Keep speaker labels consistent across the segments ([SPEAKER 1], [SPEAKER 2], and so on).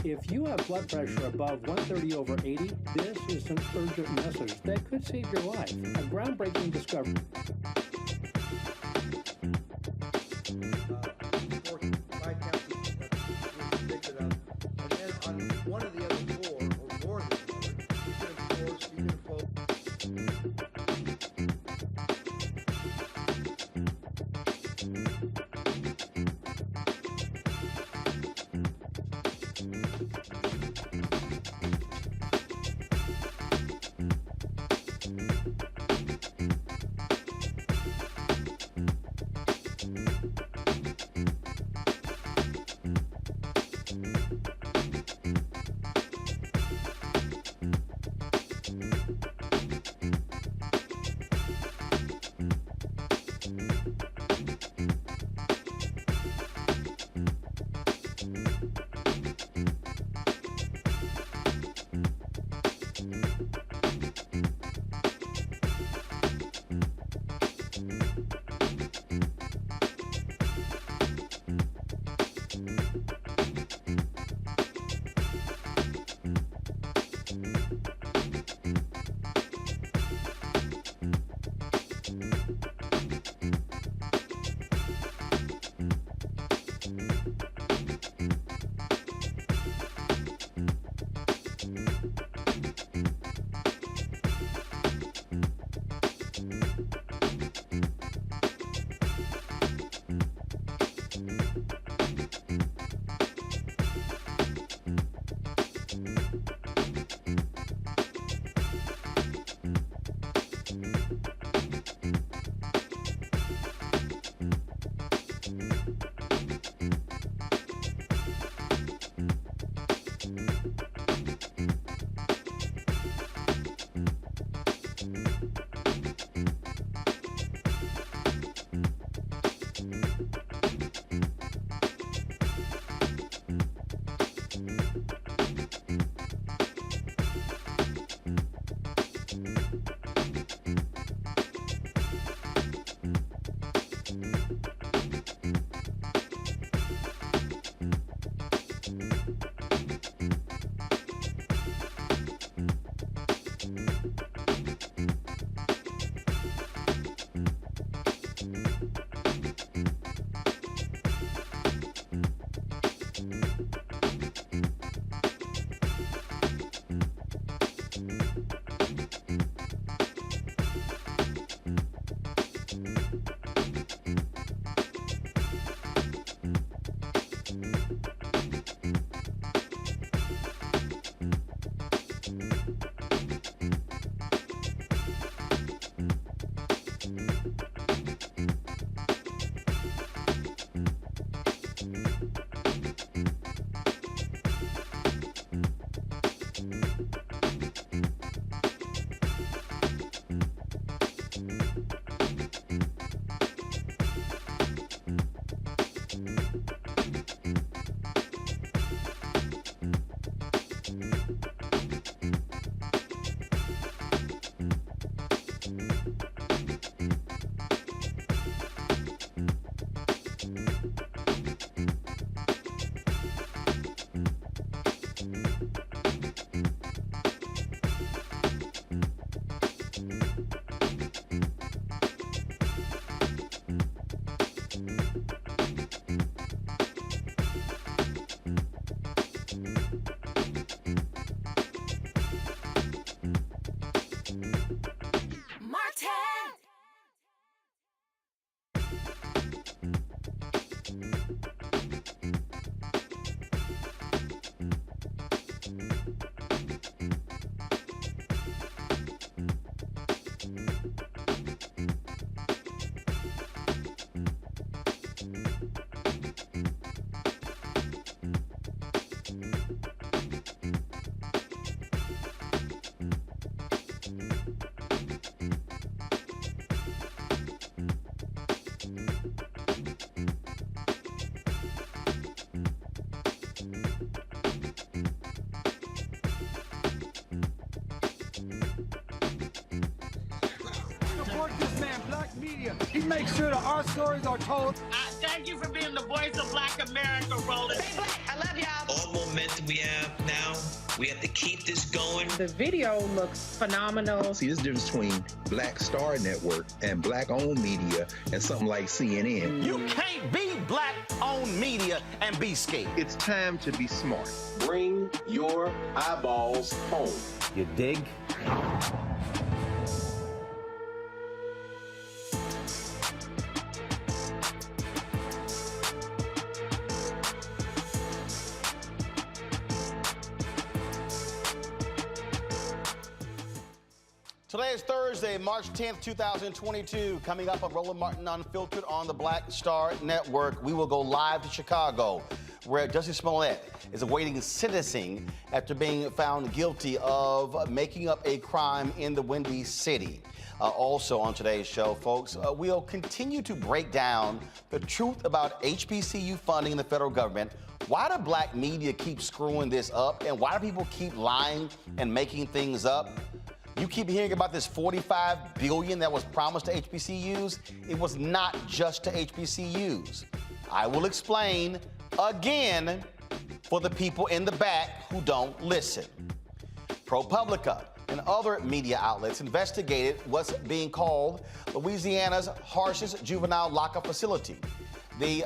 [SPEAKER 1] If you have blood pressure above 130/80, this is an urgent message that could save your life. A groundbreaking discovery.
[SPEAKER 2] Five counties he was convicted of. And then on one of the other four, or more than one, you can impose.
[SPEAKER 3] This man, Black Media, he makes sure that our stories are told.
[SPEAKER 4] Thank you for being the voice of Black America, Roland.
[SPEAKER 5] Stay black. I love y'all.
[SPEAKER 6] All momentum we have now, we have to keep this going.
[SPEAKER 7] The video looks phenomenal.
[SPEAKER 8] See, this difference between Black Star Network and Black-owned media and something like CNN.
[SPEAKER 9] You can't be Black-owned media and be scared.
[SPEAKER 10] It's time to be smart.
[SPEAKER 11] Bring your eyeballs home.
[SPEAKER 9] You dig? Today is Thursday, March 10th, 2022. Coming up on Roland Martin Unfiltered on the Black Star Network, we will go live to Chicago, where Jussie Smollett is awaiting sentencing after being found guilty of making up a crime in the Windy City. Also on today's show, folks, we'll continue to break down the truth about HBCU funding in the federal government. Why do Black media keep screwing this up? And why do people keep lying and making things up? You keep hearing about this $45 billion that was promised to HBCUs. It was not just to HBCUs. I will explain again for the people in the back who don't listen. ProPublica and other media outlets investigated what's being called Louisiana's harshest juvenile lockup facility. The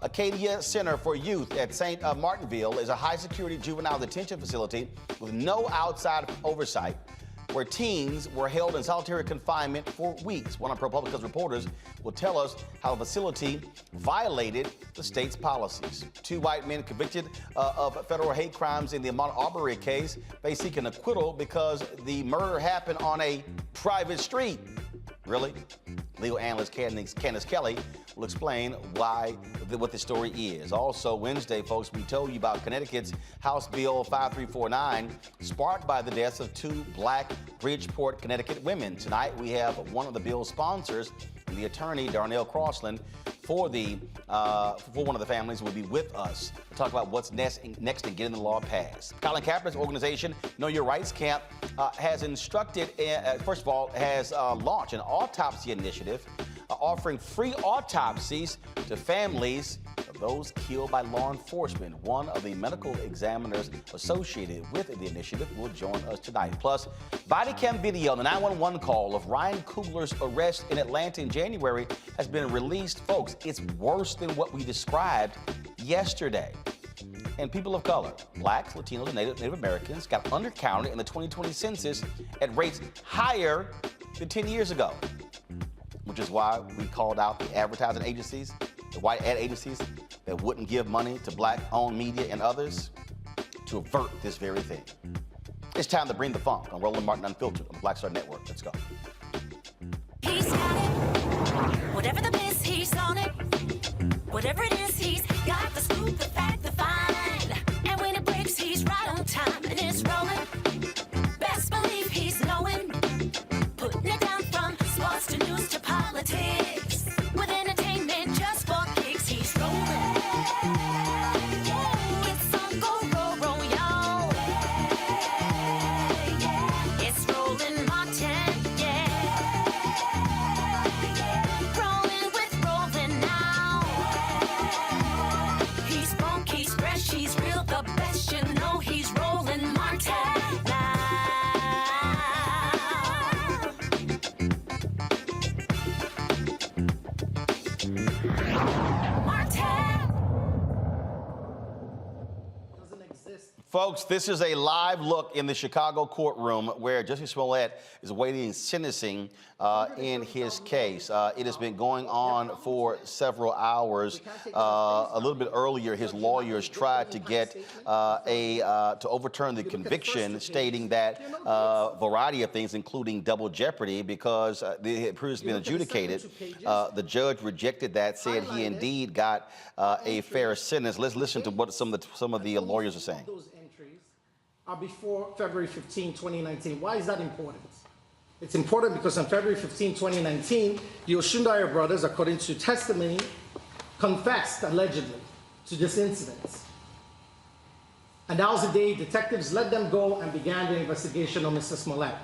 [SPEAKER 9] Acadiana Center for Youth at St. Martinville is a high-security juvenile detention facility with no outside oversight, where teens were held in solitary confinement for weeks. One of ProPublica's reporters will tell us how the facility violated the state's policies. Two white men convicted of federal hate crimes in the Ahmaud Arbery case, they seek an acquittal because the murder happened on a private street. Really? Legal analyst Candace Kelly will explain what the story is. Also, Wednesday, folks, we told you about Connecticut's House Bill 5349, sparked by the deaths of two Black Bridgeport, Connecticut women. Tonight, we have one of the bill's sponsors, the attorney Darnell Crossland, for one of the families will be with us to talk about what's next in getting the law passed. Colin Kaepernick's organization, Know Your Rights Camp, has launched an autopsy initiative offering free autopsies to families of those killed by law enforcement. One of the medical examiners associated with the initiative will join us tonight. Plus, body cam video on the 911 call of Ryan Coogler's arrest in Atlanta in January has been released. Folks, it's worse than what we described yesterday. And people of color, Blacks, Latinos, and Native Americans, got undercounted in the 2020 census at rates higher than 10 years ago, which is why we called out the advertising agencies, the white ad agencies that wouldn't give money to Black-owned media and others to avert this very thing. It's time to bring the funk on Roland Martin Unfiltered on the Black Star Network. Let's go.
[SPEAKER 12] He's got it. Whatever the miss, he's on it. Whatever it is, he's got the scoop, the fact, the find. And when it breaks, he's right on time and it's rolling. Best believe he's knowing. Putting it down from sports to news to politics. With entertainment just for kicks, he's rolling. It's on go, y'all. It's Roland Martin, yeah. Rolling with Roland now.
[SPEAKER 9] Folks, this is a live look in the Chicago courtroom where Jussie Smollett is awaiting sentencing in his case. It has been going on for several hours. A little bit earlier, his lawyers tried to get to overturn the conviction, stating that a variety of things, including double jeopardy, because it had previously been adjudicated. The judge rejected that, said he indeed got a fair sentence. Let's listen to what some of the lawyers are saying.
[SPEAKER 5] Are before February 15, 2019. Why is that important? It's important because on February 15, 2019, the Oshundaya brothers, according to testimony, confessed allegedly to this incident. And that was the day detectives let them go and began the investigation on Mr. Smollett.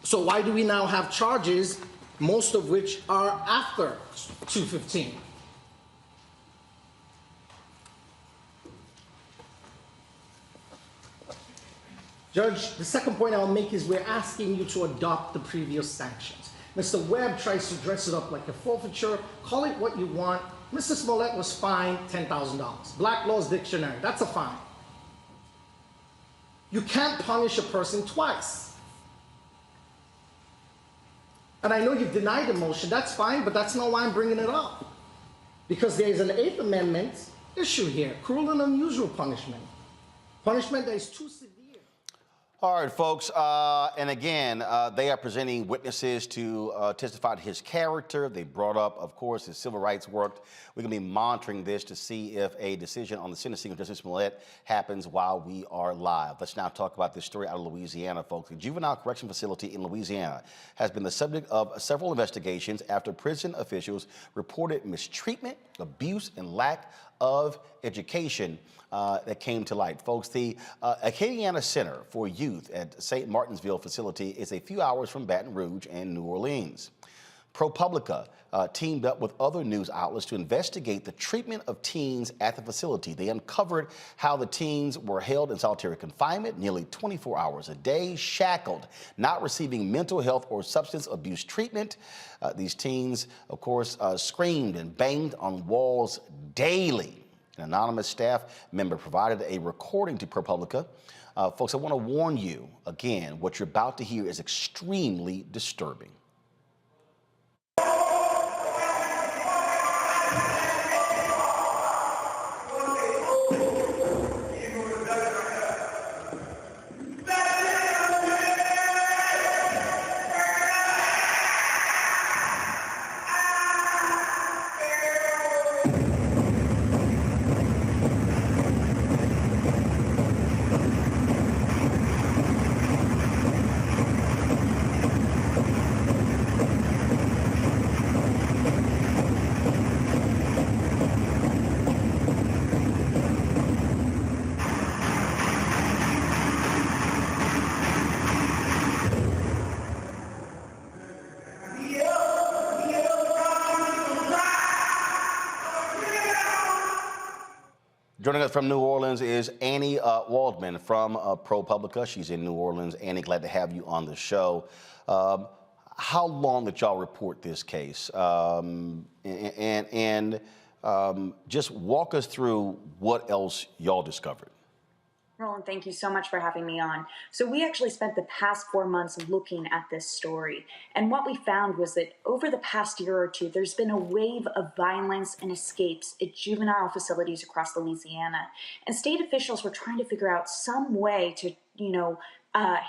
[SPEAKER 5] So why do we now have charges, most of which are after 2/15? Judge, the second point I'll make is we're asking you to adopt the previous sanctions. Mr. Webb tries to dress it up like a forfeiture. Call it what you want. Mr. Smollett was fined $10,000. Black Law's Dictionary, that's a fine. You can't punish a person twice. And I know you've denied the motion, that's fine, but that's not why I'm bringing it up. Because there's an Eighth Amendment issue here, cruel and unusual punishment. Punishment that is too severe.
[SPEAKER 9] All right, folks, and again, they are presenting witnesses to testify to his character. They brought up, of course, his civil rights work. We're going to be monitoring this to see if a decision on the sentencing of Jussie Smollett happens while we are live. Let's now talk about this story out of Louisiana, folks. The Juvenile Correction Facility in Louisiana has been the subject of several investigations after prison officials reported mistreatment, abuse, and lack of education that came to light. Folks, the Acadiana Center for Youth at St. Martinville facility is a few hours from Baton Rouge and New Orleans. ProPublica teamed up with other news outlets to investigate the treatment of teens at the facility. They uncovered how the teens were held in solitary confinement nearly 24 hours a day, shackled, not receiving mental health or substance abuse treatment. These teens, of course, screamed and banged on walls daily. An anonymous staff member provided a recording to ProPublica. Folks, I want to warn you, again, what you're about to hear is extremely disturbing. Joining us from New Orleans is Annie Waldman from ProPublica. She's in New Orleans. Annie, glad to have you on the show. How long did y'all report this case? Just walk us through what else y'all discovered.
[SPEAKER 10] Roland, thank you so much for having me on. So we actually spent the past 4 months looking at this story. And what we found was that over the past year or two, there's been a wave of violence and escapes at juvenile facilities across Louisiana. And state officials were trying to figure out some way to,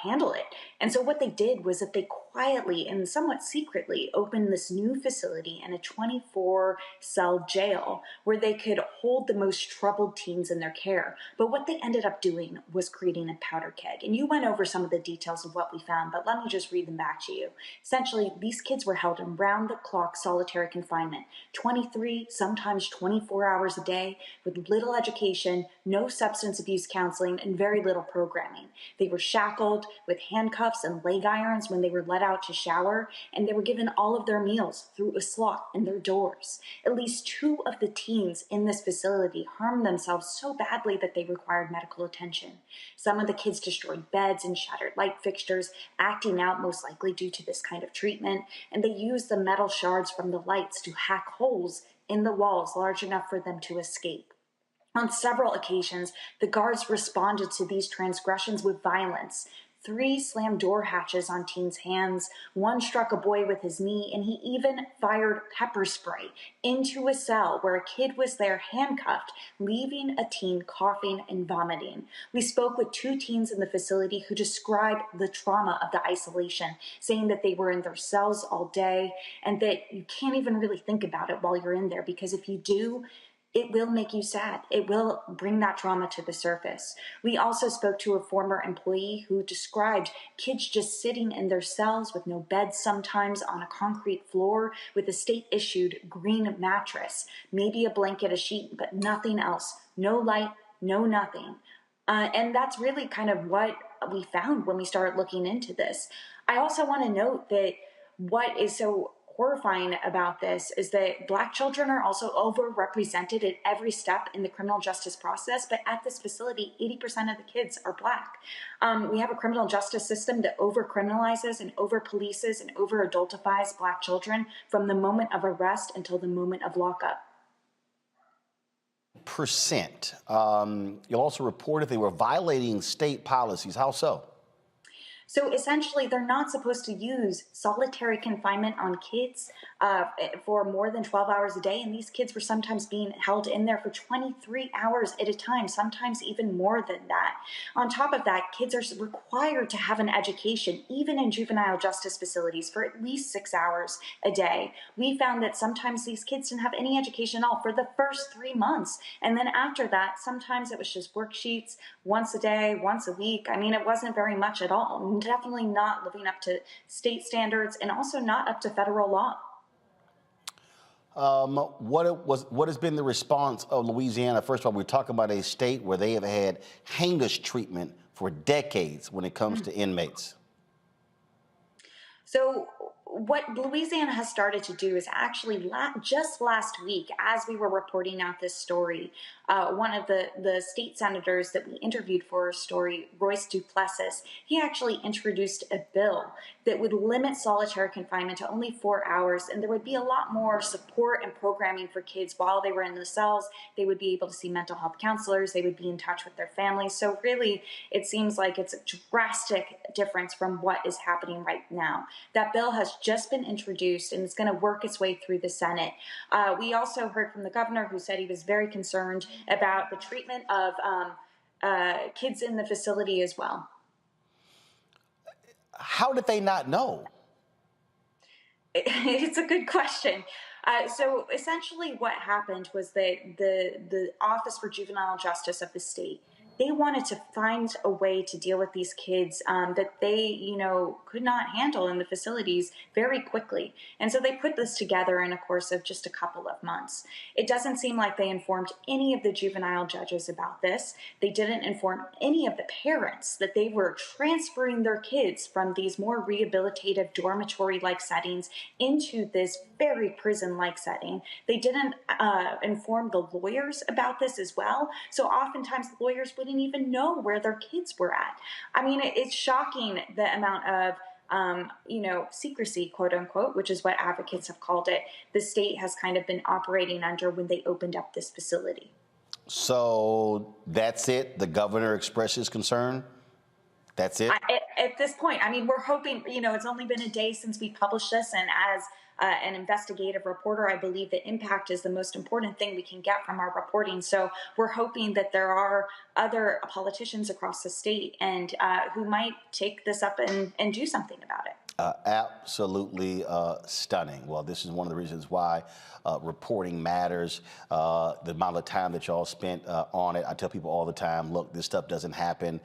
[SPEAKER 10] handle it. And so what they did was that they quietly and somewhat secretly opened this new facility in a 24-cell jail where they could hold the most troubled teens in their care. But what they ended up doing was creating a powder keg. And you went over some of the details of what we found, but let me just read them back to you. Essentially, these kids were held in round-the-clock solitary confinement, 23, sometimes 24 hours a day, with little education, no substance abuse counseling, and very little programming. They were shackled with handcuffs and leg irons when they were let out to shower, and they were given all of their meals through a slot in their doors. At least 2 of the teens in this facility harmed themselves so badly that they required medical attention. Some of the kids destroyed beds and shattered light fixtures, acting out most likely due to this kind of treatment, and they used the metal shards from the lights to hack holes in the walls large enough for them to escape. On several occasions, the guards responded to these transgressions with violence. 3 slammed door hatches on teens' hands, 1 struck a boy with his knee, and he even fired pepper spray into a cell where a kid was there handcuffed, leaving a teen coughing and vomiting. We spoke with 2 teens in the facility who described the trauma of the isolation, saying that they were in their cells all day and that you can't even really think about it while you're in there, because if you do, it will make you sad. It will bring that trauma to the surface. We also spoke to a former employee who described kids just sitting in their cells with no beds, sometimes on a concrete floor with a state-issued green mattress, maybe a blanket, a sheet, but nothing else. No light, no nothing. And that's really kind of what we found when we started looking into this. I also want to note that what is so horrifying about this is that Black children are also overrepresented at every step in the criminal justice process, but at this facility, 80% of the kids are Black. We have a criminal justice system that over-criminalizes and over-polices and over-adultifies Black children from the moment of arrest until the moment of lockup.
[SPEAKER 9] You also reported they were violating state policies. How so?
[SPEAKER 10] So essentially, they're not supposed to use solitary confinement on kids for more than 12 hours a day. And these kids were sometimes being held in there for 23 hours at a time, sometimes even more than that. On top of that, kids are required to have an education, even in juvenile justice facilities, for at least 6 hours a day. We found that sometimes these kids didn't have any education at all for the first 3 months. And then after that, sometimes it was just worksheets once a day, once a week. I mean, it wasn't very much at all. Definitely not living up to state standards and also not up to federal law.
[SPEAKER 9] What has been the response of Louisiana? First of all, we're talking about a state where they have had heinous treatment for decades when it comes to inmates.
[SPEAKER 10] So what Louisiana has started to do is actually just last week, as we were reporting out this story, one of the state senators that we interviewed for our story, Royce Duplessis, he actually introduced a bill that would limit solitary confinement to only 4 hours, and there would be a lot more support and programming for kids while they were in the cells. They would be able to see mental health counselors. They would be in touch with their families. So really, it seems like it's a drastic difference from what is happening right now. That bill has just been introduced, and it's going to work its way through the Senate. We also heard from the governor, who said he was very concerned about the treatment of kids in the facility as well.
[SPEAKER 9] How did they not know?
[SPEAKER 10] It's a good question. So essentially what happened was that the Office for Juvenile Justice of the state, they wanted to find a way to deal with these kids that they, could not handle in the facilities very quickly. And so they put this together in a course of just a couple of months. It doesn't seem like they informed any of the juvenile judges about this. They didn't inform any of the parents that they were transferring their kids from these more rehabilitative dormitory-like settings into this very prison-like setting. They didn't inform the lawyers about this as well. So oftentimes lawyers wouldn't even know where their kids were at. I mean, it's shocking the amount of secrecy, quote unquote, which is what advocates have called it, the state has kind of been operating under when they opened up this facility.
[SPEAKER 9] So that's it? The governor expressed his concern? That's it?
[SPEAKER 10] At this point, I mean, we're hoping, it's only been a day since we published this, and as an investigative reporter, I believe that impact is the most important thing we can get from our reporting. So we're hoping that there are other politicians across the state and who might take this up and do something about it.
[SPEAKER 9] Absolutely stunning. Well, this is one of the reasons why reporting matters, the amount of time that y'all spent on it. I tell people all the time, look, this stuff doesn't happen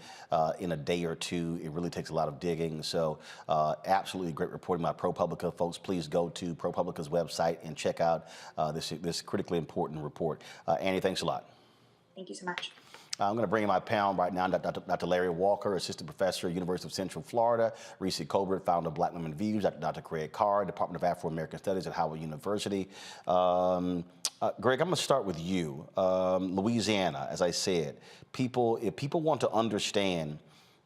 [SPEAKER 9] in a day or two. It really takes a lot of digging. So absolutely great reporting by ProPublica. Folks, please go to ProPublica's website and check out this critically important report. Annie, thanks a lot.
[SPEAKER 10] Thank you so much.
[SPEAKER 9] I'm going to bring in my panel right now, Dr. Larry Walker, Assistant Professor, University of Central Florida, Reese Colbert, founder of Black Women Views, Dr. Craig Carr, Department of Afro-American Studies at Howard University. Greg, I'm going to start with you. Louisiana, as I said, if people want to understand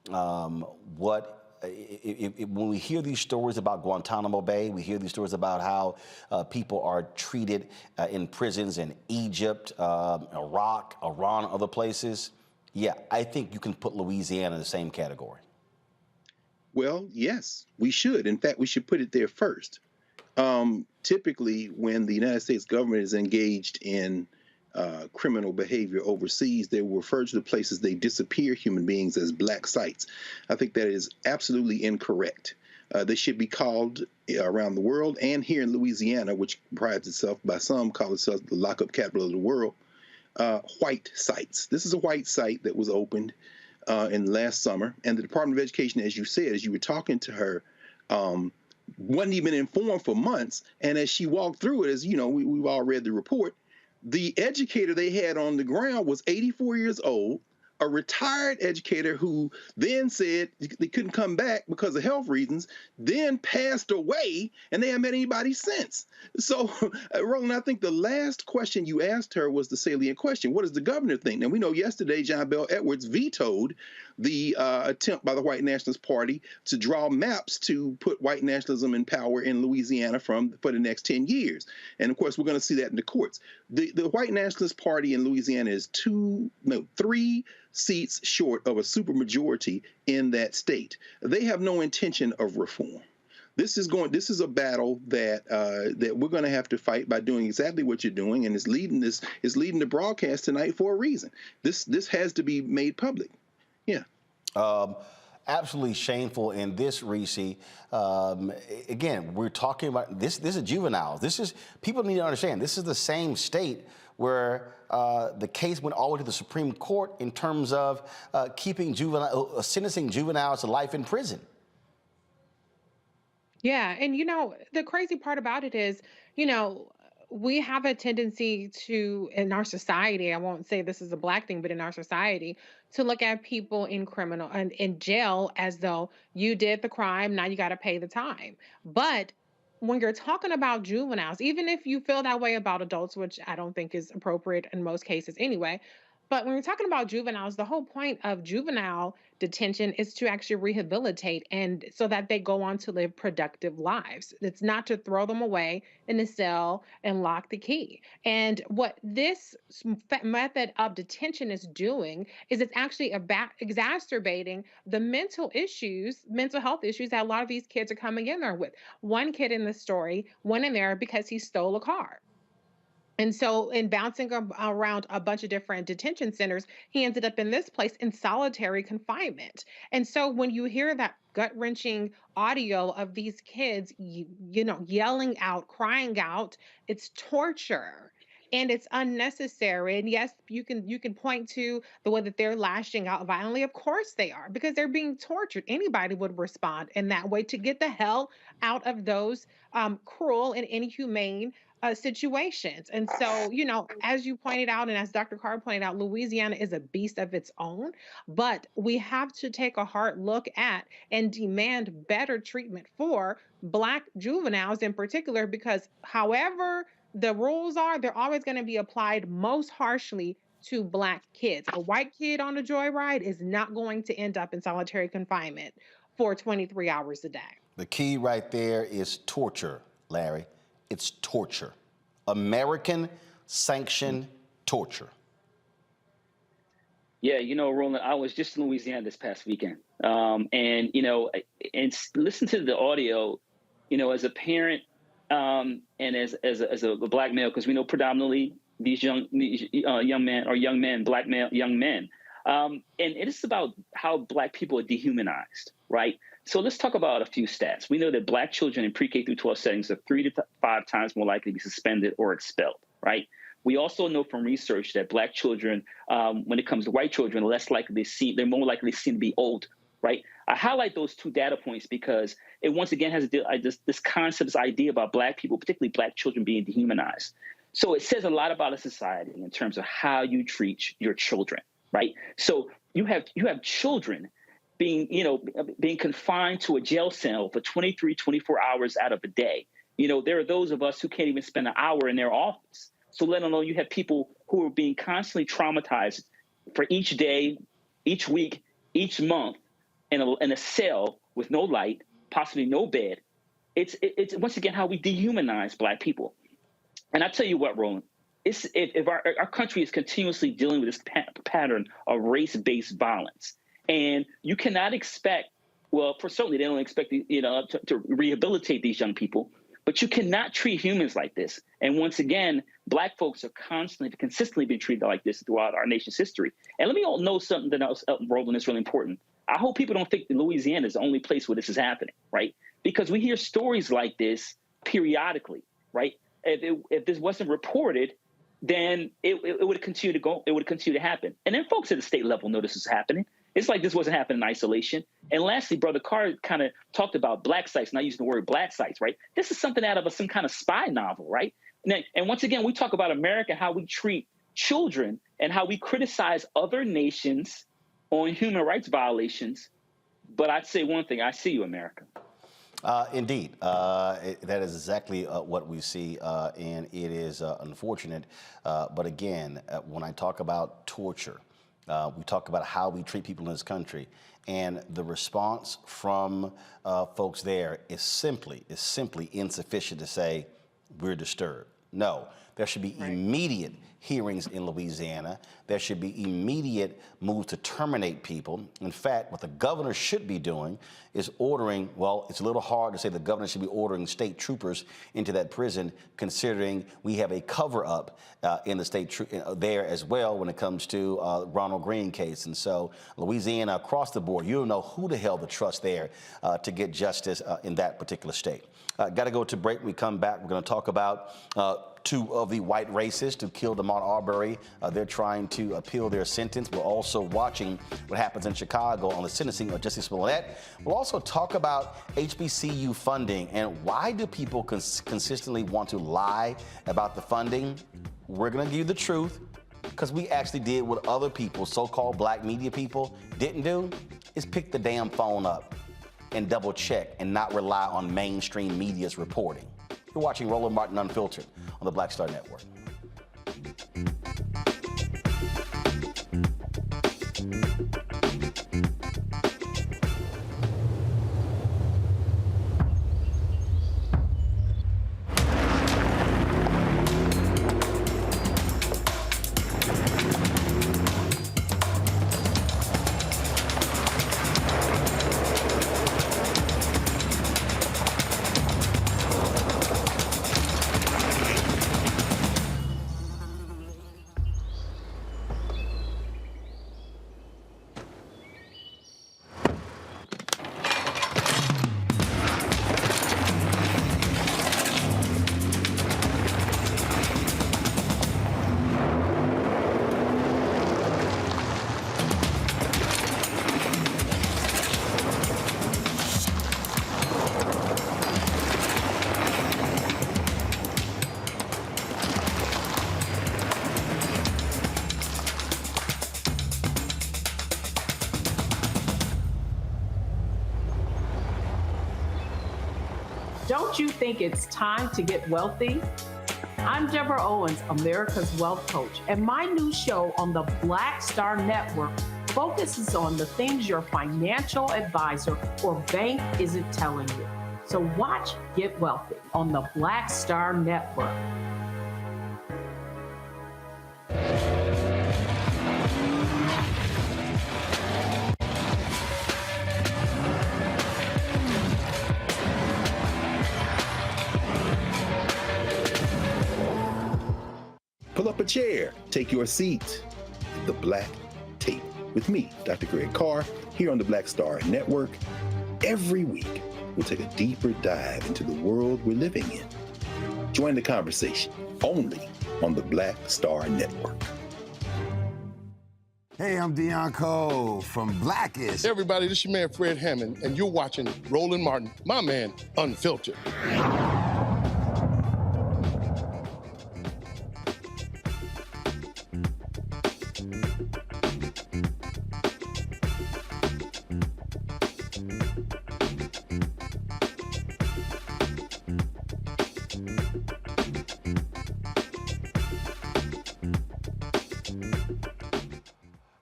[SPEAKER 9] what when we hear these stories about Guantanamo Bay, we hear these stories about how people are treated in prisons in Egypt, Iraq, Iran, other places. Yeah, I think you can put Louisiana in the same category.
[SPEAKER 8] Well, yes, we should. In fact, we should put it there first. Typically, when the United States government is engaged in criminal behavior overseas, they will refer to the places they disappear human beings as black sites. I think that is absolutely incorrect. They should be called around the world, and here in Louisiana, which prides itself, by some call itself the lockup capital of the world, white sites. This is a white site that was opened in last summer, and the Department of Education, as you said, as you were talking to her, wasn't even informed for months. And as she walked through it, as you know, we've all read the report, the educator they had on the ground was 84 years old, a retired educator who then said they couldn't come back because of health reasons, then passed away, and they haven't met anybody since. So, Roland, I think the last question you asked her was the salient question. What does the governor think? Now, we know yesterday John Bel Edwards vetoed the attempt by the White Nationalist Party to draw maps to put white nationalism in power in Louisiana for the next 10 years. And, of course, we're going to see that in the courts. The White Nationalist Party in Louisiana is 3 seats short of a supermajority in that state. They have no intention of reform. This is a battle that we're going to have to fight by doing exactly what you're doing, and it's leading the broadcast tonight for a reason. This has to be made public. Yeah.
[SPEAKER 9] Absolutely shameful in this, Reese. Again, we're talking about this is juveniles. People need to understand, this is the same state where the case went all the way to the Supreme Court in terms of sentencing juveniles to life in prison.
[SPEAKER 7] Yeah, and the crazy part about it is, we have a tendency to, in our society, I won't say this is a black thing, but in our society, to look at people in jail as though you did the crime, now you got to pay the time. But when you're talking about juveniles, even if you feel that way about adults, which I don't think is appropriate in most cases anyway, but when you're talking about juveniles, the whole point of juvenile detention is to actually rehabilitate, and so that they go on to live productive lives. It's not to throw them away in a cell and lock the key. And what this method of detention is doing is it's actually exacerbating the mental health issues that a lot of these kids are coming in there with. One kid in the story went in there because he stole a car. And so in bouncing around a bunch of different detention centers, he ended up in this place in solitary confinement. And so when you hear that gut-wrenching audio of these kids, yelling out, crying out, it's torture. And it's unnecessary. And yes, you can point to the way that they're lashing out violently. Of course they are, because they're being tortured. Anybody would respond in that way to get the hell out of those cruel and inhumane situations. And so, as you pointed out, and as Dr. Carr pointed out, Louisiana is a beast of its own, but we have to take a hard look at and demand better treatment for Black juveniles in particular, because however the rules are, they're always going to be applied most harshly to Black kids. A white kid on a joyride is not going to end up in solitary confinement for 23 hours a day.
[SPEAKER 9] The key right there is torture, Larry. It's torture. American sanctioned torture.
[SPEAKER 13] Yeah, Roland, I was just in Louisiana this past weekend. And listen to the audio, as a parent and as a Black male, because we know predominantly these young men, Black male young men. And it is about how Black people are dehumanized, right? So let's talk about a few stats. We know that Black children in pre-K through 12 settings are 3 to 5 times more likely to be suspended or expelled, right? We also know from research that Black children, when it comes to white children, they're more likely seen to be old, right? I highlight those 2 data points because it once again has this concept, this idea about Black people, particularly Black children, being dehumanized. So it says a lot about a society in terms of how you treat your children, right? So you have children being confined to a jail cell for 23, 24 hours out of a day. There are those of us who can't even spend an hour in their office. So let alone you have people who are being constantly traumatized for each day, each week, each month in a cell with no light, possibly no bed. It's once again how we dehumanize Black people. And I tell you what, Roland, if our country is continuously dealing with this pattern of race-based violence, and you cannot expect, well, for certainly they don't expect to rehabilitate these young people, but you cannot treat humans like this. And once again, Black folks are consistently been treated like this throughout our nation's history. And let me all know something else, Roland, that's really important. I hope people don't think that Louisiana is the only place where this is happening, right? Because we hear stories like this periodically, right? If this wasn't reported, then it would continue to go. It would continue to happen. And then folks at the state level know this is happening. It's like this wasn't happening in isolation. And lastly, Brother Carr kind of talked about black sites, not using the word black sites, right? This is something out of some kind of spy novel, right? And once again, we talk about America, how we treat children and how we criticize other nations on human rights violations. But I'd say one thing, I see you, America.
[SPEAKER 9] Indeed. That is exactly what we see, and it is unfortunate. But again, when I talk about torture, we talk about how we treat people in this country, and the response from folks there is simply insufficient to say we're disturbed. No, there should be immediate hearings in Louisiana. There should be immediate moves to terminate people. In fact, what the governor should be doing is ordering, well, it's a little hard to say the governor should be ordering state troopers into that prison, considering we have a cover-up in the state there as well when it comes to Ronald Greene case. And so Louisiana, across the board, you don't know who the hell to trust there to get justice in that particular state. Got to go to break. When we come back, we're going to talk about two of the white racists who killed Ahmaud Arbery. They're trying to appeal their sentence. We're also watching what happens in Chicago on the sentencing of Jussie Smollett. We'll also talk about HBCU funding and why do people consistently want to lie about the funding. We're going to give you the truth because we actually did what other people, so-called black media people, didn't do, is pick the damn phone up and double check and not rely on mainstream media's reporting. You're watching Roland Martin Unfiltered on the Black Star Network.
[SPEAKER 14] Don't you think it's time to get wealthy? I'm Deborah Owens, America's Wealth Coach, and my new show on the Black Star Network focuses on the things your financial advisor or bank isn't telling you. So watch Get Wealthy on the Black Star Network.
[SPEAKER 8] Pull up a chair, take your seat. The Black Tape with me, Dr. Greg Carr, here on the Black Star Network. Every week, we'll take a deeper dive into the world we're living in. Join the conversation only on the Black Star Network.
[SPEAKER 15] Hey, I'm Deion Cole from Blackish.
[SPEAKER 16] Hey everybody, this is your man Fred Hammond, and you're watching Roland Martin, my man, Unfiltered.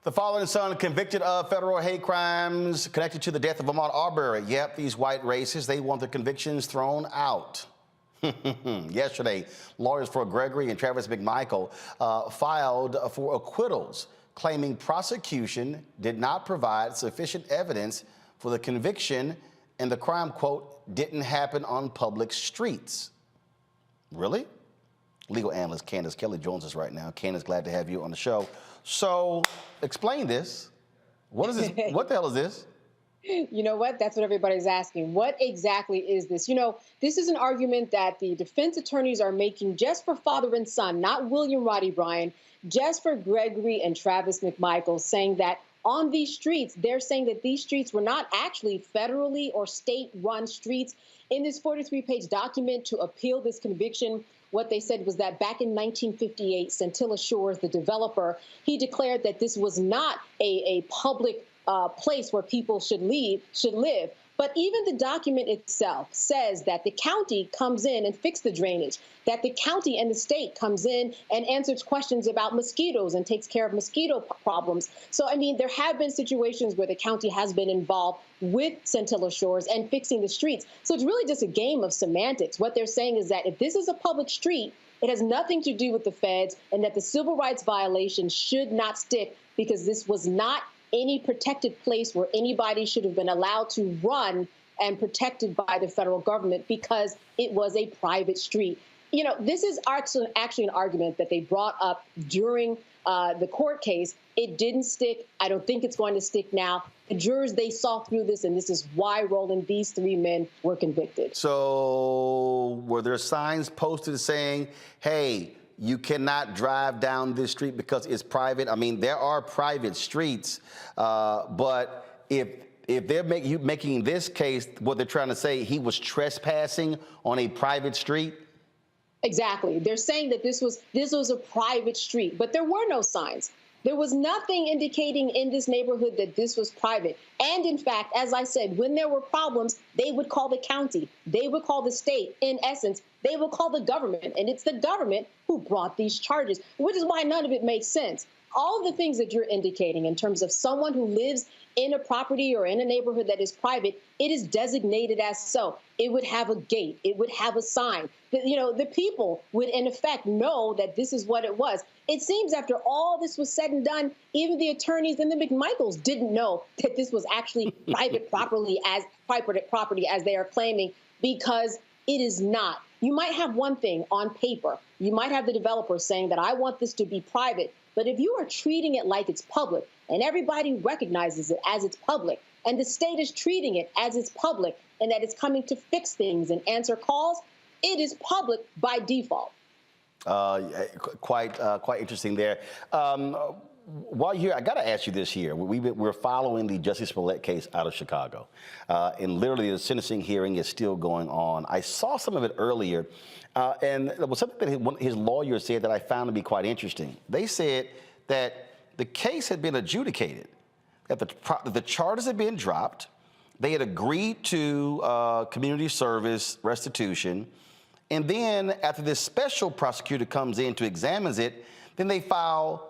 [SPEAKER 9] The father and son convicted of federal hate crimes connected to the death of Ahmaud Arbery. Yep, these white racists, they want their convictions thrown out. Yesterday, lawyers for Gregory and Travis McMichael filed for acquittals, claiming prosecution did not provide sufficient evidence for the conviction and the crime, quote, didn't happen on public streets. Really? Legal analyst Candace Kelly joins us right now. Candace, glad to have you on the show. So, explain this. What is this? What the hell is this?
[SPEAKER 17] You know what? That's what everybody's asking. What exactly is this? You know, this is an argument that the defense attorneys are making just for father and son, not William Roddy Bryan, just for Gregory and Travis McMichael, saying that on these streets, they're saying that these streets were not actually federally or state-run streets. In this 43-page document to appeal this conviction, what they said was that back in 1958, Scintilla Shores, the developer, he declared that this was not a public place where people should live. But even the document itself says that the county comes in and fixes the drainage, that the county and the state comes in and answers questions about mosquitoes and takes care of mosquito problems. So, I mean, there have been situations where the county has been involved with Scintilla Shores and fixing the streets. So it's really just a game of semantics. What they're saying is that if this is a public street, it has nothing to do with the feds, and that the civil rights violation should not stick because this was not any protected place where anybody should have been allowed to run and protected by the federal government because it was a private street. You know, this is actually an argument that they brought up during the court case. It didn't stick. I don't think it's going to stick now. The jurors, they saw through this, and this is why, Roland, these three men were convicted.
[SPEAKER 9] So were there signs posted saying, hey, you cannot drive down this street because it's private? I mean, there are private streets, but if they're making this case, what they're trying to say, he was trespassing on a private street?
[SPEAKER 17] Exactly. They're saying that this was a private street, but there were no signs. There was nothing indicating in this neighborhood that this was private. And in fact, as I said, when there were problems, they would call the county, they would call the state. In essence, they would call the government. And it's the government who brought these charges, which is why none of it makes sense. All the things that you're indicating in terms of someone who lives in a property or in a neighborhood that is private, it is designated as so. It would have a gate. It would have a sign. The people would, in effect, know that this is what it was. It seems after all this was said and done, even the attorneys and the McMichaels didn't know that this was actually private property as they are claiming, because it is not. You might have one thing on paper. You might have the developer saying that I want this to be private. But if you are treating it like it's public and everybody recognizes it as it's public and the state is treating it as it's public and that it's coming to fix things and answer calls, it is public by default.
[SPEAKER 9] Quite interesting there. While you're here, I got to ask you this here. We're following the Jussie Smollett case out of Chicago, and literally the sentencing hearing is still going on. I saw some of it earlier, and there was something that his lawyer said that I found to be quite interesting. They said that the case had been adjudicated, that the charges had been dropped, they had agreed to community service restitution, and then after this special prosecutor comes in to examine it, then they file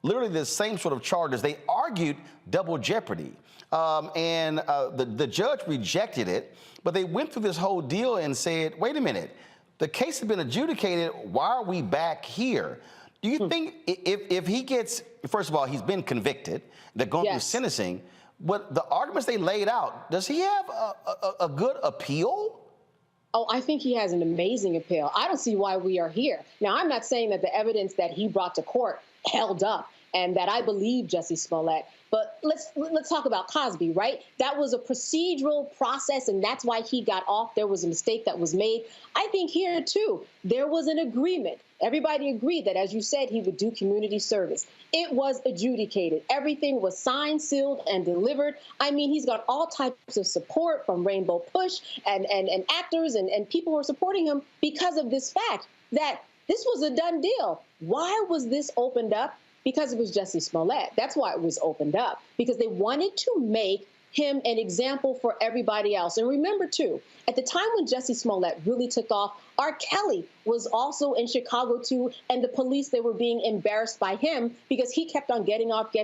[SPEAKER 9] literally the same sort of charges. They argued double jeopardy, and the judge rejected it, but they went through this whole deal and said, wait a minute, the case has been adjudicated, why are we back here? Do you think if he gets, first of all, he's been convicted, they're going through sentencing, but the arguments they laid out, does he have a good appeal?
[SPEAKER 17] Oh, I think he has an amazing appeal. I don't see why we are here. Now, I'm not saying that the evidence that he brought to court held up and that I believe Jussie Smollett. But let's talk about Cosby, right? That was a procedural process, and that's why he got off. There was a mistake that was made. I think here, too, there was an agreement. Everybody agreed that, as you said, he would do community service. It was adjudicated. Everything was signed, sealed, and delivered. I mean, he's got all types of support from Rainbow Push and actors and people who are supporting him because of this fact that this was a done deal. Why was this opened up? Because it was Jussie Smollett. That's why it was opened up, because they wanted to make him an example for everybody else. And remember, too, at the time when Jussie Smollett really took off, R. Kelly was also in Chicago too, and the police, they were being embarrassed by him because he kept on getting off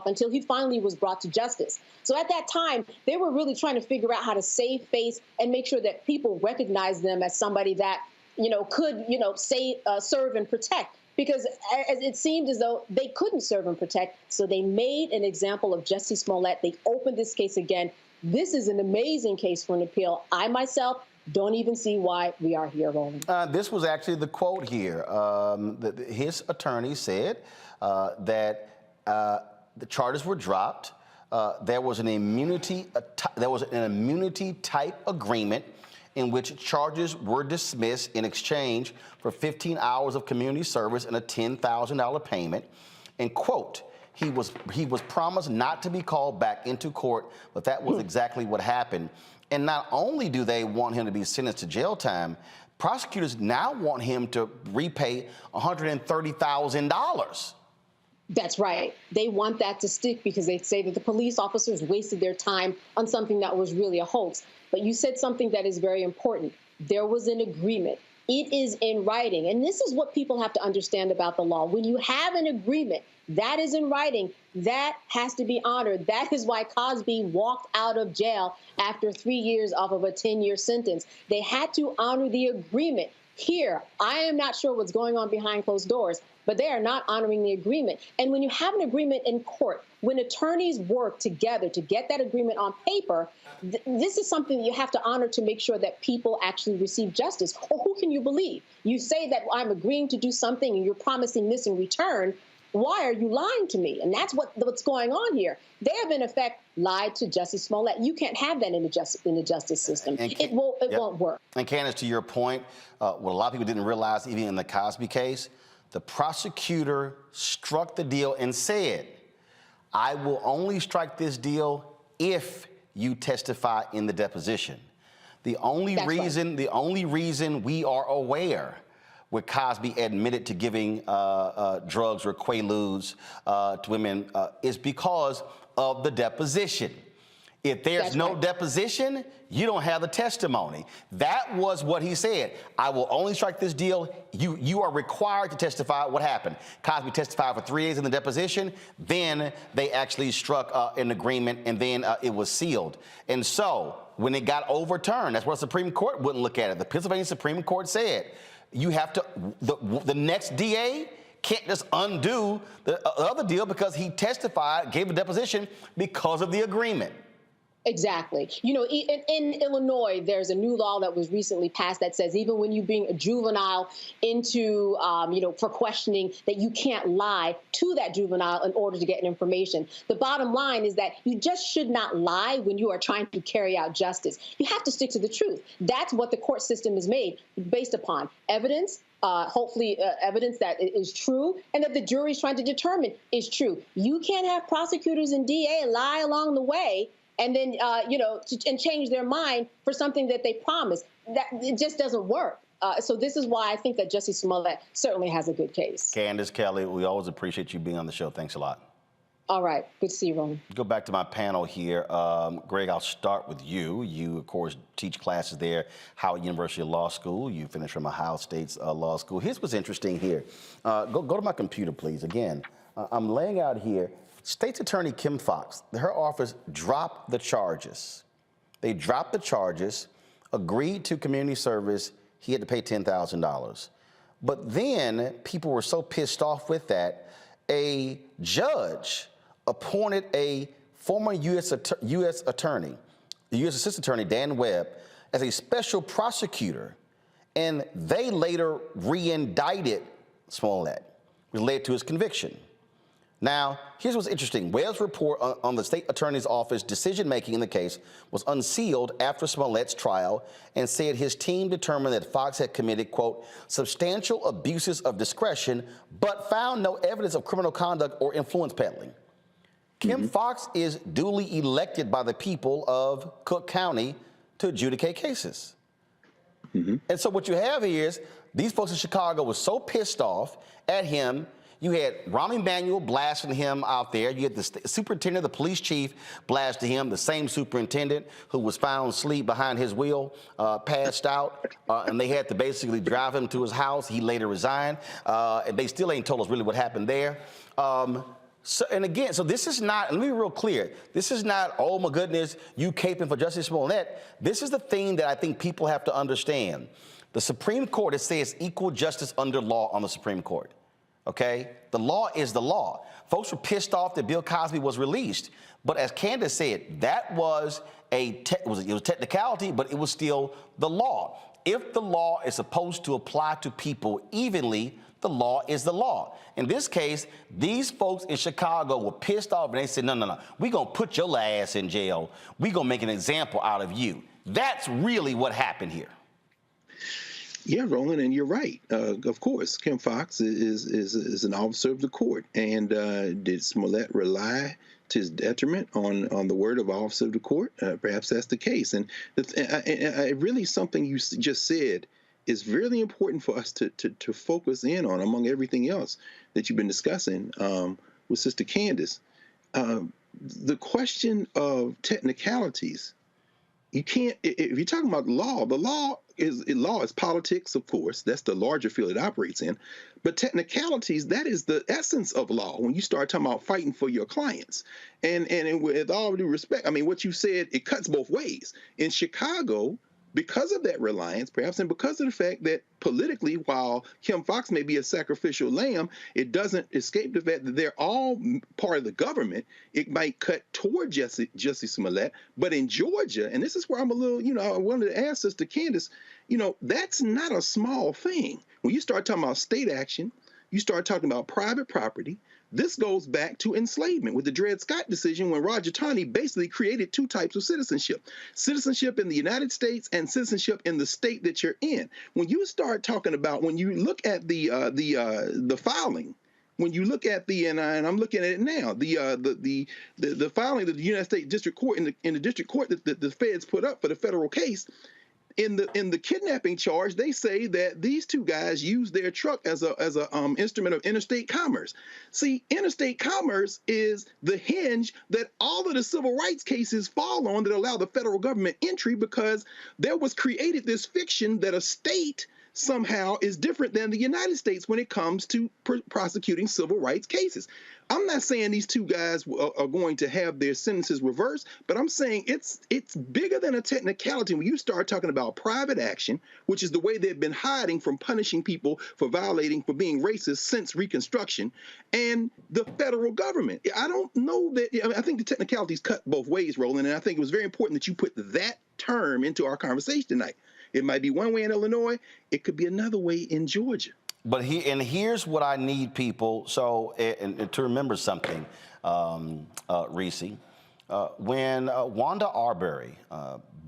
[SPEAKER 17] until he finally was brought to justice. So at that time, they were really trying to figure out how to save face and make sure that people recognize them as somebody that, could, serve and protect. Because as it seemed as though they couldn't serve and protect, so they made an example of Jussie Smollett. They opened this case again. This is an amazing case for an appeal. I myself don't even see why we are here, Roland.
[SPEAKER 9] This was actually the quote here. His attorney said that the charges were dropped. There was an immunity type agreement in which charges were dismissed in exchange for 15 hours of community service and a $10,000 payment. And quote, he was promised not to be called back into court, but that was exactly what happened. And not only do they want him to be sentenced to jail time, prosecutors now want him to repay $130,000.
[SPEAKER 17] That's right. They want that to stick because they say that the police officers wasted their time on something that was really a hoax. But you said something that is very important. There was an agreement. It is in writing. And this is what people have to understand about the law. When you have an agreement that is in writing, that has to be honored. That is why Cosby walked out of jail after 3 years off of a 10-year sentence. They had to honor the agreement. Here, I am not sure what's going on behind closed doors, but they are not honoring the agreement. And when you have an agreement in court, when attorneys work together to get that agreement on paper, this is something that you have to honor to make sure that people actually receive justice. Or who can you believe? You say that I'm agreeing to do something and you're promising this in return. Why are you lying to me? And that's what's going on here. They have, in effect, lied to Jussie Smollett. You can't have that in the justice system. It won't work.
[SPEAKER 9] And Candace, to your point, what a lot of people didn't realize, even in the Cosby case, the prosecutor struck the deal and said, I will only strike this deal if you testify in the deposition. The only reason we are aware where Cosby admitted to giving drugs or quaaludes to women is because of the deposition. If there's no deposition, you don't have the testimony. That was what he said. I will only strike this deal. You are required to testify. What happened? Cosby testified for 3 days in the deposition. Then they actually struck an agreement, and then it was sealed. And so when it got overturned, that's why the Supreme Court wouldn't look at it. The Pennsylvania Supreme Court said, you have to, the next DA can't just undo the other deal because he testified, gave a deposition because of the agreement.
[SPEAKER 17] Exactly. In Illinois, there's a new law that was recently passed that says even when you bring a juvenile into, for questioning, that you can't lie to that juvenile in order to get information. The bottom line is that you just should not lie when you are trying to carry out justice. You have to stick to the truth. That's what the court system is made based upon evidence. Hopefully evidence that is true and that the jury is trying to determine is true. You can't have prosecutors and DA lie along the way and then, and change their mind for something that they promised. That it just doesn't work. So this is why I think that Jussie Smollett certainly has a good case.
[SPEAKER 9] Candace Kelly, we always appreciate you being on the show. Thanks a lot.
[SPEAKER 17] All right. Good to see you, Roland.
[SPEAKER 9] Go back to my panel here. Greg, I'll start with you. You, of course, teach classes there, Howard University Law School. You finished from Ohio State's law school. Here's what's interesting here. Go to my computer, please. Again, I'm laying out here. State's Attorney Kim Foxx, her office dropped the charges. They dropped the charges, agreed to community service. He had to pay $10,000. But then people were so pissed off with that, a judge appointed a former U.S. attorney, the U.S. Assistant Attorney Dan Webb, as a special prosecutor, and they later re-indicted Smollett, which led to his conviction. Now, here's what's interesting. Webb's report on the state attorney's office decision-making in the case was unsealed after Smollett's trial and said his team determined that Foxx had committed, quote, substantial abuses of discretion, but found no evidence of criminal conduct or influence peddling. Kim Foxx is duly elected by the people of Cook County to adjudicate cases. And so what you have here is these folks in Chicago were so pissed off at him. You had Rahm Emanuel blasting him out there. You had the superintendent, the police chief blasting him, the same superintendent who was found asleep behind his wheel, passed out, and they had to basically drive him to his house. He later resigned, and they still ain't told us really what happened there. So this is not, let me be real clear, this is not, oh my goodness, you caping for Jussie Smollett. This is the thing that I think people have to understand. The Supreme Court, it says equal justice under law on the Supreme Court. Okay? The law is the law. Folks were pissed off that Bill Cosby was released. But as Candace said, that was it was a technicality, but it was still the law. If the law is supposed to apply to people evenly, the law is the law. In this case, these folks in Chicago were pissed off and they said, no, we're going to put your ass in jail. We're going to make an example out of you. That's really what happened here.
[SPEAKER 8] Yeah, Roland, and you're right. Of course, Kim Foxx is an officer of the court. And did Smollett rely to his detriment on the word of officer of the court? Perhaps that's the case. And really something you just said is really important for us to focus in on among everything else that you've been discussing with Sister Candace. The question of technicalities, you can't, if you're talking about law, the law is politics, of course. That's the larger field it operates in. But technicalities, that is the essence of law when you start talking about fighting for your clients. And with all due respect, I mean, what you said, it cuts both ways. In Chicago, because of that reliance, perhaps, and because of the fact that politically, while Kim Foxx may be a sacrificial lamb, it doesn't escape the fact that they're all part of the government. It might cut toward Jussie Smollett. But in Georgia, and this is where I'm a little, I wanted to ask Sister Candace, that's not a small thing. When you start talking about state action, you start talking about private property. This goes back to enslavement with the Dred Scott decision when Roger Taney basically created two types of citizenship. Citizenship in the United States and citizenship in the state that you're in. When you start talking about, when you look at the filing, when you look at and I'm looking at it now, the filing that the United States District Court in the district court that the feds put up for the federal case, in the kidnapping charge, they say that these two guys used their truck as a instrument of interstate commerce. See, interstate commerce is the hinge that all of the civil rights cases fall on that allow the federal government entry, because there was created this fiction that a state somehow is different than the United States when it comes to prosecuting civil rights cases. I'm not saying these two guys are going to have their sentences reversed, but I'm saying it's bigger than a technicality when you start talking about private action, which is the way they've been hiding from punishing people for being racist since Reconstruction, and the federal government. I don't know that, I think the technicalities cut both ways, Roland, and I think it was very important that you put that term into our conversation tonight. It might be one way in Illinois, it could be another way in Georgia.
[SPEAKER 9] But here's what I need people to remember something, Reese. When Wanda Arbery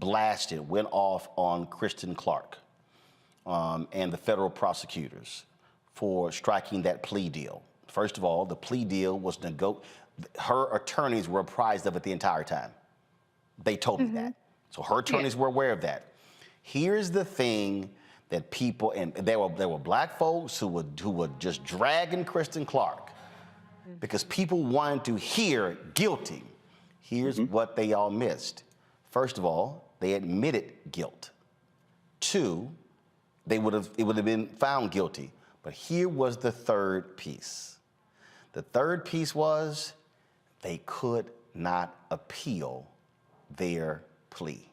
[SPEAKER 9] went off on Kristen Clark and the federal prosecutors for striking that plea deal. First of all, the plea deal was her attorneys were apprised of it the entire time. They told me that. So her attorneys were aware of that. Here's the thing that people, and there were black folks who were just dragging Kristen Clark because people wanted to hear guilty. Here's what they all missed. First of all, they admitted guilt. Two, it would have been found guilty. But here was the third piece. The third piece was they could not appeal their plea.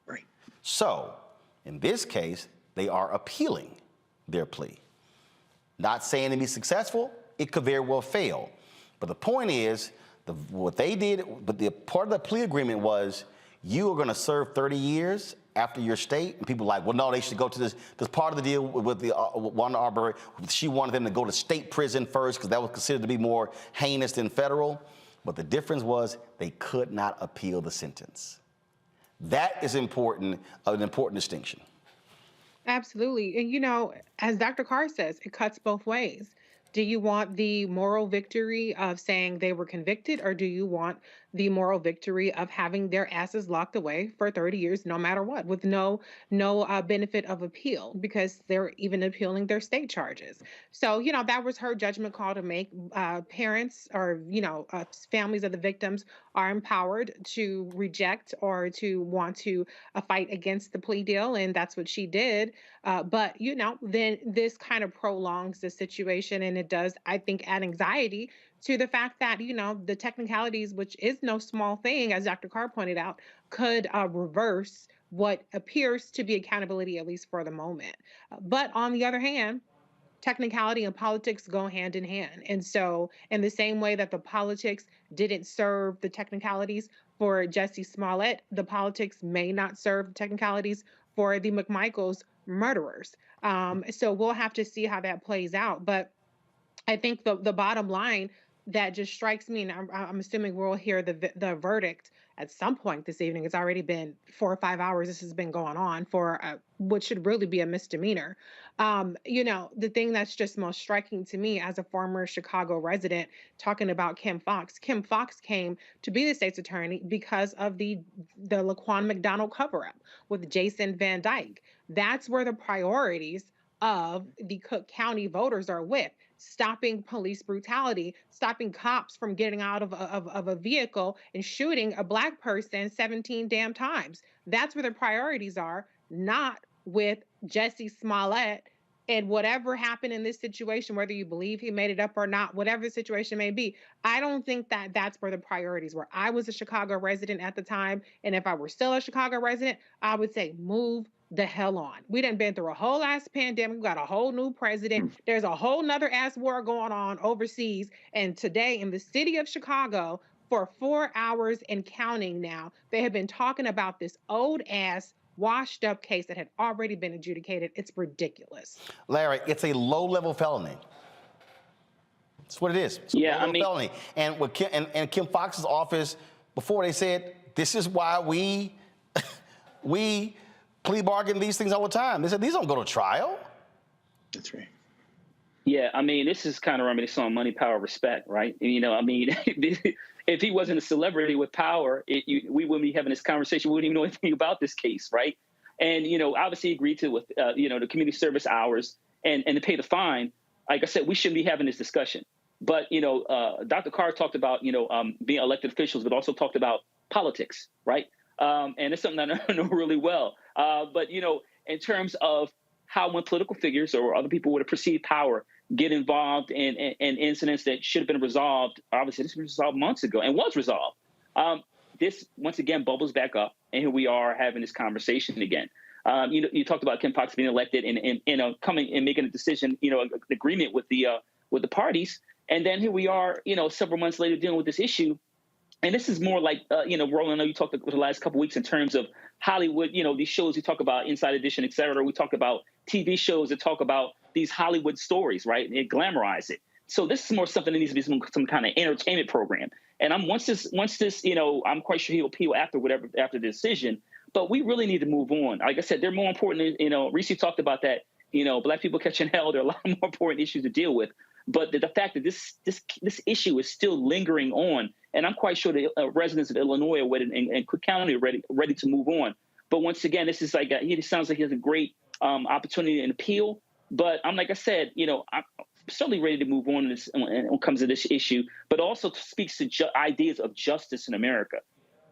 [SPEAKER 8] Right.
[SPEAKER 9] So, in this case, they are appealing their plea. Not saying to be successful, it could very well fail. But the point is, what they did, but the part of the plea agreement was, you are going to serve 30 years after your state. And people are like, well, no, they should go to this. Because part of the deal with Wanda Arbery, she wanted them to go to state prison first because that was considered to be more heinous than federal. But the difference was they could not appeal the sentence. That is an important distinction.
[SPEAKER 7] Absolutely. And, as Dr. Carr says, it cuts both ways. Do you want the moral victory of saying they were convicted, or do you want the moral victory of having their asses locked away for 30 years, no matter what, with no benefit of appeal, because they're even appealing their state charges. So, that was her judgment call to make. Parents or, families of the victims are empowered to reject or to want to fight against the plea deal. And that's what she did. But, then this kind of prolongs the situation. And it does, I think, add anxiety to the fact that, the technicalities, which is no small thing, as Dr. Carr pointed out, could reverse what appears to be accountability, at least for the moment. But on the other hand, technicality and politics go hand in hand. And so, in the same way that the politics didn't serve the technicalities for Jussie Smollett, the politics may not serve the technicalities for the McMichaels murderers. So we'll have to see how that plays out. But I think the bottom line that just strikes me, and I'm assuming we'll hear the verdict at some point this evening. It's already been 4 or 5 hours. This has been going on for what should really be a misdemeanor. The thing that's just most striking to me as a former Chicago resident, talking about Kim Foxx came to be the state's attorney because of the Laquan McDonald cover-up with Jason Van Dyke. That's where the priorities of the Cook County voters are with. Stopping police brutality, stopping cops from getting out of a vehicle and shooting a Black person 17 damn times. That's where the priorities are, not with Jussie Smollett and whatever happened in this situation, whether you believe he made it up or not, whatever the situation may be. I don't think that that's where the priorities were. I was a Chicago resident at the time, and if I were still a Chicago resident, I would say move the hell on. We done been through a whole ass pandemic. We got a whole new president. There's a whole nother ass war going on overseas. And today in the city of Chicago, for 4 hours and counting now, they have been talking about this old ass washed up case that had already been adjudicated. It's ridiculous.
[SPEAKER 9] Larry, it's a low-level felony. That's what it is. It's a low-level felony. And with Kim Foxx's office, before they said, this is why we plea bargain these things all the time. They said, these don't go to trial.
[SPEAKER 8] That's right.
[SPEAKER 13] Yeah, this is kind of reminiscent on money, power, respect, right? If he wasn't a celebrity with power, we wouldn't be having this conversation. We wouldn't even know anything about this case, right? And, obviously agreed to with, the community service hours and to pay the fine. Like I said, we shouldn't be having this discussion. But, Dr. Carr talked about, being elected officials, but also talked about politics, right? And it's something that I know really well. But, in terms of how when political figures or other people with a perceived power get involved in incidents that should have been resolved, obviously this was resolved months ago and was resolved. This, once again, bubbles back up, and here we are having this conversation again. You talked about Kim Foxx being elected and coming and making a decision, an agreement with the parties. And then here we are, several months later dealing with this issue. And this is more like, Roland, I know you talked about the last couple of weeks in terms of Hollywood, these shows you talk about, Inside Edition, et cetera. We talk about TV shows that talk about these Hollywood stories, right? And glamorize it. So this is more something that needs to be some kind of entertainment program. And once this, I'm quite sure he'll appeal after the decision. But we really need to move on. Like I said, they're more important. Reese talked about that. Black people catching hell. There are a lot more important issues to deal with. But the fact that this issue is still lingering on, and I'm quite sure the residents of Illinois and Cook County are ready to move on. But once again, this is like he sounds like he has a great opportunity and appeal. But like I said, I'm certainly ready to move on when it comes to this issue. But also speaks to ideas of justice in America,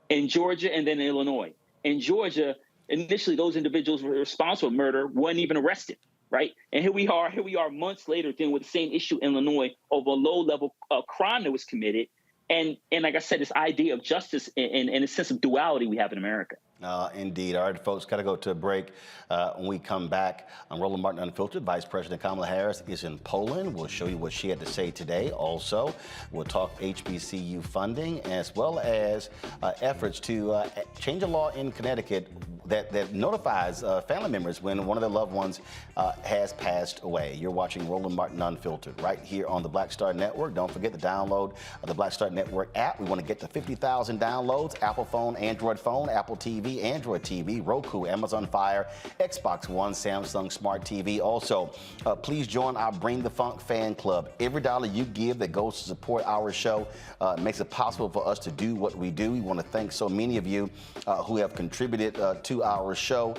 [SPEAKER 13] in Georgia and then in Illinois. In Georgia, initially those individuals who were responsible for murder weren't even arrested. Right. And here we are months later dealing with the same issue in Illinois over a low level crime that was committed. And like I said, this idea of justice and a sense of duality we have in America.
[SPEAKER 9] Indeed. All right, folks, got to go to a break. When we come back, Roland Martin Unfiltered, Vice President Kamala Harris is in Poland. We'll show you what she had to say today. Also, we'll talk HBCU funding as well as efforts to change a law in Connecticut that notifies family members when one of their loved ones has passed away. You're watching Roland Martin Unfiltered right here on the Black Star Network. Don't forget to download the Black Star Network app. We want to get to 50,000 downloads, Apple phone, Android phone, Apple TV, TV, Android TV, Roku, Amazon Fire, Xbox One, Samsung Smart TV. Also, please join our Bring the Funk fan club. Every dollar you give that goes to support our show makes it possible for us to do what we do. We want to thank so many of you who have contributed to our show,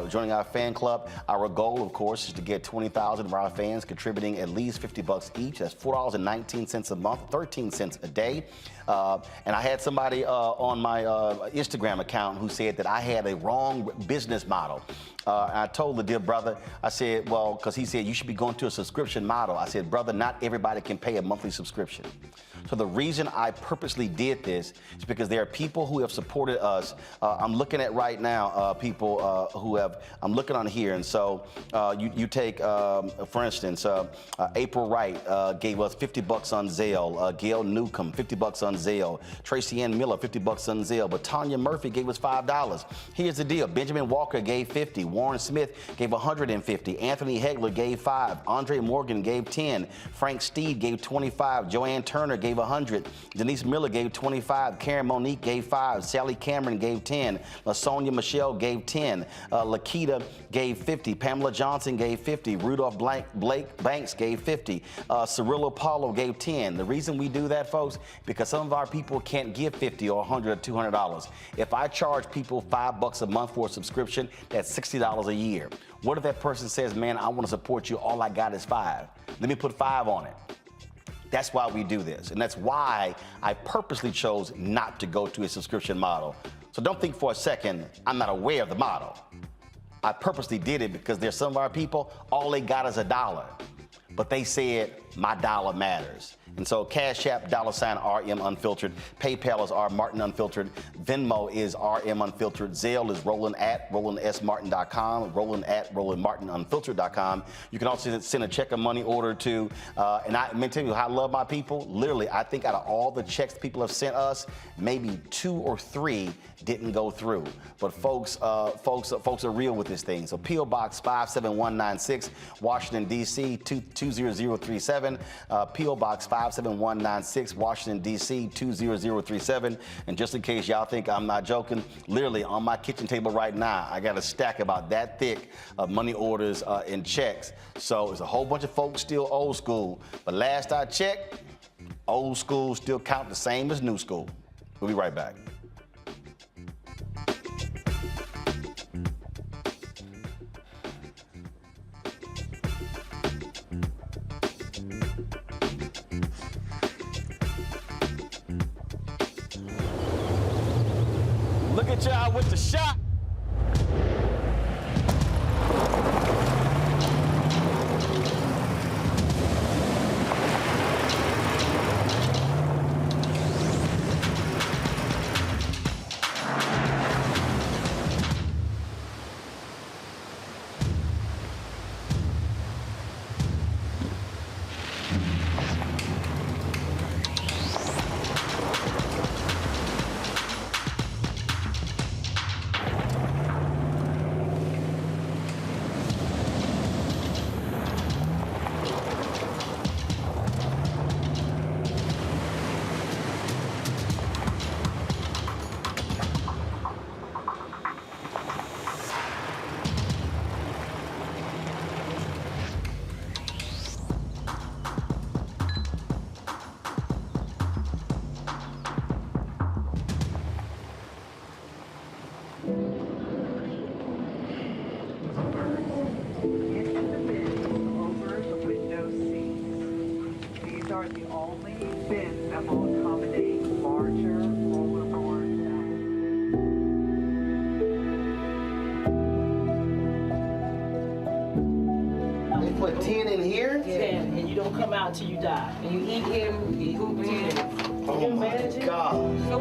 [SPEAKER 9] joining our fan club. Our goal, of course, is to get 20,000 of our fans contributing at least $50 each. That's $4.19 a month, 13 cents a day. And I had somebody on my Instagram account who said that I had a wrong business model. I told the dear brother, I said, well, because he said you should be going to a subscription model. I said, brother, not everybody can pay a monthly subscription. So the reason I purposely did this is because there are people who have supported us. I'm looking at right now people who have, I'm looking on here. And so you take, for instance, April Wright gave us $50 on Zelle. Gail Newcomb, $50 on Zelle. Tracy Ann Miller, $50 on Zelle. But Tanya Murphy gave us $5. Here's the deal. Benjamin Walker gave $50. Warren Smith gave $150. Anthony Hegler gave $5. Andre Morgan gave $10. Frank Steed gave $25. Joanne Turner gave $100. Denise Miller gave $25. Karen Monique gave $5. Sally Cameron gave $10. LaSonia Michelle gave $10. Lakita gave $50. Pamela Johnson gave $50. Rudolph Blake Banks gave $50. Cirillo Paulo gave $10. The reason we do that, folks, because some of our people can't give $50 or $100 or $200. If I charge people $5 a month for a subscription, that's $60 a year. What if that person says, man, I want to support you, all I got is $5? Let me put $5 on it. That's why we do this. And that's why I purposely chose not to go to a subscription model. So don't think for a second I'm not aware of the model. I purposely did it because there's some of our people, all they got is $1. But they said, my dollar matters. And so Cash App, $RM Unfiltered. PayPal is R Martin Unfiltered. Venmo is RM Unfiltered. Zelle is Roland at RolandSMartin.com. Roland at RolandMartinUnfiltered.com. You can also send a check or money order to, and I'm going to tell you how I love my people. Literally, I think out of all the checks people have sent us, maybe 2 or 3 didn't go through. But folks are real with this thing. So P.O. Box 57196, Washington, D.C. 20037. P.O. Box 57196, Washington, D.C. 20037. And just in case y'all think I'm not joking, literally on my kitchen table right now, I got a stack about that thick of money orders and checks. So there's a whole bunch of folks still old school. But last I checked, old school still count the same as new school. We'll be right back. Look at y'all with the shot.
[SPEAKER 18] Put 10 in here? 10, and you don't come out till you die. And you eat him, you eat 10.
[SPEAKER 9] Oh my God.
[SPEAKER 18] So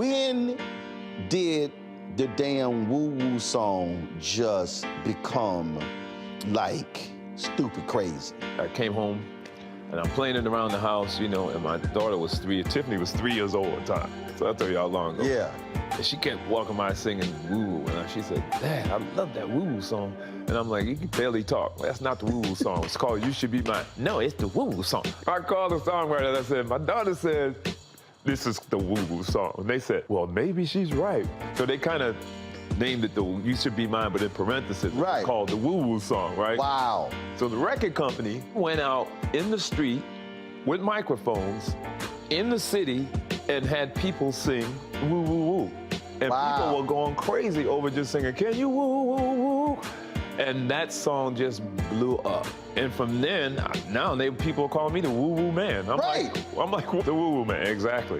[SPEAKER 9] When did the damn woo-woo song just become like stupid crazy?
[SPEAKER 19] I came home and I'm playing it around the house, you know, and my daughter was 3, Tiffany was 3 years old at the time. So I'll tell you how long ago.
[SPEAKER 9] Yeah.
[SPEAKER 19] And she kept walking by singing woo-woo, and she said, Dad, I love that woo-woo song. And I'm like, you can barely talk. That's not the woo-woo song. It's called You Should Be Mine. No, it's the woo-woo song. I called the songwriter and I said, my daughter said, this is the woo-woo song. And they said, well, maybe she's right. So they kind of named it the You Should Be Mine, but in parentheses, it's called the woo-woo song, right?
[SPEAKER 9] Wow.
[SPEAKER 19] So the record company went out in the street with microphones in the city and had people sing woo-woo-woo. And people were going crazy over just singing, can you woo-woo-woo? And that song just blew up. And from then, now people call me the woo-woo man. I'm like, the woo-woo man, exactly.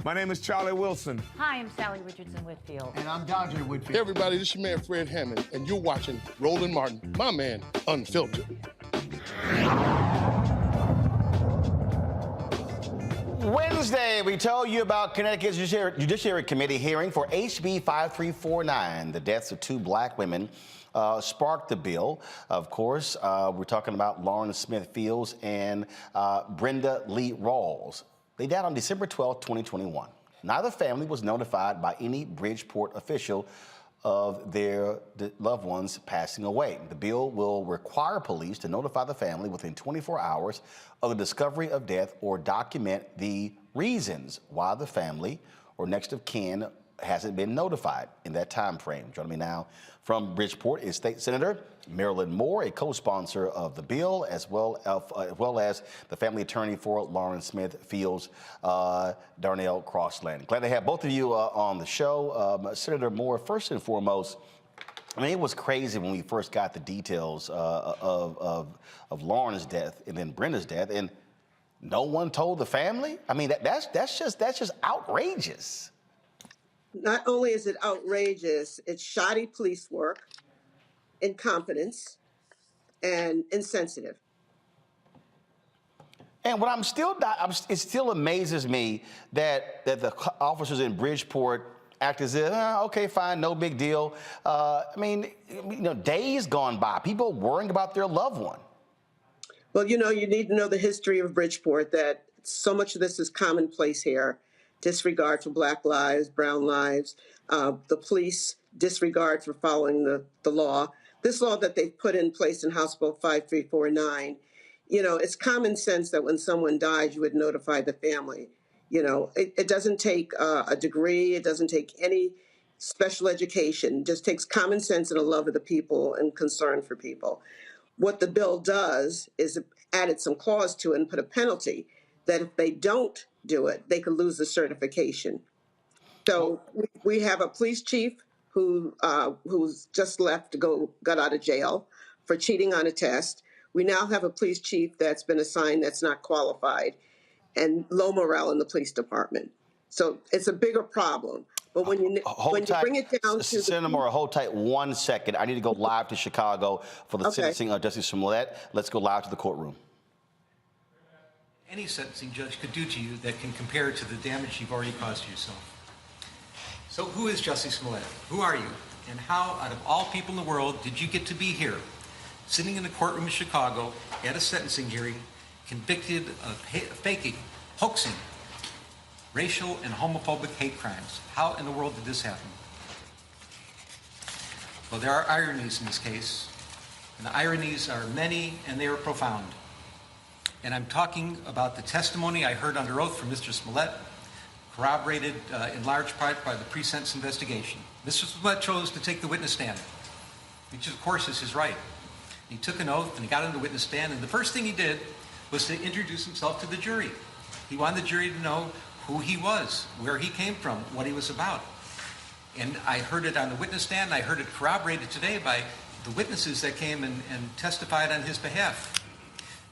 [SPEAKER 3] My name is Charlie Wilson.
[SPEAKER 20] Hi, I'm Sally Richardson Whitfield.
[SPEAKER 3] And I'm Dodger Whitfield.
[SPEAKER 16] Hey, everybody, this is your man, Fred Hammond, and you're watching Roland Martin, my man, Unfiltered.
[SPEAKER 9] Wednesday, we told you about Connecticut's Judiciary Committee hearing for HB 5349. The deaths of 2 black women sparked the bill. Of course, we're talking about Lauren Smith Fields and Brenda Lee Rawls. They died on December 12, 2021. Neither family was notified by any Bridgeport official of their loved ones passing away. The bill will require police to notify the family within 24 hours of the discovery of death or document the reasons why the family or next of kin hasn't been notified in that time frame. Joining me now from Bridgeport is State Senator Marilyn Moore, a co-sponsor of the bill, as well as the family attorney for Lauren Smith Fields, Darnell Crossland. Glad to have both of you on the show. Senator Moore, first and foremost, I mean, it was crazy when we first got the details of Lauren's death and then Brenda's death, and no one told the family. I mean, that's just outrageous.
[SPEAKER 21] Not only is it outrageous, it's shoddy police work, incompetence, and insensitive.
[SPEAKER 9] And what it still amazes me that the officers in Bridgeport act as if, okay, fine, no big deal. I mean, days gone by, people worrying about their loved one.
[SPEAKER 21] Well, you need to know the history of Bridgeport, that so much of this is commonplace here. Disregard for Black lives, brown lives, the police disregard for following the law. This law that they've put in place in House Bill 5349, it's common sense that when someone dies, you would notify the family. It doesn't take a degree. It doesn't take any special education. It just takes common sense and a love of the people and concern for people. What the bill does is added some clause to it and put a penalty that if they don't do it, they could lose the certification. So we have a police chief who's just left got out of jail for cheating on a test. We now have a police chief that's been assigned that's not qualified, and low morale in the police department. So it's a bigger problem. But when you bring it down to
[SPEAKER 9] Senator Moore, hold tight 1 second. I need to go live to Chicago for the sentencing of Jussie Smollett. Let's go live to the courtroom.
[SPEAKER 22] Any sentencing judge could do to you that can compare to the damage you've already caused to yourself. So who is Jussie Smollett? Who are you? And how, out of all people in the world, did you get to be here, sitting in the courtroom in Chicago at a sentencing hearing, convicted of faking, hoaxing, racial and homophobic hate crimes? How in the world did this happen? Well, there are ironies in this case, and the ironies are many and they are profound. And I'm talking about the testimony I heard under oath from Mr. Smollett, corroborated in large part by the pre-sentence investigation. Mr. Smollett chose to take the witness stand, which of course is his right. He took an oath and he got on the witness stand, and the first thing he did was to introduce himself to the jury. He wanted the jury to know who he was, where he came from, what he was about. And I heard it on the witness stand, and I heard it corroborated today by the witnesses that came and testified on his behalf.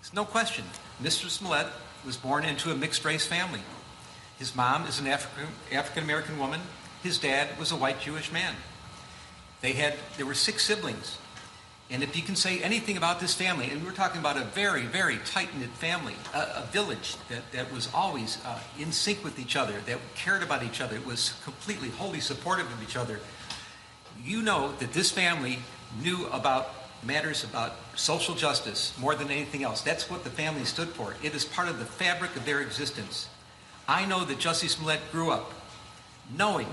[SPEAKER 22] There's no question, Mr. Smollett was born into a mixed-race family. His mom is an African-American woman. His dad was a white Jewish man. There were 6 siblings. And if you can say anything about this family, and we're talking about a very, very tight-knit family, a village that was always in sync with each other, that cared about each other, was completely, wholly supportive of each other, you know that this family knew about matters about social justice more than anything else. That's what the family stood for. It is part of the fabric of their existence. I know that Jussie Smollett grew up knowing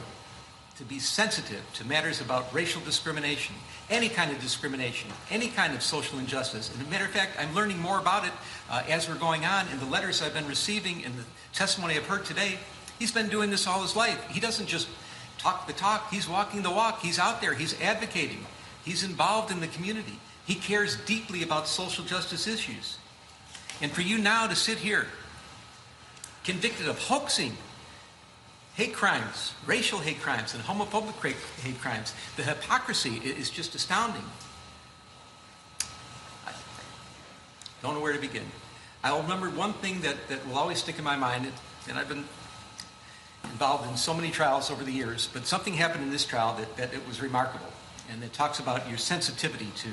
[SPEAKER 22] to be sensitive to matters about racial discrimination, any kind of discrimination, any kind of social injustice. And as a matter of fact, I'm learning more about it as we're going on in the letters I've been receiving and the testimony I've heard today. He's been doing this all his life. He doesn't just talk the talk, he's walking the walk. He's out there, he's advocating. He's involved in the community. He cares deeply about social justice issues. And for you now to sit here, convicted of hoaxing hate crimes, racial hate crimes, and homophobic hate crimes, the hypocrisy is just astounding. I don't know where to begin. I'll remember one thing that will always stick in my mind, and I've been involved in so many trials over the years, but something happened in this trial that it was remarkable. And it talks about your sensitivity to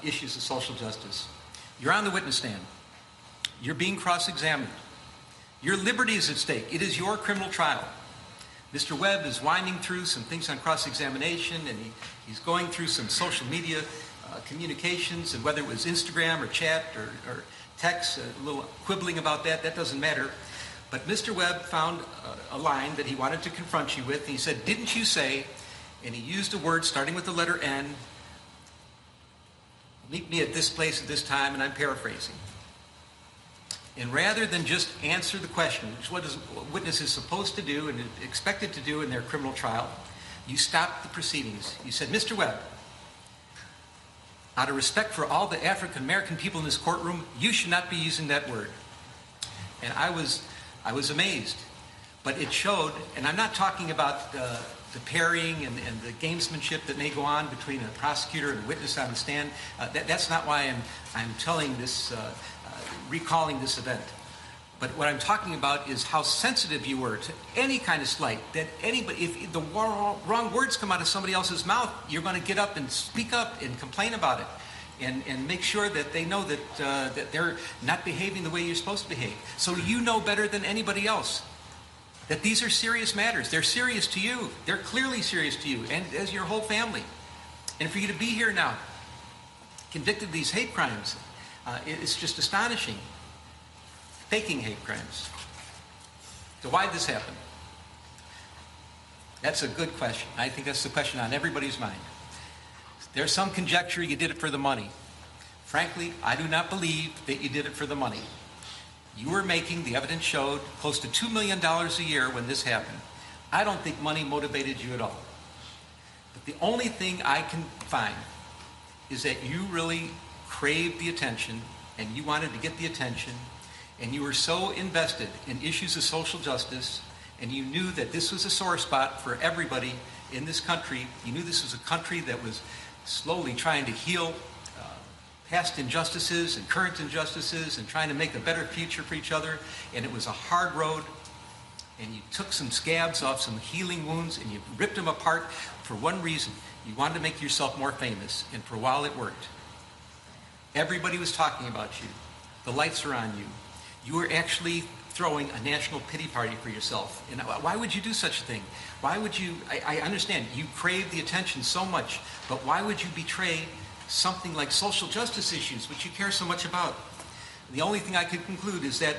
[SPEAKER 22] issues of social justice. You're on the witness stand. You're being cross-examined. Your liberty is at stake. It is your criminal trial. Mr. Webb is winding through some things on cross-examination, and he's going through some social media communications, and whether it was Instagram or chat or text, a little quibbling about that doesn't matter. But Mr. Webb found a line that he wanted to confront you with, and he said, "Didn't you say," and he used a word starting with the letter N, "meet me at this place at this time," and I'm paraphrasing. And rather than just answer the question, which is what a witness is supposed to do and expected to do in their criminal trial, you stopped the proceedings. You said, "Mr. Webb, out of respect for all the African American people in this courtroom, you should not be using that word." And I was amazed. But it showed, and I'm not talking about the parrying and the gamesmanship that may go on between a prosecutor and a witness on the stand. That's not why I'm telling this, recalling this event. But what I'm talking about is how sensitive you were to any kind of slight, that anybody, if the wrong words come out of somebody else's mouth, you're going to get up and speak up and complain about it and make sure that they know that they're not behaving the way you're supposed to behave. So you know better than anybody else that these are serious matters. They're serious to you. They're clearly serious to you and as your whole family. And for you to be here now, convicted of these hate crimes, it's just astonishing. Faking hate crimes. So why did this happen? That's a good question. I think that's the question on everybody's mind. There's some conjecture you did it for the money. Frankly, I do not believe that you did it for the money. You were making, the evidence showed, close to $2 million a year when this happened. I don't think money motivated you at all. But the only thing I can find is that you really craved the attention and you wanted to get the attention and you were so invested in issues of social justice and you knew that this was a sore spot for everybody in this country. You knew this was a country that was slowly trying to heal past injustices and current injustices and trying to make a better future for each other. And it was a hard road. And you took some scabs off some healing wounds and you ripped them apart for one reason. You wanted to make yourself more famous. And for a while it worked. Everybody was talking about you. The lights are on you. You were actually throwing a national pity party for yourself. And why would you do such a thing? Why would you, I understand, you crave the attention so much, but why would you betray something like social justice issues, which you care so much about? The only thing I could conclude is that,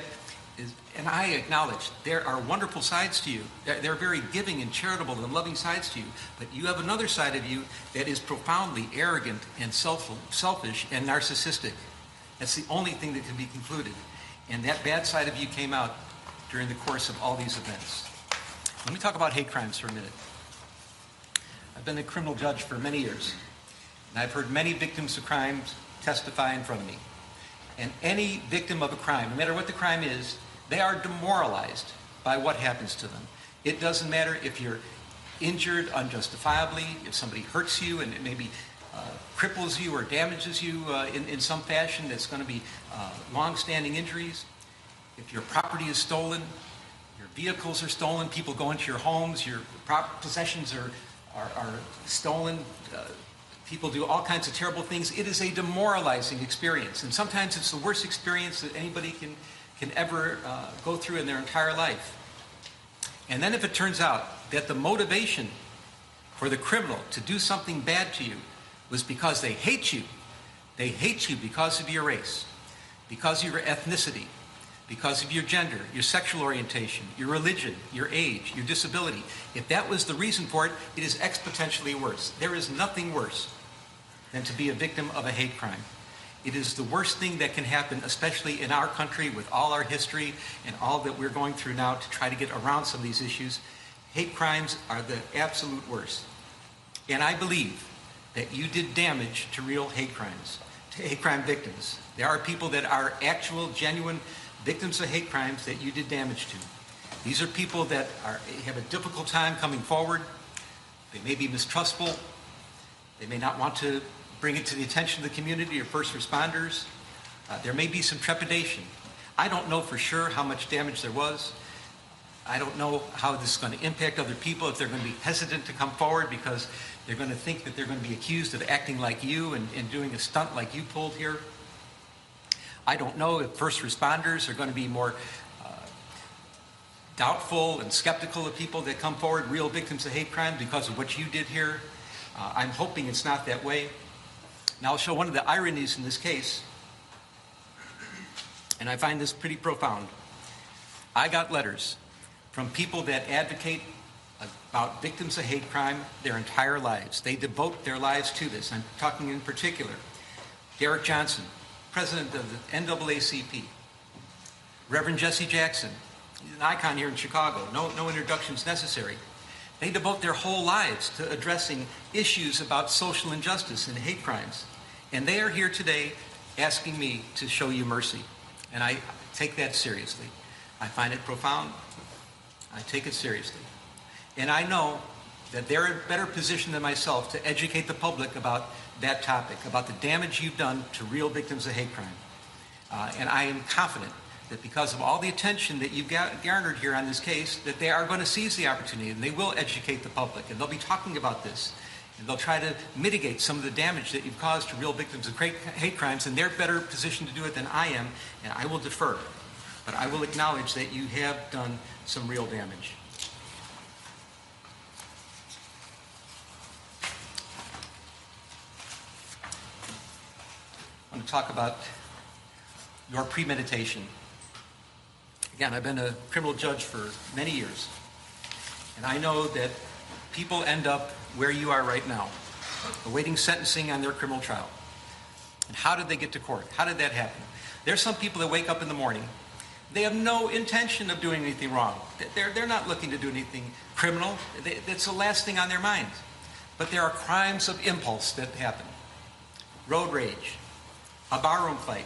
[SPEAKER 22] and I acknowledge, there are wonderful sides to you. There are very giving and charitable and loving sides to you, but you have another side of you that is profoundly arrogant and selfish and narcissistic. That's the only thing that can be concluded. And that bad side of you came out during the course of all these events. Let me talk about hate crimes for a minute. I've been a criminal judge for many years, and I've heard many victims of crimes testify in front of me. And any victim of a crime, no matter what the crime is, they are demoralized by what happens to them. It doesn't matter if you're injured unjustifiably, if somebody hurts you and it maybe cripples you or damages you in some fashion that's going to be long-standing injuries. If your property is stolen, your vehicles are stolen, people go into your homes, your possessions are are stolen. People do all kinds of terrible things. It is a demoralizing experience, and sometimes it's the worst experience that anybody can ever go through in their entire life. And then if it turns out that the motivation for the criminal to do something bad to you was because they hate you because of your race, because of your ethnicity, because of your gender, your sexual orientation, your religion, your age, your disability. If that was the reason for it, it is exponentially worse. There is nothing worse than to be a victim of a hate crime. It is the worst thing that can happen, especially in our country with all our history and all that we're going through now to try to get around some of these issues. Hate crimes are the absolute worst. And I believe that you did damage to real hate crimes, to hate crime victims. There are people that are actual, genuine victims of hate crimes that you did damage to. These are people that have a difficult time coming forward. They may be mistrustful. They may not want to bring it to the attention of the community or first responders. There may be some trepidation. I don't know for sure how much damage there was. I don't know how this is going to impact other people, if they're going to be hesitant to come forward because they're going to think that they're going to be accused of acting like you and doing a stunt like you pulled here. I don't know if first responders are going to be more doubtful and skeptical of people that come forward, real victims of hate crime, because of what you did here. I'm hoping it's not that way. Now I'll show one of the ironies in this case, and I find this pretty profound. I got letters from people that advocate about victims of hate crime their entire lives. They devote their lives to this. I'm talking in particular Derek Johnson, president of the NAACP, Reverend Jesse Jackson, he's an icon here in Chicago, no introductions necessary. They devote their whole lives to addressing issues about social injustice and hate crimes. And they are here today asking me to show you mercy. And I take that seriously. I find it profound. I take it seriously. And I know that they're in a better position than myself to educate the public about that topic, about the damage you've done to real victims of hate crime. And I am confident that because of all the attention that you've garnered here on this case, that they are going to seize the opportunity and they will educate the public and they'll be talking about this and they'll try to mitigate some of the damage that you've caused to real victims of hate crimes, and they're better positioned to do it than I am, and I will defer. But I will acknowledge that you have done some real damage. I want to talk about your premeditation. Again, I've been a criminal judge for many years, and I know that people end up where you are right now, awaiting sentencing on their criminal trial. And how did they get to court? How did that happen? There's some people that wake up in the morning, they have no intention of doing anything wrong. They're not looking to do anything criminal. That's the last thing on their mind. But there are crimes of impulse that happen. Road rage, a barroom fight,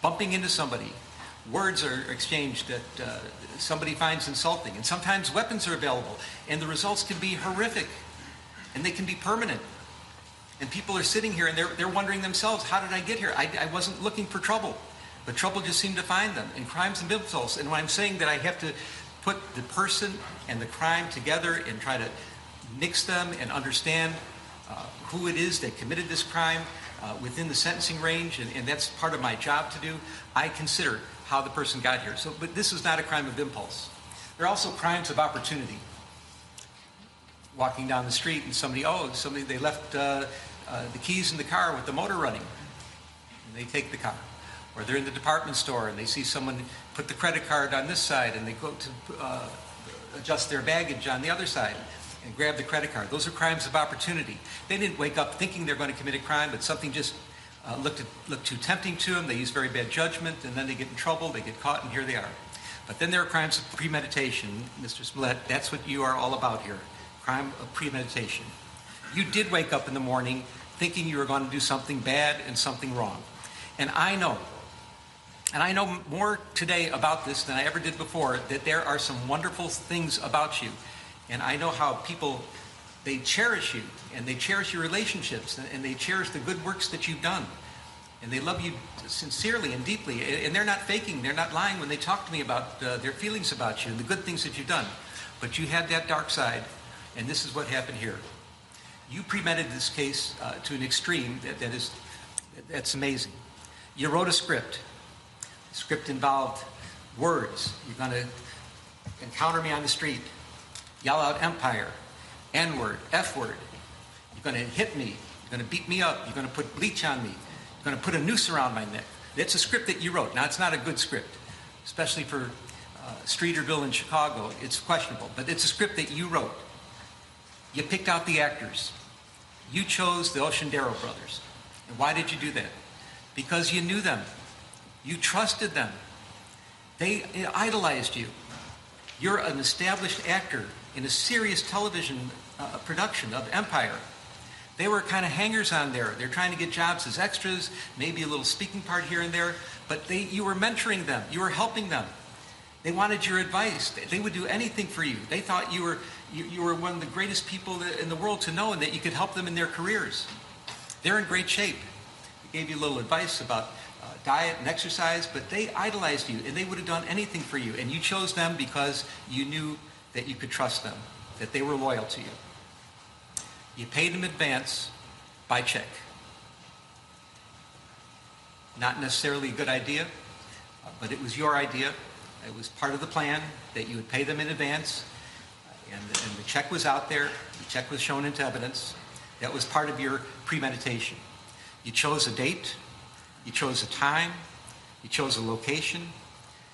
[SPEAKER 22] bumping into somebody, words are exchanged that somebody finds insulting, and sometimes weapons are available, and the results can be horrific, and they can be permanent. And people are sitting here and they're wondering themselves, how did I get here? I wasn't looking for trouble, but trouble just seemed to find them, and crimes and impulse. And when I'm saying that I have to put the person and the crime together and try to mix them and understand who it is that committed this crime within the sentencing range, and that's part of my job to do, I consider how the person got here. So, but this is not a crime of impulse. There are also crimes of opportunity. Walking down the street and somebody they left the keys in the car with the motor running, and they take the car. Or they're in the department store and they see someone put the credit card on this side and they go to adjust their baggage on the other side and grab the credit card. Those are crimes of opportunity. They didn't wake up thinking they're going to commit a crime, but something just looked too tempting to them. They use very bad judgment, and then they get in trouble, they get caught, and here they are. But then there are crimes of premeditation. Mr. Smollett, that's what you are all about here, crime of premeditation. You did wake up in the morning thinking you were going to do something bad and something wrong. And I know more today about this than I ever did before, that there are some wonderful things about you. And I know how people, they cherish you, and they cherish your relationships, and they cherish the good works that you've done. And they love you sincerely and deeply. And they're not faking, they're not lying when they talk to me about their feelings about you and the good things that you've done. But you had that dark side, And this is what happened here. You premeditated this case to an extreme that's amazing. You wrote a script. The script involved words. You're going to encounter me on the street, yell out empire, N-word, F-word. You're going to hit me. You're going to beat me up. You're going to put bleach on me. You're going to put a noose around my neck. It's a script that you wrote. Now, it's not a good script, especially for Streeterville in Chicago. It's questionable, but it's a script that you wrote. You picked out the actors. You chose the Oceandero brothers. And why did you do that? Because you knew them. You trusted them. They idolized you. You're an established actor in a serious television production of Empire. They were kind of hangers on there. They're trying to get jobs as extras, maybe a little speaking part here and there, but you were mentoring them. You were helping them. They wanted your advice. They would do anything for you. They thought you were one of the greatest people in the world to know, and that you could help them in their careers. They're in great shape. They gave you a little advice about diet and exercise, but they idolized you, and they would have done anything for you. And you chose them because you knew that you could trust them, that they were loyal to you. You paid them in advance by check. Not necessarily a good idea, but it was your idea. It was part of the plan that you would pay them in advance, and the check was out there. The check was shown into evidence. That was part of your premeditation. You chose a date. You chose a time. You chose a location.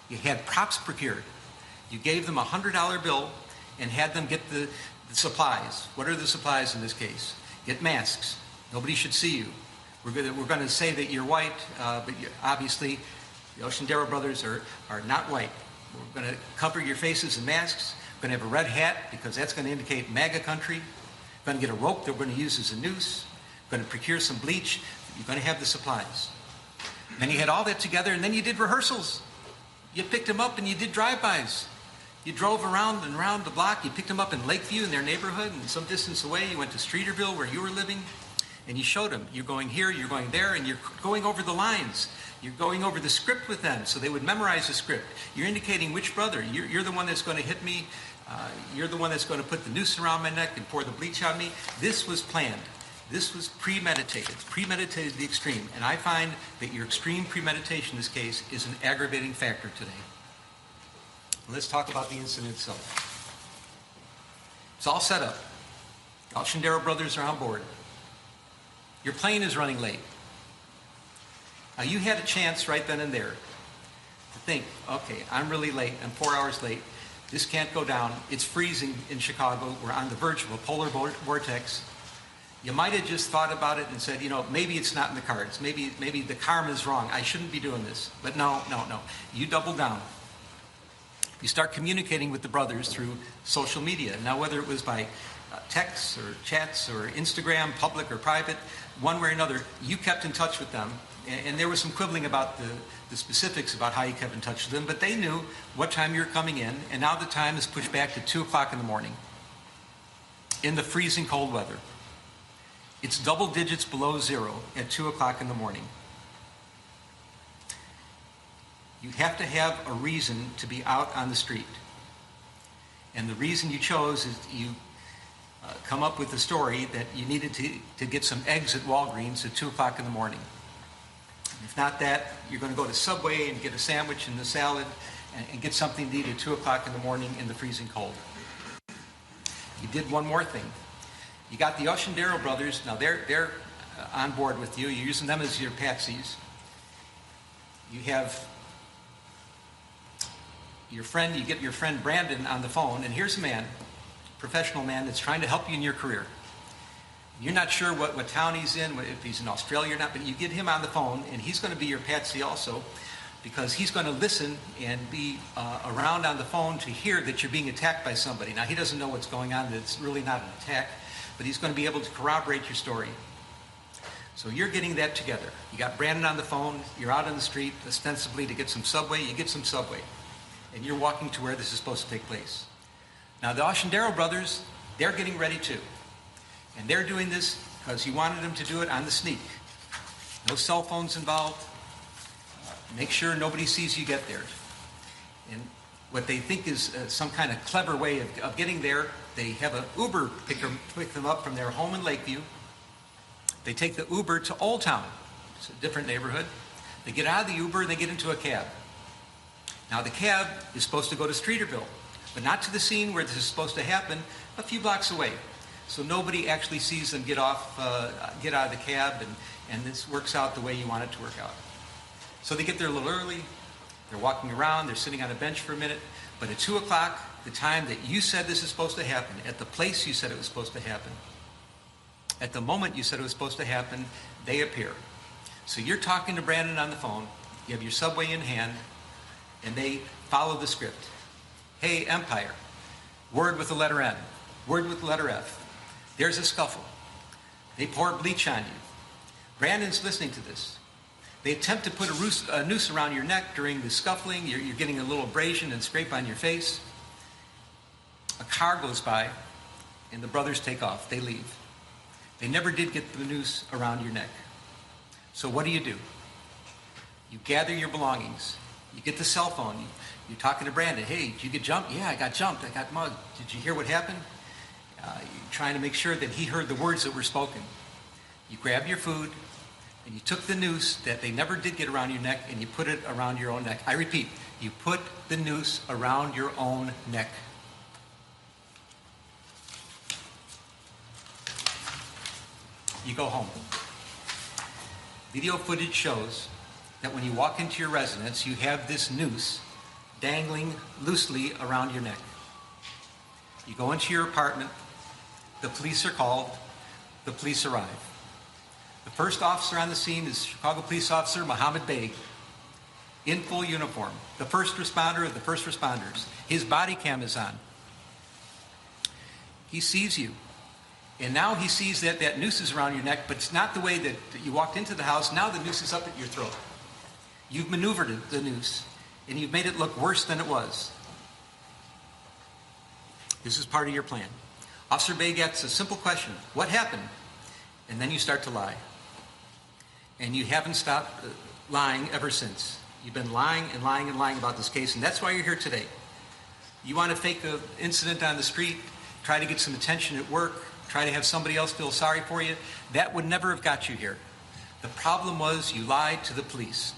[SPEAKER 22] You had props procured. You gave them a $100 bill and had them get the supplies. What are the supplies in this case? Get masks. Nobody should see you. We're going to say that you're white, but obviously the Oceandero brothers are not white. We're going to cover your faces in masks. We're going to have a red hat because that's going to indicate MAGA country. We're going to get a rope that we're going to use as a noose. We're going to procure some bleach. You're going to have the supplies. Then you had all that together, and then you did rehearsals. You picked them up and you did drive-bys. You drove around and around the block. You picked them up in Lakeview in their neighborhood, and some distance away you went to Streeterville where you were living, and you showed them. You're going here, you're going there, and you're going over the lines. You're going over the script with them so they would memorize the script. You're indicating which brother. You're the one that's going to hit me. You're the one that's going to put the noose around my neck and pour the bleach on me. This was planned. This was premeditated to the extreme. And I find that your extreme premeditation in this case is an aggravating factor today. Let's talk about the incident itself. It's all set up. The Oceandero brothers are on board. Your plane is running late. Now, you had a chance right then and there to think, okay, I'm really late. I'm 4 hours late. This can't go down. It's freezing in Chicago. We're on the verge of a polar vortex. You might have just thought about it and said, you know, maybe it's not in the cards. Maybe the karma is wrong. I shouldn't be doing this. But no. You double down. You start communicating with the brothers through social media. Now, whether it was by texts or chats or Instagram, public or private, one way or another, you kept in touch with them. And there was some quibbling about the specifics about how you kept in touch with them, but they knew what time you were coming in, and now the time is pushed back to 2 o'clock in the morning in the freezing cold weather. It's double digits below zero at 2 o'clock in the morning. You have to have a reason to be out on the street. And the reason you chose is you come up with the story that you needed to get some eggs at Walgreens at 2 o'clock in the morning. If not that, you're going to go to Subway and get a sandwich and a salad and get something to eat at 2 o'clock in the morning in the freezing cold. You did one more thing. You got the Oceandero brothers. Now they're on board with you. You're using them as your patsies. You have your friend, you get your friend Brandon on the phone, and here's a man, professional man that's trying to help you in your career. You're not sure what town he's in, if he's in Australia or not, but you get him on the phone, and he's going to be your patsy also, because he's going to listen and be around on the phone to hear that you're being attacked by somebody. Now, he doesn't know what's going on, that it's really not an attack, but he's going to be able to corroborate your story. So you're getting that together. You got Brandon on the phone, you're out on the street, ostensibly to get some Subway, you get some Subway, and you're walking to where this is supposed to take place. Now, the Oceandero brothers, they're getting ready too. And they're doing this because you wanted them to do it on the sneak. No cell phones involved. Make sure nobody sees you get there. And what they think is some kind of clever way of getting there They have an Uber pick them up from their home in Lakeview. They take the Uber to Old Town. It's a different neighborhood. They get out of the Uber and they get into a cab. Now the cab is supposed to go to Streeterville, but not to the scene where this is supposed to happen, a few blocks away. So nobody actually sees them get out of the cab, and this works out the way you want it to work out. So they get there a little early, they're walking around, they're sitting on a bench for a minute, but at 2 o'clock, the time that you said this is supposed to happen, at the place you said it was supposed to happen, at the moment you said it was supposed to happen, they appear. So you're talking to Brandon on the phone, you have your subway in hand, and they follow the script. Hey, Empire, word with the letter N, word with the letter F. There's a scuffle. They pour bleach on you. Brandon's listening to this. They attempt to put a noose around your neck during the scuffling. You're getting a little abrasion and scrape on your face. A car goes by, and the brothers take off. They leave. They never did get the noose around your neck. So what do? You gather your belongings. You get the cell phone. You're talking to Brandon. Hey, did you get jumped? Yeah, I got jumped. I got mugged. Did you hear what happened? You're trying to make sure that he heard the words that were spoken. You grab your food, and you took the noose that they never did get around your neck, and you put it around your own neck. I repeat, you put the noose around your own neck. You go home. Video footage shows that when you walk into your residence, you have this noose dangling loosely around your neck. You go into your apartment, the police are called, the police arrive. The first officer on the scene is Chicago Police Officer Mohammed Beg, in full uniform, the first responder of the first responders. His body cam is on. He sees you, and now he sees that that noose is around your neck, but it's not the way that you walked into the house. Now the noose is up at your throat. You've maneuvered the noose, and you've made it look worse than it was. This is part of your plan. Officer Beg asks a simple question: what happened? And then you start to lie. And you haven't stopped lying ever since. You've been lying and lying and lying about this case, and that's why you're here today. You want to fake an incident on the street, try to get some attention at work, try to have somebody else feel sorry for you. That would never have got you here. The problem was you lied to the police,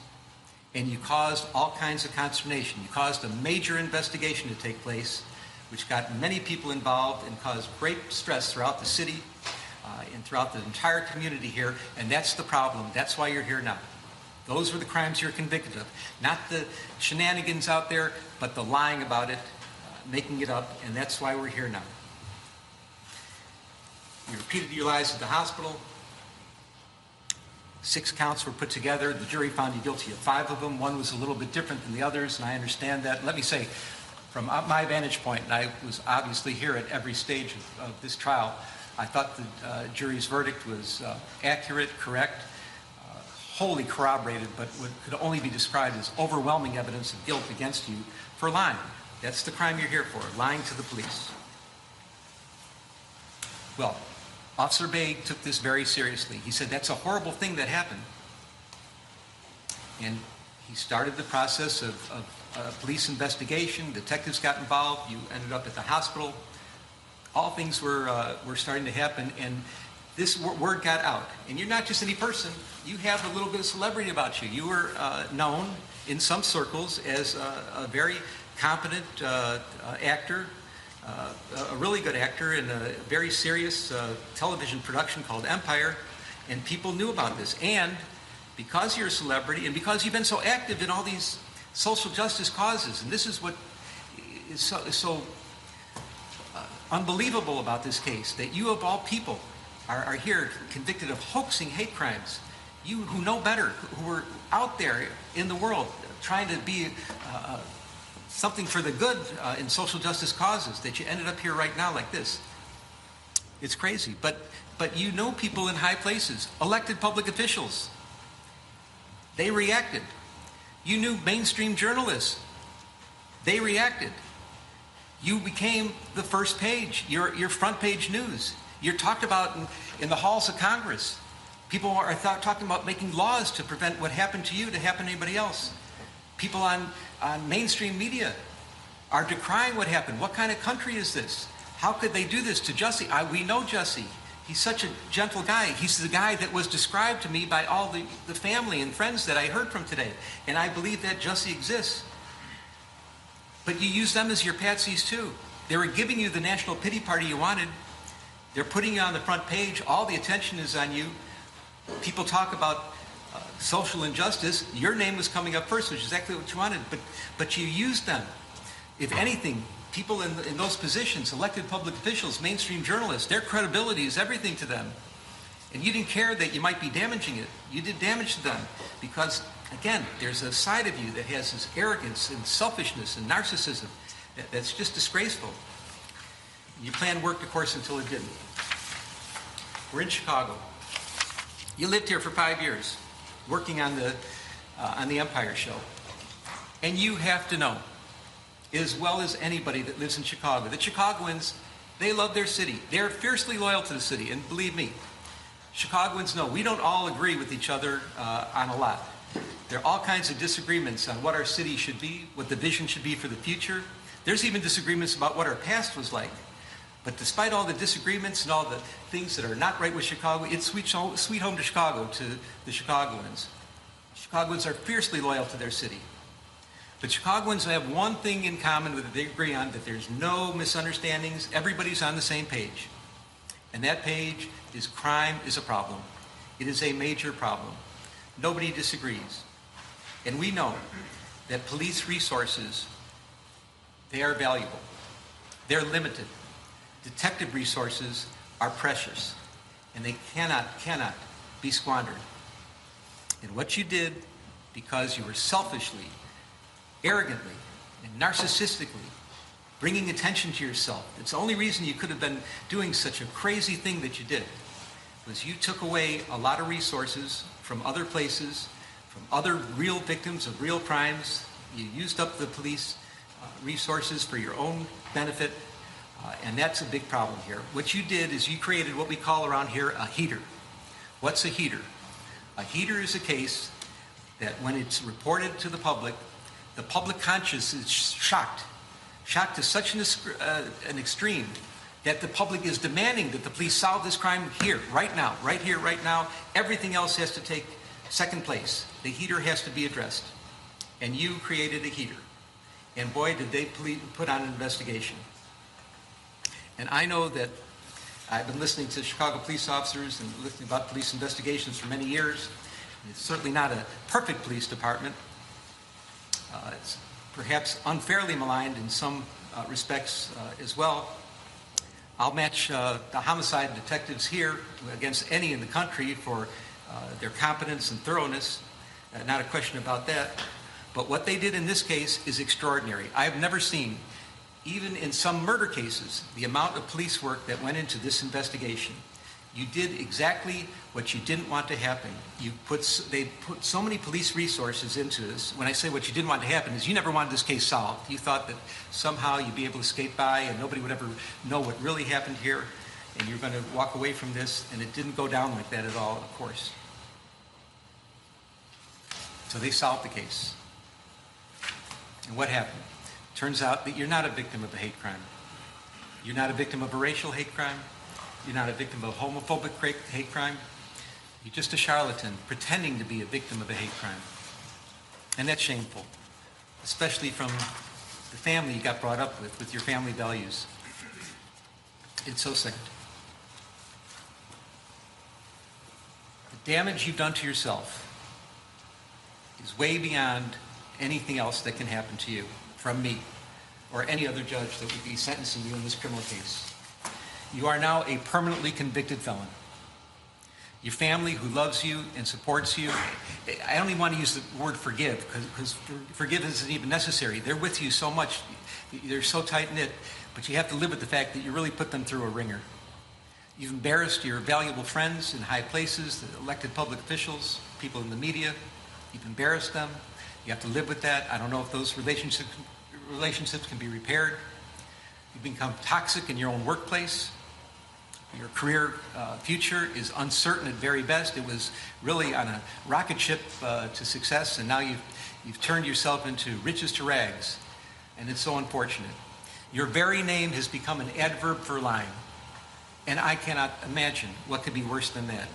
[SPEAKER 22] and you caused all kinds of consternation. You caused a major investigation to take place, which got many people involved and caused great stress throughout the city and throughout the entire community here, and that's the problem. That's why you're here now. Those were the crimes you're convicted of. Not the shenanigans out there, but the lying about it, making it up, and that's why we're here now. You repeated your lies at the hospital. 6 counts were put together. The jury found you guilty of 5 of them. One was a little bit different than the others, and I understand that. Let me say, from my vantage point, and I was obviously here at every stage of this trial, I thought the jury's verdict was accurate, correct, wholly corroborated, but what could only be described as overwhelming evidence of guilt against you for lying. That's the crime you're here for, lying to the police. Well, Officer Beg took this very seriously. He said, that's a horrible thing that happened. And he started the process of police investigation. Detectives got involved. You ended up at the hospital. All things were starting to happen, and this word got out. And you're not just any person. You have a little bit of celebrity about you. You were known in some circles as a very competent actor, a really good actor in a very serious television production called Empire, and people knew about this. And because you're a celebrity, and because you've been so active in all these social justice causes, and this is what is so unbelievable about this case, that you of all people are here convicted of hoaxing hate crimes. You who know better, who were out there in the world trying to be something for the good in social justice causes, that you ended up here right now like this. It's crazy, but you know people in high places, elected public officials. They reacted. You knew mainstream journalists. They reacted. You became the first page, your front page news. You're talked about in the halls of Congress. People are talking about making laws to prevent what happened to you to happen to anybody else. People on mainstream media are decrying what happened. What kind of country is this? How could they do this to Jussie? We know Jussie. He's such a gentle guy. He's the guy that was described to me by all the family and friends that I heard from today. And I believe that Jussie exists. But you use them as your patsies too. They were giving you the national pity party you wanted. They're putting you on the front page. All the attention is on you. People talk about social injustice. Your name was coming up first, which is exactly what you wanted. But you used them. If anything, people in those positions, elected public officials, mainstream journalists, their credibility is everything to them. And you didn't care that you might be damaging it. You did damage to them because, again, there's a side of you that has this arrogance and selfishness and narcissism that's just disgraceful. Your plan worked, of course, until it didn't. We're in Chicago. You lived here for 5 years, working on the Empire show. And you have to know, as well as anybody that lives in Chicago, that Chicagoans, they love their city. They're fiercely loyal to the city, and believe me, Chicagoans know we don't all agree with each other on a lot. There are all kinds of disagreements on what our city should be, what the vision should be for the future. There's even disagreements about what our past was like. But despite all the disagreements and all the things that are not right with Chicago, it's sweet home to Chicago to the Chicagoans. Chicagoans are fiercely loyal to their city. But Chicagoans have one thing in common that they agree on, that there's no misunderstandings. Everybody's on the same page. And that page is crime is a problem. It is a major problem. Nobody disagrees. And we know that police resources, they are valuable. They're limited. Detective resources are precious. And they cannot be squandered. And what you did, because you were selfishly, arrogantly, and narcissistically bringing attention to yourself, it's the only reason you could have been doing such a crazy thing that you did, was you took away a lot of resources from other places, from other real victims of real crimes. You used up the police resources for your own benefit, and that's a big problem here. What you did is you created what we call around here a heater. What's a heater? A heater is a case that when it's reported to the public conscience is shocked to such an extreme that the public is demanding that the police solve this crime here, right now, right here, right now. Everything else has to take second place. The heater has to be addressed. And you created a heater. And boy, did they put on an investigation. And I know that I've been listening to Chicago police officers and listening about police investigations for many years. It's certainly not a perfect police department. It's perhaps unfairly maligned in some respects as well. I'll match the homicide detectives here against any in the country for their competence and thoroughness. Not a question about that. But what they did in this case is extraordinary. I have never seen, even in some murder cases, the amount of police work that went into this investigation. You did exactly what you didn't want to happen. They put so many police resources into this. When I say what you didn't want to happen is you never wanted this case solved. You thought that somehow you'd be able to skate by and nobody would ever know what really happened here, and you're going to walk away from this, and it didn't go down like that at all, of course. So they solved the case. And what happened? Turns out that you're not a victim of a hate crime. You're not a victim of a racial hate crime. You're not a victim of a homophobic hate crime. You're just a charlatan pretending to be a victim of a hate crime. And that's shameful, especially from the family you got brought up with your family values. It's so sad. The damage you've done to yourself is way beyond anything else that can happen to you from me or any other judge that would be sentencing you in this criminal case. You are now a permanently convicted felon. Your family who loves you and supports you, I only want to use the word forgive because forgiveness isn't even necessary. They're with you so much, they're so tight-knit, but you have to live with the fact that you really put them through a ringer. You've embarrassed your valuable friends in high places, the elected public officials, people in the media. You've embarrassed them. You have to live with that. I don't know if those relationships can be repaired. You've become toxic in your own workplace. Your career future is uncertain at very best. It was really on a rocket ship to success, and now you've turned yourself into riches to rags, and it's so unfortunate. Your very name has become an adverb for lying. And I cannot imagine what could be worse than that.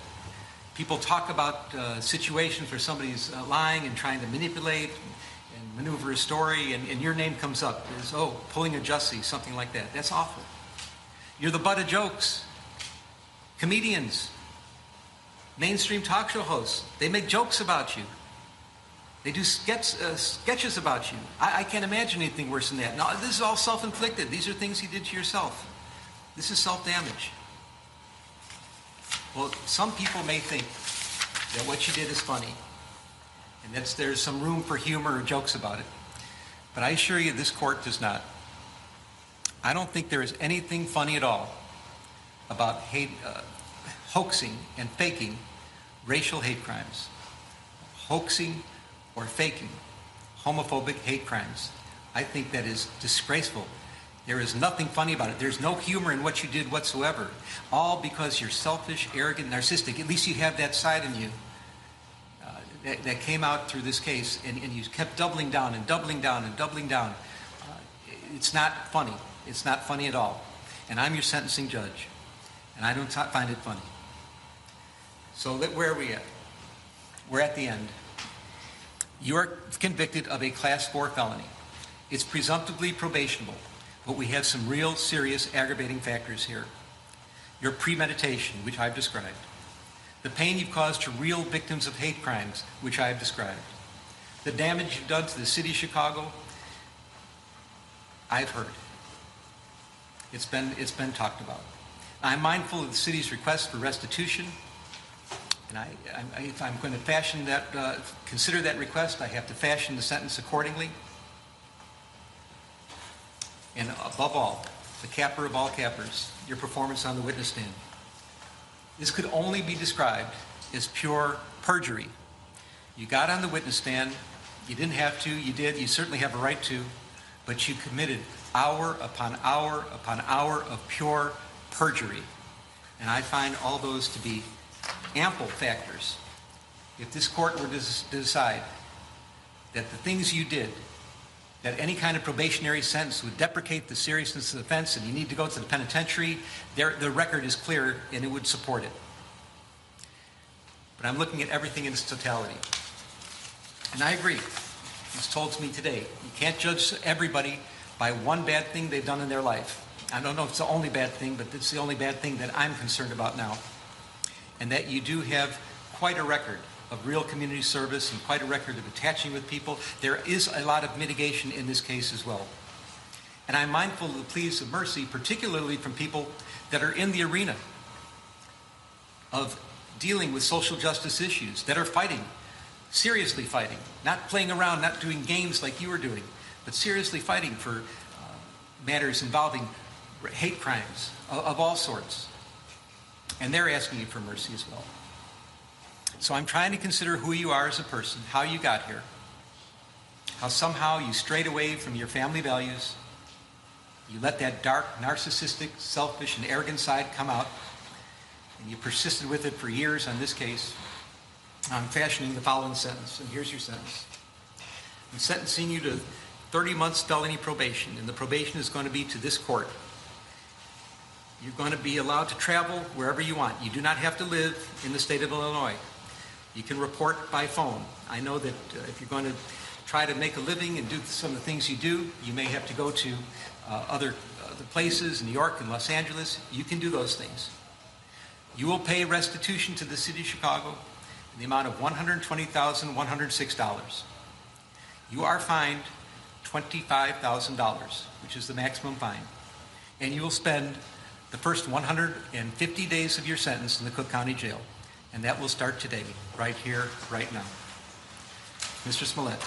[SPEAKER 22] People talk about situations where somebody's lying and trying to manipulate and maneuver a story, and your name comes up as, oh, pulling a Jussie, something like that. That's awful. You're the butt of jokes. Comedians, mainstream talk show hosts, they make jokes about you. They do sketches about you. I can't imagine anything worse than that. Now, this is all self-inflicted. These are things you did to yourself. This is self-damage. Well, some people may think that what you did is funny, and that there's some room for humor or jokes about it. But I assure you, this court does not. I don't think there is anything funny at all about hoaxing and faking racial hate crimes. Hoaxing or faking homophobic hate crimes. I think that is disgraceful. There is nothing funny about it. There's no humor in what you did whatsoever. All because you're selfish, arrogant, narcissistic. At least you have that side in you that came out through this case, and you kept doubling down and doubling down and doubling down. It's not funny. It's not funny at all. And I'm your sentencing judge, and I don't find it funny. So where are we at? We're at the end. You are convicted of a Class 4 felony. It's presumptively probationable, but we have some real serious aggravating factors here. Your premeditation, which I've described. The pain you've caused to real victims of hate crimes, which I've described. The damage you've done to the city of Chicago, I've heard. It's been talked about. I'm mindful of the city's request for restitution, and if I'm going to fashion that, consider that request, I have to fashion the sentence accordingly. And above all, the capper of all cappers, your performance on the witness stand. This could only be described as pure perjury. You got on the witness stand, you didn't have to, you did, you certainly have a right to, but you committed hour upon hour upon hour of pure perjury. And I find all those to be ample factors. If this court were to decide that the things you did, that any kind of probationary sentence would deprecate the seriousness of the offense and you need to go to the penitentiary, the record is clear and it would support it. But I'm looking at everything in its totality. And I agree. It's told to me today, you can't judge everybody by one bad thing they've done in their life. I don't know if it's the only bad thing, but it's the only bad thing that I'm concerned about now. And that you do have quite a record of real community service and quite a record of attaching with people. There is a lot of mitigation in this case as well. And I'm mindful of the pleas of mercy, particularly from people that are in the arena of dealing with social justice issues, that are fighting, seriously fighting, not playing around, not doing games like you were doing, but seriously fighting for matters involving hate crimes of all sorts. And they're asking you for mercy as well. So I'm trying to consider who you are as a person, how you got here, how somehow you strayed away from your family values, you let that dark, narcissistic, selfish, and arrogant side come out, and you persisted with it for years on this case. I'm fashioning the following sentence, and here's your sentence. I'm sentencing you to 30 months felony probation, and the probation is going to be to this court. You're going to be allowed to travel wherever you want. You do not have to live in the state of Illinois. You can report by phone. I know that if you're going to try to make a living and do some of the things you do, you may have to go to other places, New York and Los Angeles. You can do those things. You will pay restitution to the city of Chicago in the amount of $120,106. You are fined $25,000, which is the maximum fine. And you will spend the first 150 days of your sentence in the Cook County Jail. And that will start today, right here, right now. Mr. Smollett,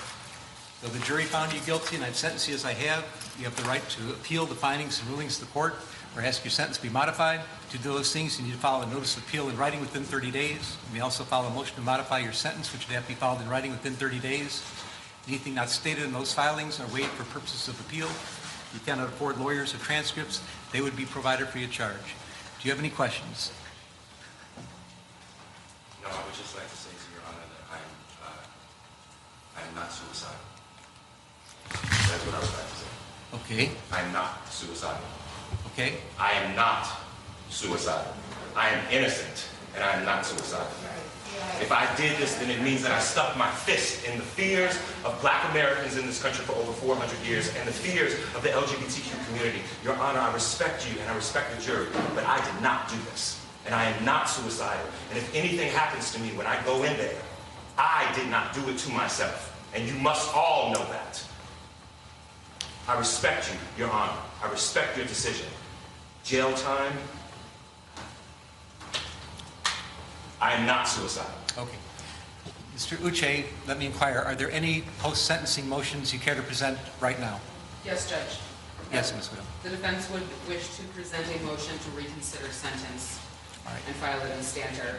[SPEAKER 22] though the jury found you guilty and I've sentenced you as I have, you have the right to appeal the findings and rulings of the court or ask your sentence to be modified. To do those things, you need to file a notice of appeal in writing within 30 days. You may also file a motion to modify your sentence, which would have to be filed in writing within 30 days. Anything not stated in those filings are waived for purposes of appeal. You cannot afford lawyers or transcripts. They would be provided free of charge. Do you have any questions?
[SPEAKER 1] No, I would just like to say to Your Honor that I am not suicidal. That's what I would like to say.
[SPEAKER 22] Okay.
[SPEAKER 1] I am not suicidal.
[SPEAKER 22] Okay.
[SPEAKER 1] I am not suicidal. I am innocent, and I am not suicidal. If I did this, then it means that I stuck my fist in the fears of Black Americans in this country for over 400 years and the fears of the LGBTQ community. Your Honor, I respect you and I respect the jury, but I did not do this. And I am not suicidal. And if anything happens to me when I go in there, I did not do it to myself. And you must all know that. I respect you, Your Honor. I respect your decision. Jail time, I am not suicidal.
[SPEAKER 22] Okay. Mr. Uche, let me inquire, are there any post-sentencing motions you care to present right now?
[SPEAKER 2] Yes, Judge.
[SPEAKER 22] Yes, Ms. Widow.
[SPEAKER 2] The defense would wish to present a motion to reconsider sentence and file it in stanter.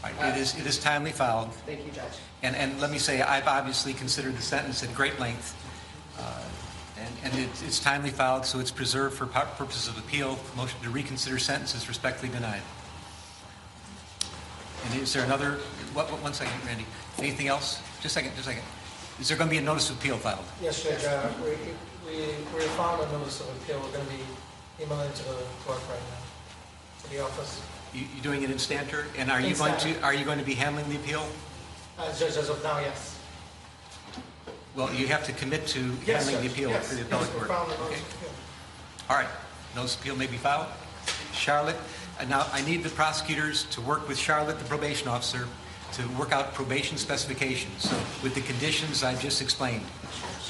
[SPEAKER 22] All right. It is timely filed.
[SPEAKER 2] Thank you, Judge.
[SPEAKER 22] And let me say, I've obviously considered the sentence at great length, and it's timely filed, so it's preserved for purposes of appeal. Motion to reconsider sentence is respectfully denied. And is there another, one second, Randy. Anything else? Just a second. Is there going to be a notice of appeal filed?
[SPEAKER 5] Yes, Judge. We filed a notice of appeal. We're going to be emailing to the clerk right now, to the office.
[SPEAKER 22] You doing it in stanter? And are
[SPEAKER 5] In
[SPEAKER 22] you
[SPEAKER 5] stanter.
[SPEAKER 22] going to be handling the appeal?
[SPEAKER 5] Judge, as of now, yes.
[SPEAKER 22] Well, you have to commit to
[SPEAKER 5] Yes,
[SPEAKER 22] handling the
[SPEAKER 5] Judge.
[SPEAKER 22] appeal
[SPEAKER 5] Yes,
[SPEAKER 22] for the
[SPEAKER 5] yes,
[SPEAKER 22] appellate
[SPEAKER 5] we
[SPEAKER 22] court.
[SPEAKER 5] filed a notice
[SPEAKER 22] Okay.
[SPEAKER 5] of appeal.
[SPEAKER 22] All right. Notice of appeal may be filed. Charlotte, now I need the prosecutors to work with Charlotte, the probation officer, to work out probation specifications with the conditions I just explained.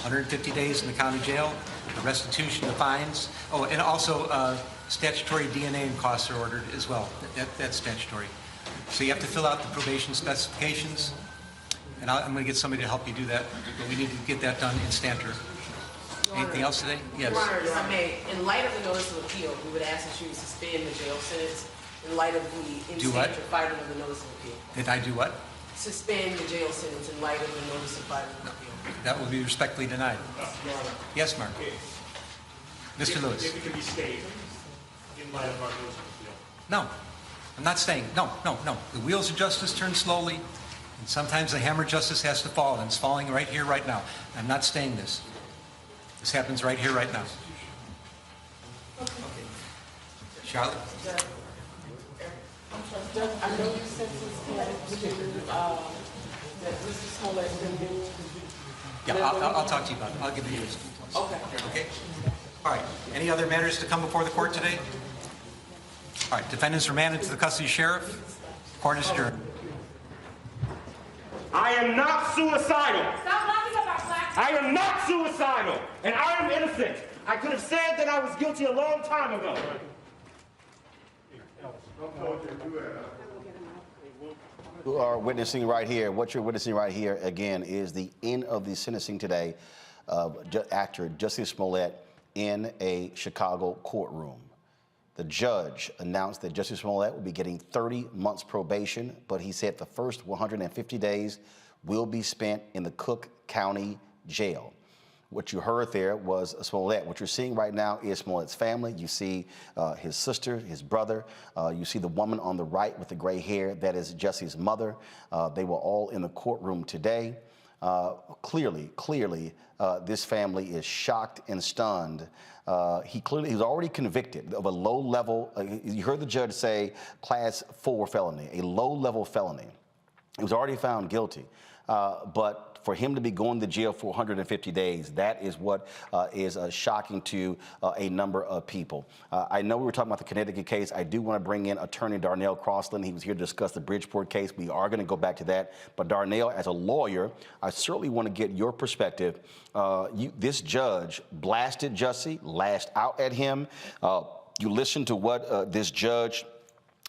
[SPEAKER 22] 150 days in the county jail, the restitution, the fines. Oh, and also statutory DNA and costs are ordered as well. That's statutory. So you have to fill out the probation specifications, and I'm going to get somebody to help you do that, but we need to get that done in stanter. Anything else today? Yes.
[SPEAKER 2] Your Honor, if I may, in light of the notice of appeal, we would ask that you suspend the jail sentence in light of the
[SPEAKER 22] Do what?
[SPEAKER 2] filing of the notice of appeal.
[SPEAKER 22] Did I do what?
[SPEAKER 2] Suspend the jail sentence in light of the notice of filing of appeal.
[SPEAKER 22] That will be respectfully denied.
[SPEAKER 2] Your Honor.
[SPEAKER 22] Yes, Mark. Mr. Lewis.
[SPEAKER 4] If it can be stayed in light of our notice of appeal.
[SPEAKER 22] No, I'm not staying. No. The wheels of justice turn slowly, and sometimes the hammer of justice has to fall, and it's falling right here, right now. I'm not staying this. This happens right here, right now. Okay. Charlotte?
[SPEAKER 18] Judge, I know you sentenced him to that Mr. Smollett didn't.
[SPEAKER 22] Yeah, I'll talk to you about it. I'll give you those details. Okay. All right. Any other matters to come before the court today? All right. Defendants remanded to the custody of sheriff. Court is adjourned.
[SPEAKER 4] I am not suicidal.
[SPEAKER 12] Stop laughing about black.
[SPEAKER 4] I am not suicidal, and I am innocent. I could have said that I was guilty a long time ago.
[SPEAKER 9] You are witnessing right here. What you're witnessing right here, again, is the end of the sentencing today of actor Jussie Smollett in a Chicago courtroom. The judge announced that Jussie Smollett will be getting 30 months probation, but he said the first 150 days will be spent in the Cook County Jail. What you heard there was Smollett. What you're seeing right now is Smollett's family. You see his sister, his brother. You see the woman on the right with the gray hair. That is Jussie's mother. They were all in the courtroom today. Clearly, this family is shocked and stunned. He's already convicted of a low-level, you heard the judge say, class 4 felony, a low-level felony. He was already found guilty. But for him to be going to jail for 150 days, that is what is shocking to a number of people. I know we were talking about the Connecticut case. I do want to bring in Attorney Darnell Crossland. He was here to discuss the Bridgeport case. We are going to go back to that. But Darnell, as a lawyer, I certainly want to get your perspective. This judge blasted Jussie, lashed out at him. You listened to what this judge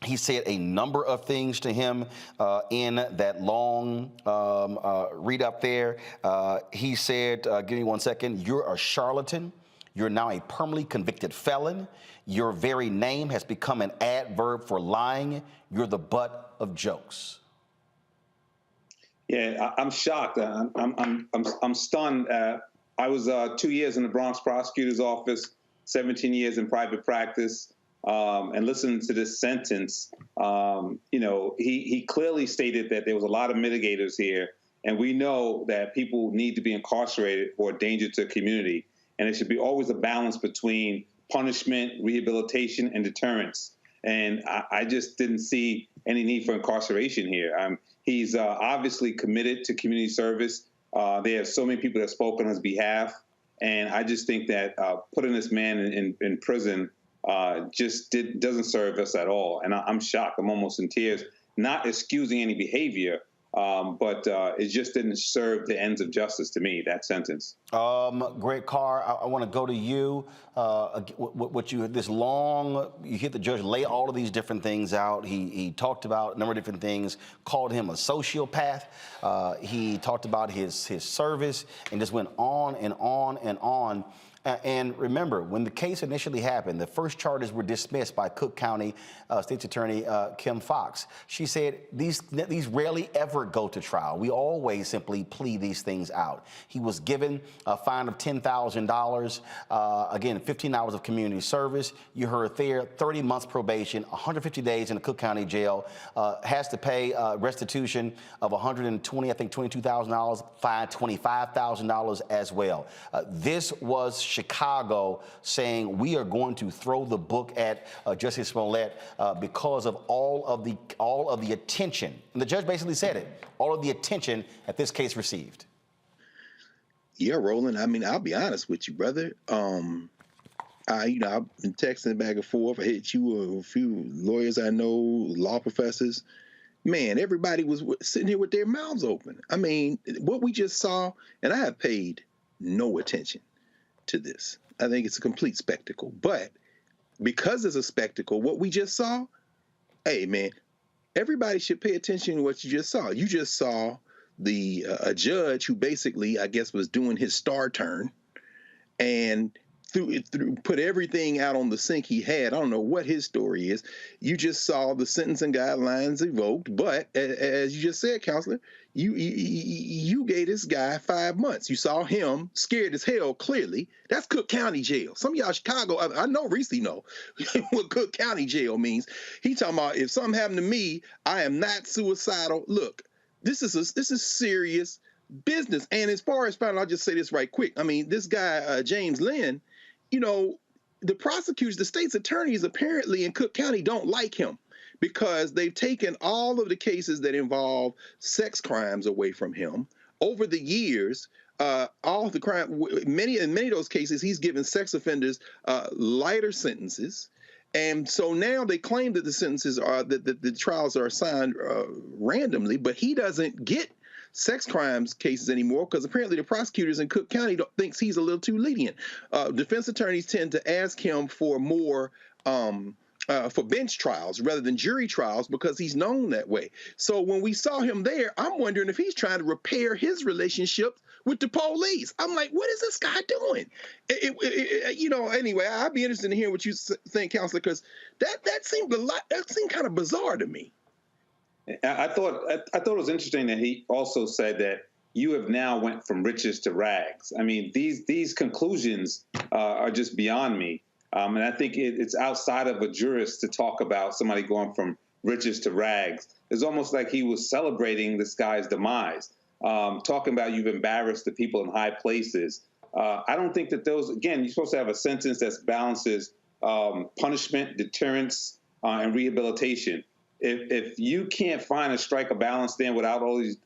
[SPEAKER 9] he said a number of things to him in that long read up there. He said, give me 1 second, you're a charlatan. You're now a permanently convicted felon. Your very name has become an adverb for lying. You're the butt of jokes.
[SPEAKER 23] Yeah, I'm shocked. I'm stunned. I was 2 years in the Bronx prosecutor's office, 17 years in private practice. And listening to this sentence, he clearly stated that there was a lot of mitigators here. And we know that people need to be incarcerated or a danger to the community. And it should be always a balance between punishment, rehabilitation, and deterrence. And I just didn't see any need for incarceration here. He's obviously committed to community service. There are so many people that spoke on his behalf. And I just think that putting this man in prison doesn't serve us at all. And I'm shocked. I'm almost in tears, not excusing any behavior, but it just didn't serve the ends of justice to me, that sentence.
[SPEAKER 9] Greg Carr, I want to go to you. You hit the judge lay all of these different things out. He talked about a number of different things, called him a sociopath. He talked about his service and just went on and on and on. And remember, when the case initially happened, the first charges were dismissed by Cook County State's Attorney Kim Foxx. She said these rarely ever go to trial. We always simply plead these things out. He was given a fine of $10,000. Again, 15 hours of community service. You heard there, 30 months probation, 150 days in the Cook County Jail. Has to pay restitution of $22,000, fine $25,000 as well. This was Chicago saying we are going to throw the book at Jussie Smollett because of all of the attention. And the judge basically said it, all of the attention that this case received.
[SPEAKER 8] Yeah, Roland. I mean, I'll be honest with you, brother. I've been texting back and forth. I hit you with a few lawyers I know, law professors. Man, everybody was sitting here with their mouths open. I mean, what we just saw, and I have paid no attention to this. I think it's a complete spectacle. But because it's a spectacle, what we just saw, hey, man, everybody should pay attention to what you just saw. You just saw a judge who basically, I guess, was doing his star turn and put everything out on the sink he had. I don't know what his story is. You just saw the sentencing guidelines evoked, but as you just said, counselor, you gave this guy 5 months. You saw him scared as hell, clearly. That's Cook County Jail. Some of y'all Chicago, I know Reese know what Cook County Jail means. He talking about if something happened to me, I am not suicidal. Look, this is serious business. And as far as final, I'll just say this right quick. I mean, this guy, James Lynn, the prosecutors, the state's attorneys apparently in Cook County don't like him because they've taken all of the cases that involve sex crimes away from him. Over the years, all of the crime, in many of those cases, he's given sex offenders lighter sentences. And so now they claim that the sentences are, that the trials are assigned randomly, but he doesn't get sex crimes cases anymore because apparently the prosecutors in Cook County thinks he's a little too lenient. Defense attorneys tend to ask him for more for bench trials rather than jury trials because he's known that way. So when we saw him there, I'm wondering if he's trying to repair his relationship with the police. I'm like, what is this guy doing? Anyway, I'd be interested in hearing what you think, counselor, because that seemed kind of bizarre to me.
[SPEAKER 23] I thought it was interesting that he also said that you have now went from riches to rags. I mean, these conclusions are just beyond me. And I think it's outside of a jurist to talk about somebody going from riches to rags. It's almost like he was celebrating this guy's demise, talking about you've embarrassed the people in high places. I don't think that those, again, you're supposed to have a sentence that balances punishment, deterrence, and rehabilitation. If you can't find and strike a balance there without all these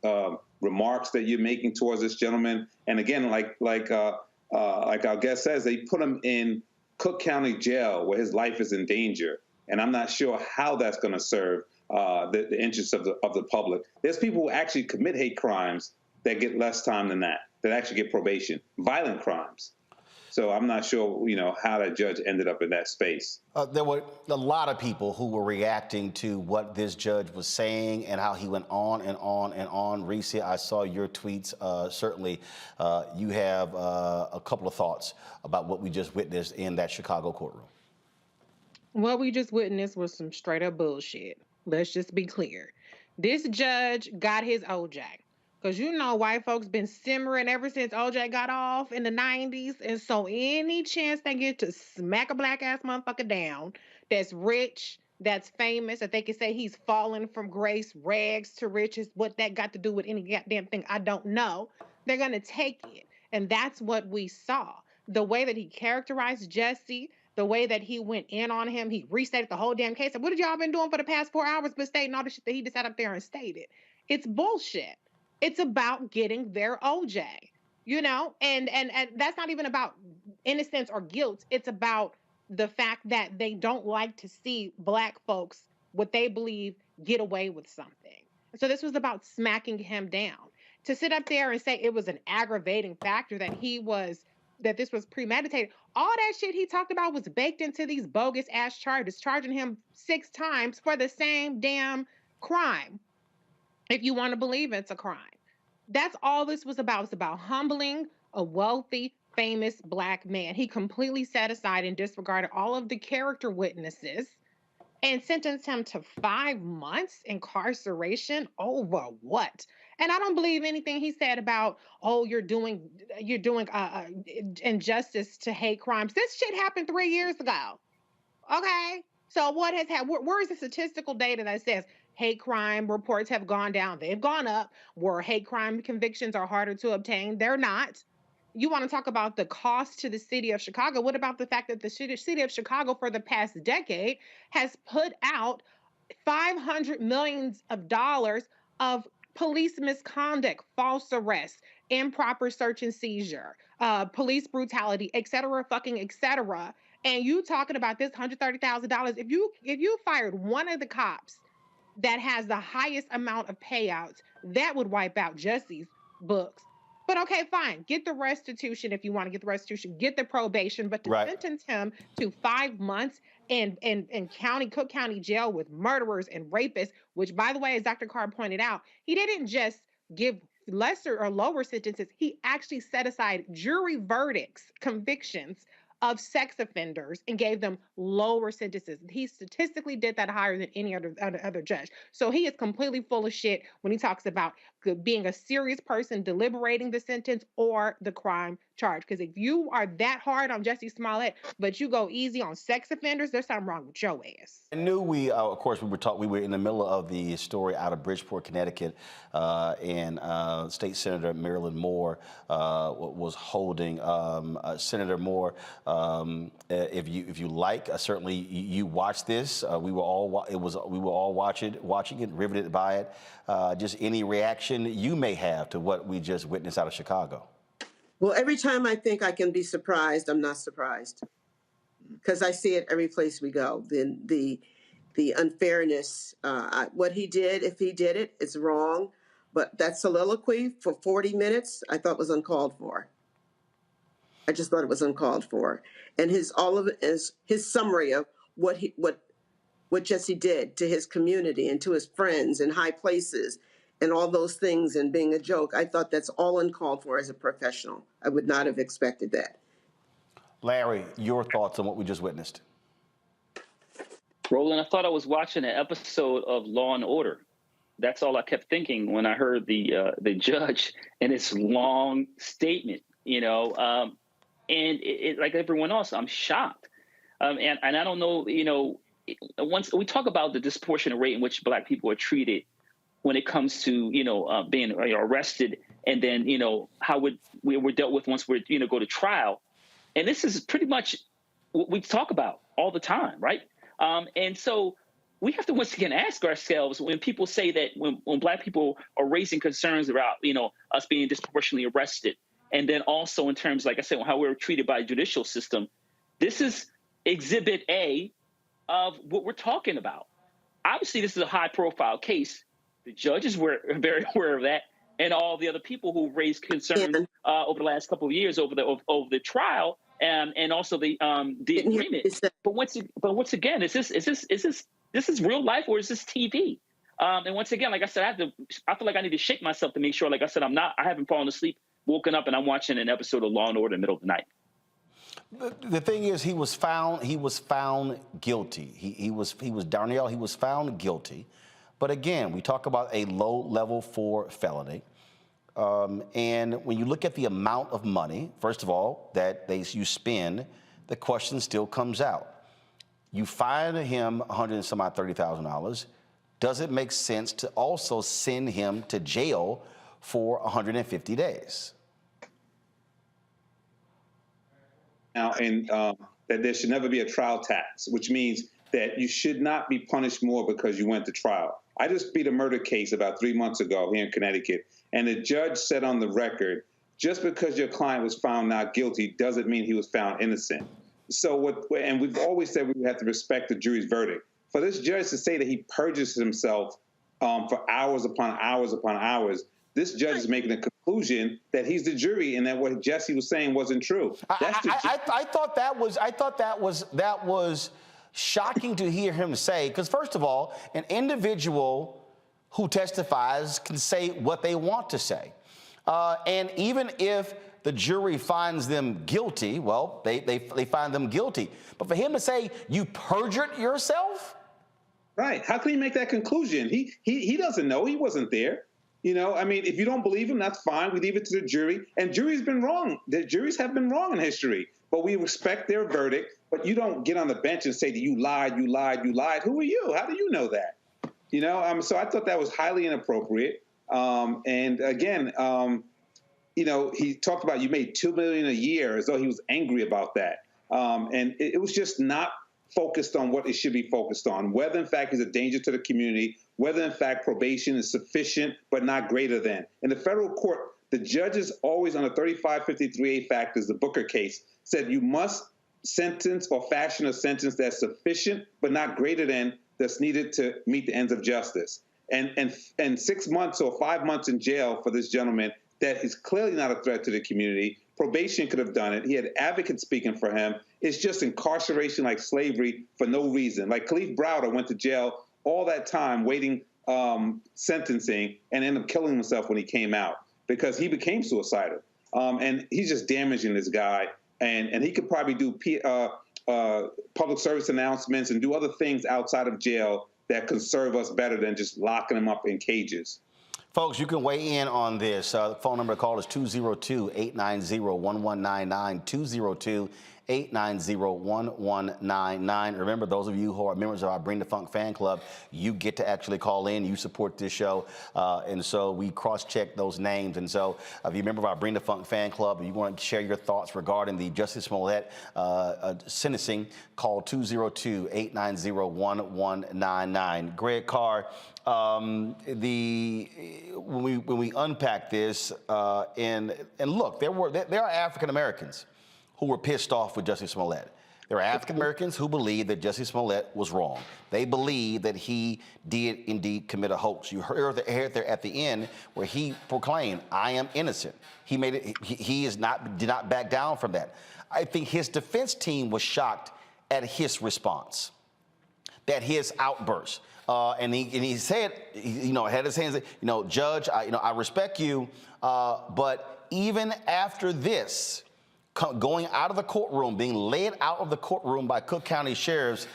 [SPEAKER 23] remarks that you're making towards this gentleman, and again, like our guest says, they put him in Cook County Jail where his life is in danger, and I'm not sure how that's going to serve the interests of the public. There's people who actually commit hate crimes that get less time than that actually get probation, violent crimes. So I'm not sure, how that judge ended up in that space.
[SPEAKER 9] There were a lot of people who were reacting to what this judge was saying and how he went on and on and on. Reese, I saw your tweets. Certainly, you have a couple of thoughts about what we just witnessed in that Chicago courtroom.
[SPEAKER 7] What we just witnessed was some straight up bullshit. Let's just be clear. This judge got his OJ. Because white folks been simmering ever since OJ got off in the 90s. And so any chance they get to smack a black ass motherfucker down that's rich, that's famous, that they can say he's fallen from grace, rags to riches, what that got to do with any goddamn thing, I don't know. They're going to take it. And that's what we saw. the way that he characterized Jussie, the way that he went in on him, he restated the whole damn case. And what have y'all been doing for the past 4 hours but stating all the shit that he just sat up there and stated? It's bullshit. It's about getting their OJ, and that's not even about innocence or guilt. It's about the fact that they don't like to see Black folks, what they believe, get away with something. So this was about smacking him down. To sit up there and say it was an aggravating factor that this was premeditated, all that shit he talked about was baked into these bogus ass charges, charging him 6 times for the same damn crime. If you want to believe it's a crime. That's all this was about. It's about humbling a wealthy, famous Black man. He completely set aside and disregarded all of the character witnesses and sentenced him to 5 months incarceration over what? And I don't believe anything he said about, oh, you're doing injustice to hate crimes. This shit happened 3 years ago. Okay? So what has happened? Where is the statistical data that says hate crime reports have gone down? They've gone up. Where hate crime convictions are harder to obtain? They're not. You want to talk about the cost to the city of Chicago? What about the fact that the city of Chicago for the past decade has put out $500 million of police misconduct, false arrests, improper search and seizure, police brutality, et cetera, et cetera. And you talking about this $130,000? If you fired one of the cops that has the highest amount of payouts, that would wipe out Jussie's books. But okay, fine. Get the restitution if you want to get the restitution. Get the probation, but to sentence him to 5 months in Cook County jail with murderers and rapists, which, by the way, as Dr. Carr pointed out, he didn't just give lesser or lower sentences. He actually set aside jury verdicts, convictions of sex offenders and gave them lower sentences. He statistically did that higher than any other judge. So he is completely full of shit when he talks about being a serious person deliberating the sentence or the crime charge. Because if you are that hard on Jussie Smollett, but you go easy on sex offenders, there's something wrong with your ass.
[SPEAKER 9] I knew of course, we were in the middle of the story out of Bridgeport, Connecticut, and State Senator Marilyn Moore was holding. Senator Moore, if you like, certainly you watched this. We were all watching it, riveted by it. Just any reaction you may have to what we just witnessed out of Chicago.
[SPEAKER 21] Well, every time I think I can be surprised, I'm not surprised, because I see it every place we go. The unfairness, what he did, if he did it, it's wrong. But that soliloquy for 40 minutes, I thought was uncalled for. I just thought it was uncalled for. And his summary of what Jussie did to his community and to his friends in high places and all those things and being a joke, I thought that's all uncalled for as a professional. I would not have expected that.
[SPEAKER 9] Larry, your thoughts on what we just witnessed?
[SPEAKER 13] Roland, I thought I was watching an episode of Law and Order. That's all I kept thinking when I heard the judge and his long statement, and it like everyone else, I'm shocked. And I don't know, once we talk about the disproportionate rate in which Black people are treated when it comes to, being arrested, and then, how we're dealt with once we're, go to trial. And this is pretty much what we talk about all the time, right? And so we have to once again ask ourselves, when people say that when Black people are raising concerns about, us being disproportionately arrested, and then also in terms, like I said, how we're treated by the judicial system, this is exhibit A of what we're talking about. Obviously, this is a high-profile case. The judges were very aware of that, and all the other people who raised concerns over the last couple of years over the trial and also the agreement. But once again, is this real life or is this TV? And once again, like I said, I feel like I need to shake myself to make sure, like I said, I haven't fallen asleep, woken up, and I'm watching an episode of Law and Order in the middle of the night.
[SPEAKER 9] The thing is, he was found guilty. He was Darnell. He was found guilty. But again, we talk about a low level 4 felony. And when you look at the amount of money, first of all, that you spend, the question still comes out. You fine him $130,000. Does it make sense to also send him to jail for 150 days?
[SPEAKER 23] now, and that there should never be a trial tax, which means that you should not be punished more because you went to trial. I just beat a murder case about 3 months ago here in Connecticut, and the judge said on the record, just because your client was found not guilty doesn't mean he was found innocent. So and we've always said we have to respect the jury's verdict. For this judge to say that he perjures himself for hours upon hours upon hours, this judge is making a conclusion that he's the jury and that what Jussie was saying wasn't true.
[SPEAKER 9] I thought that was shocking to hear him say, because first of all, an individual who testifies can say what they want to say. And even if the jury finds them guilty, well, they find them guilty. But for him to say, you perjured yourself?
[SPEAKER 23] Right. How can he make that conclusion? He doesn't know. He wasn't there. You know, I mean, if you don't believe him, that's fine. We leave it to the jury. And jury's been wrong. The juries have been wrong in history. But we respect their verdict. But you don't get on the bench and say that you lied, you lied, you lied. Who are you? How do you know that? You know, so I thought that was highly inappropriate. And again, you know, he talked about you made $2 million a year as though he was angry about that. And it was just not focused on what it should be focused on, whether in fact he's a danger to the community, whether in fact probation is sufficient but not greater than. In the federal court, the judges always on the 3553A factors, the Booker case, said you must sentence or fashion a sentence that's sufficient but not greater than that's needed to meet the ends of justice. And 6 months or 5 months in jail for this gentleman that is clearly not a threat to the community. Probation could have done it. He had advocates speaking for him. It's just incarceration like slavery for no reason. Like Khalif Browder went to jail all that time waiting sentencing and ended up killing himself when he came out because he became suicidal. And he's just damaging this guy. And he could probably do public service announcements and do other things outside of jail that could serve us better than just locking him up in cages.
[SPEAKER 9] Folks, you can weigh in on this. The phone number to call is 202-890-1199, 202-890-1199. Remember, those of you who are members of our Bring the Funk fan club, you get to actually call in. You support this show. And so we cross-check those names. And so if you're a member of our Bring the Funk fan club and you want to share your thoughts regarding the Jussie Smollett sentencing, call 202-890-1199. Greg Carr, when we unpack this, and look, there are African Americans who were pissed off with Jussie Smollett. There are African Americans who believe that Jussie Smollett was wrong. They believe that he did indeed commit a hoax. You heard there at the end where he proclaimed, "I am innocent." He made it. He did not back down from that. I think his defense team was shocked at his response, at his outburst. And he said, had his hands, Judge, I respect you, but even after this, going out of the courtroom, being led out of the courtroom by Cook County sheriffs,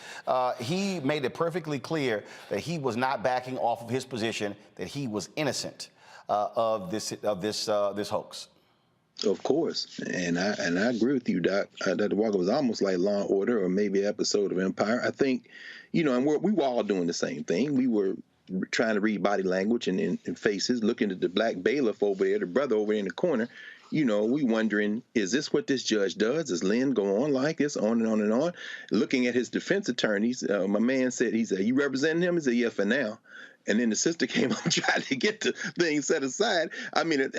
[SPEAKER 9] he made it perfectly clear that he was not backing off of his position, that he was innocent of this hoax.
[SPEAKER 8] Of course, and I agree with you, Doc. Dr. Walker, was almost like Law and Order or maybe an episode of Empire. I think, and we were all doing the same thing. We were trying to read body language and faces, looking at the black bailiff over there, the brother over there in the corner. We wondering, is this what this judge does? Does Lynn go on like this, on and on and on? Looking at his defense attorneys, my man said, you representing him? He said, yeah, for now. And then the sister came up and tried to get the thing set aside. I mean, at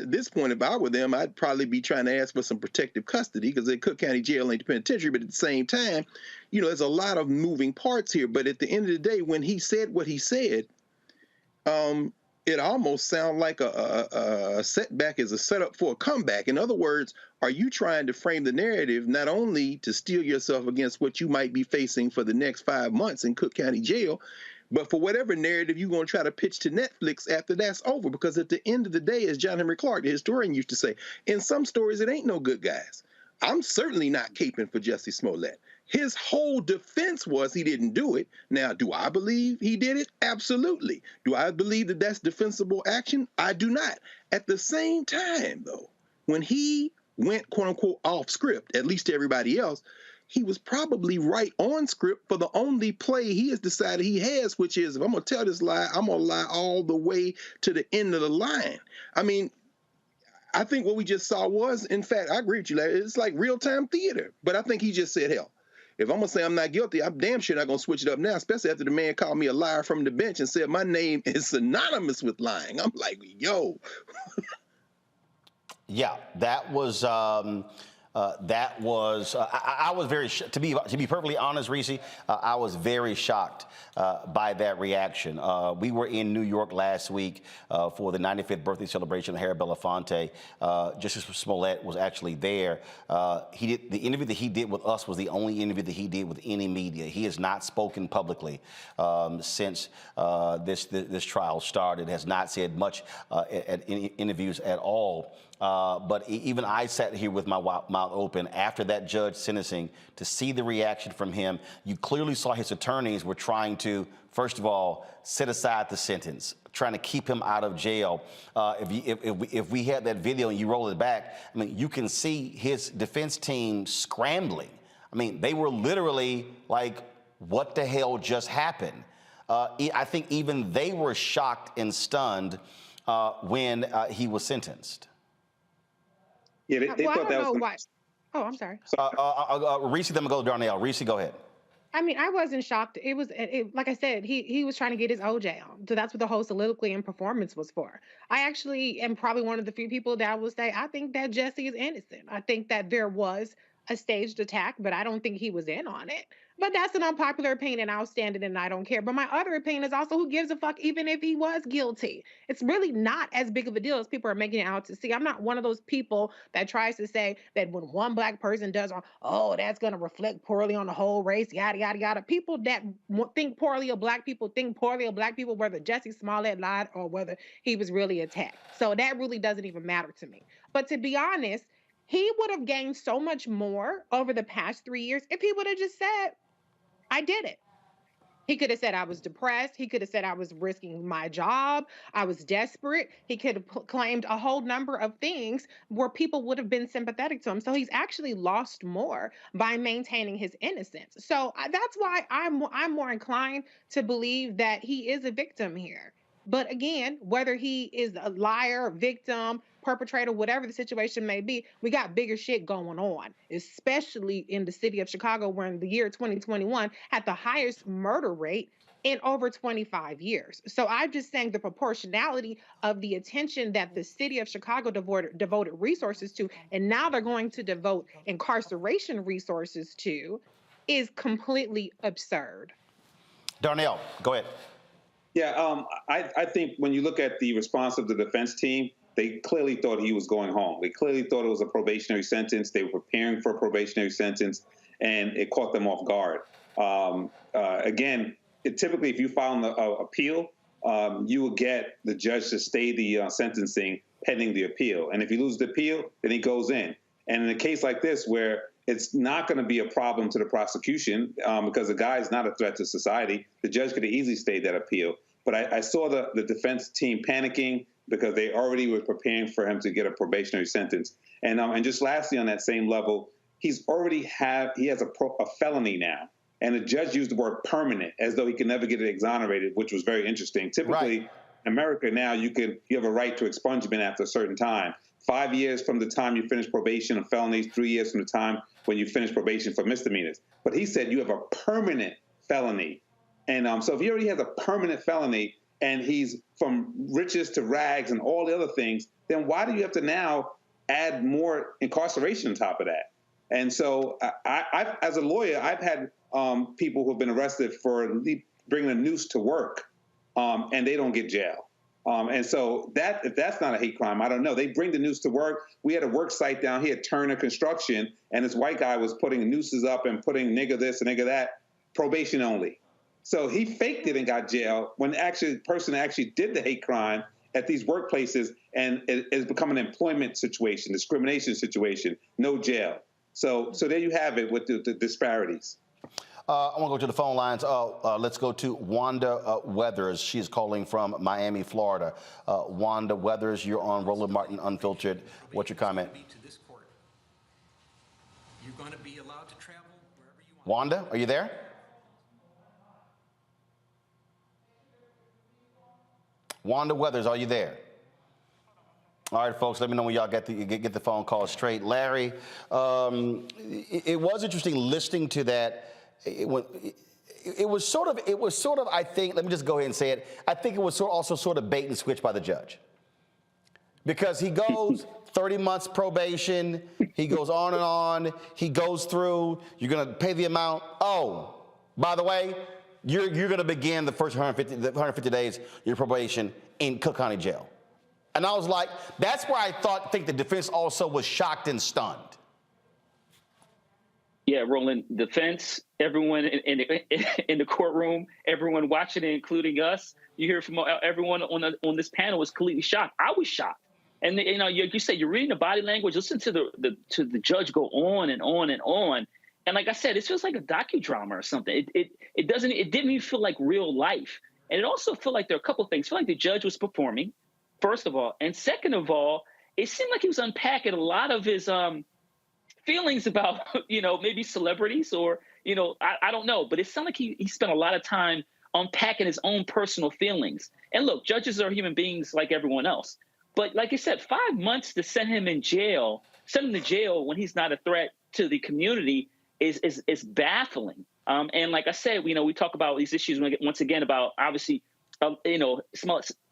[SPEAKER 8] this point, if I were them, I'd probably be trying to ask for some protective custody because the Cook County Jail ain't the penitentiary. But at the same time, there's a lot of moving parts here. But at the end of the day, when he said what he said, it almost sounded like a setback is a setup for a comeback. In other words, are you trying to frame the narrative not only to steel yourself against what you might be facing for the next 5 months in Cook County Jail, but for whatever narrative you're going to try to pitch to Netflix after that's over? Because at the end of the day, as John Henry Clark, the historian, used to say, in some stories, it ain't no good guys. I'm certainly not caping for Jussie Smollett. His whole defense was he didn't do it. Now, do I believe he did it? Absolutely. Do I believe that that's defensible action? I do not. At the same time, though, when he went, quote unquote, off script, at least to everybody else, he was probably right on script for the only play he has decided he has, which is, if I'm going to tell this lie, I'm going to lie all the way to the end of the line. I mean, I think what we just saw was, in fact, I agree with you, Larry. It's like real-time theater. But I think he just said, hell, if I'm going to say I'm not guilty, I'm damn sure not going to switch it up now, especially after the man called me a liar from the bench and said my name is synonymous with lying. I'm like, yo.
[SPEAKER 9] Yeah, that was. I was very to be perfectly honest, Reese. I was very shocked by that reaction. We were in New York last week for the 95th birthday celebration of Harry Belafonte. Jussie Smollett was actually there. The interview that he did with us was the only interview that he did with any media. He has not spoken publicly since this trial started. Has not said much at any interviews at all. But even I sat here with my mouth open after that judge sentencing to see the reaction from him. You clearly saw his attorneys were trying to, first of all, set aside the sentence, trying to keep him out of jail. If we had that video and you roll it back, I mean, you can see his defense team scrambling. I mean, they were literally like, what the hell just happened? I think even they were shocked and stunned when he was sentenced.
[SPEAKER 23] Yeah, they thought that was.
[SPEAKER 7] Why. Oh, I'm sorry.
[SPEAKER 9] Reese, then we'll go to Darnell. Reese, go ahead.
[SPEAKER 7] I mean, I wasn't shocked. It was like I said, he was trying to get his OJ on. So that's what the whole soliloquy and performance was for. I actually am probably one of the few people that will say I think that Jussie is innocent. I think that there was a staged attack, but I don't think he was in on it. But that's an unpopular opinion. I'll stand it and I don't care. But my other opinion is also who gives a fuck even if he was guilty. It's really not as big of a deal as people are making it out to see. I'm not one of those people that tries to say that when one black person does wrong, oh, that's going to reflect poorly on the whole race, yada, yada, yada. People that think poorly of black people think poorly of black people, whether Jussie Smollett lied or whether he was really attacked. So that really doesn't even matter to me. But to be honest, he would have gained so much more over the past 3 years if he would have just said, I did it. He could have said I was depressed. He could have said I was risking my job. I was desperate. He could have claimed a whole number of things where people would have been sympathetic to him. So he's actually lost more by maintaining his innocence. So that's why I'm more inclined to believe that he is a victim here. But again, whether he is a liar, victim, perpetrator, whatever the situation may be, we got bigger shit going on, especially in the city of Chicago, where in the year 2021 had the highest murder rate in over 25 years. So I'm just saying the proportionality of the attention that the city of Chicago devoted resources to, and now they're going to devote incarceration resources to, is completely absurd.
[SPEAKER 9] Darnell, go ahead.
[SPEAKER 23] Yeah, I think when you look at the response of the defense team, they clearly thought he was going home. They clearly thought it was a probationary sentence. They were preparing for a probationary sentence, and it caught them off guard. Again, typically, if you file an appeal, you will get the judge to stay the sentencing pending the appeal. And if you lose the appeal, then he goes in. And in a case like this, where it's not going to be a problem to the prosecution because the guy is not a threat to society, the judge could have easily stayed that appeal. But I saw the defense team panicking because they already were preparing for him to get a probationary sentence. And just lastly, on that same level, he has a felony now. And the judge used the word permanent as though he could never get it exonerated, which was very interesting. Typically, in America now, you have a right to expungement after a certain time. 5 years from the time you finish probation of felonies, 3 years from the time when you finish probation for misdemeanors. But he said you have a permanent felony. And so if he already has a permanent felony and he's from riches to rags and all the other things, then why do you have to now add more incarceration on top of that? And so I as a lawyer, I've had people who have been arrested for bringing a noose to work and they don't get jail. And so if that's not a hate crime, I don't know. They bring the noose to work. We had a work site down here, Turner Construction, and this white guy was putting nooses up and putting nigger this and nigger that, probation only. So he faked it and got jail when actually the person actually did the hate crime at these workplaces, and it's become an employment situation, discrimination situation, no jail. So there you have it with the disparities.
[SPEAKER 9] I want to go to the phone lines. Let's go to Wanda Weathers. She's calling from Miami, Florida. Wanda Weathers, you're on Roland Martin Unfiltered. What's your comment?
[SPEAKER 22] You're going to be allowed to travel wherever you want.
[SPEAKER 9] Wanda, are you there? Wanda Weathers, are you there? All right, folks, let me know when y'all get the phone call straight. Larry, it was interesting listening to that. It was sort of, I think, let me just go ahead and say it. I think it was also sort of bait and switch by the judge. Because he goes 30 months probation, he goes on and on, he goes through, you're gonna pay the amount. Oh, by the way, you're gonna begin the first 150 days of your probation in Cook County Jail. And I was like, that's where I think the defense also was shocked and stunned.
[SPEAKER 13] Yeah, Roland, defense, everyone in the courtroom, everyone watching it, including us. You hear from everyone on this panel was completely shocked. I was shocked. And you said you're reading the body language. Listen to the judge go on and on and on. And like I said, it feels like a docudrama or something. It didn't even feel like real life. And it also felt like there are a couple of things. I feel like the judge was performing, first of all, and second of all, it seemed like he was unpacking a lot of his feelings about maybe celebrities or I don't know, but it sounded like he spent a lot of time unpacking his own personal feelings. And look, judges are human beings like everyone else. But like I said, 5 months to send him to jail when he's not a threat to the community is baffling. And like I said, we talk about these issues once again about obviously,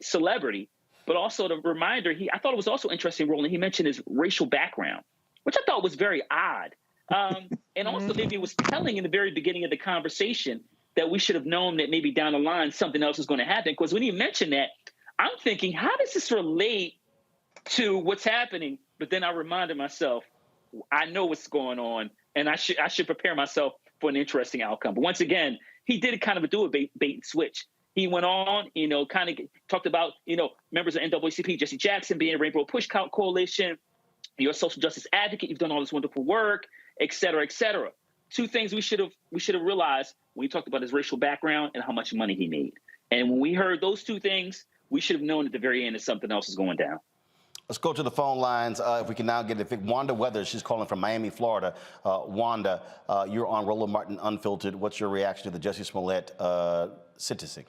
[SPEAKER 13] celebrity, but also the reminder. I thought it was also interesting, Roland. He mentioned his racial background, which I thought was very odd. And also maybe it was telling in the very beginning of the conversation that we should have known that maybe down the line something else was going to happen. Because when he mentioned that, I'm thinking, how does this relate to what's happening? But then I reminded myself, I know what's going on, and I should prepare myself for an interesting outcome. But once again, he did kind of do a bait and switch. He went on, kind of talked about, members of NAACP, Jesse Jackson being a Rainbow Push Coalition. You're a social justice advocate. You've done all this wonderful work, et cetera, et cetera. Two things we should have realized when he talked about his racial background and how much money he made. And when we heard those two things, we should have known at the very end that something else is going down.
[SPEAKER 9] Let's go to the phone lines. If we can now get it. Wanda Weathers, she's calling from Miami, Florida. Wanda, you're on Roland Martin Unfiltered. What's your reaction to the Jussie Smollett sentencing?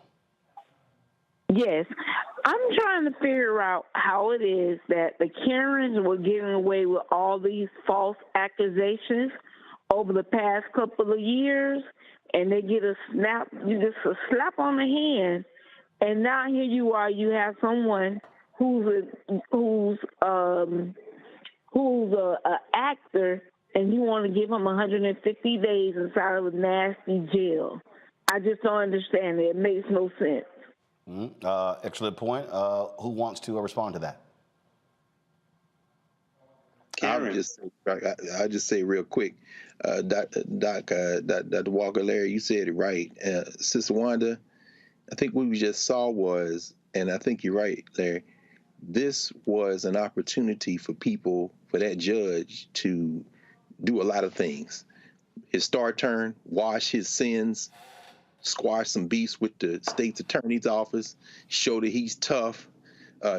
[SPEAKER 6] Yes. I'm trying to figure out how it is that the Karens were getting away with all these false accusations over the past couple of years, and they get a slap on the hand, and now here you are, you have someone who's an actor, and you want to give him 150 days inside of a nasty jail. I just don't understand it. It makes no sense.
[SPEAKER 9] Excellent point. Who wants to respond to that?
[SPEAKER 8] I'll just say real quick, Dr. Walker, Larry, you said it right. Sister Wanda, I think what we just saw was, and I think you're right, Larry, this was an opportunity for that judge to do a lot of things. His star turn, wash his sins, squash some beefs with the state's attorney's office, show that he's tough,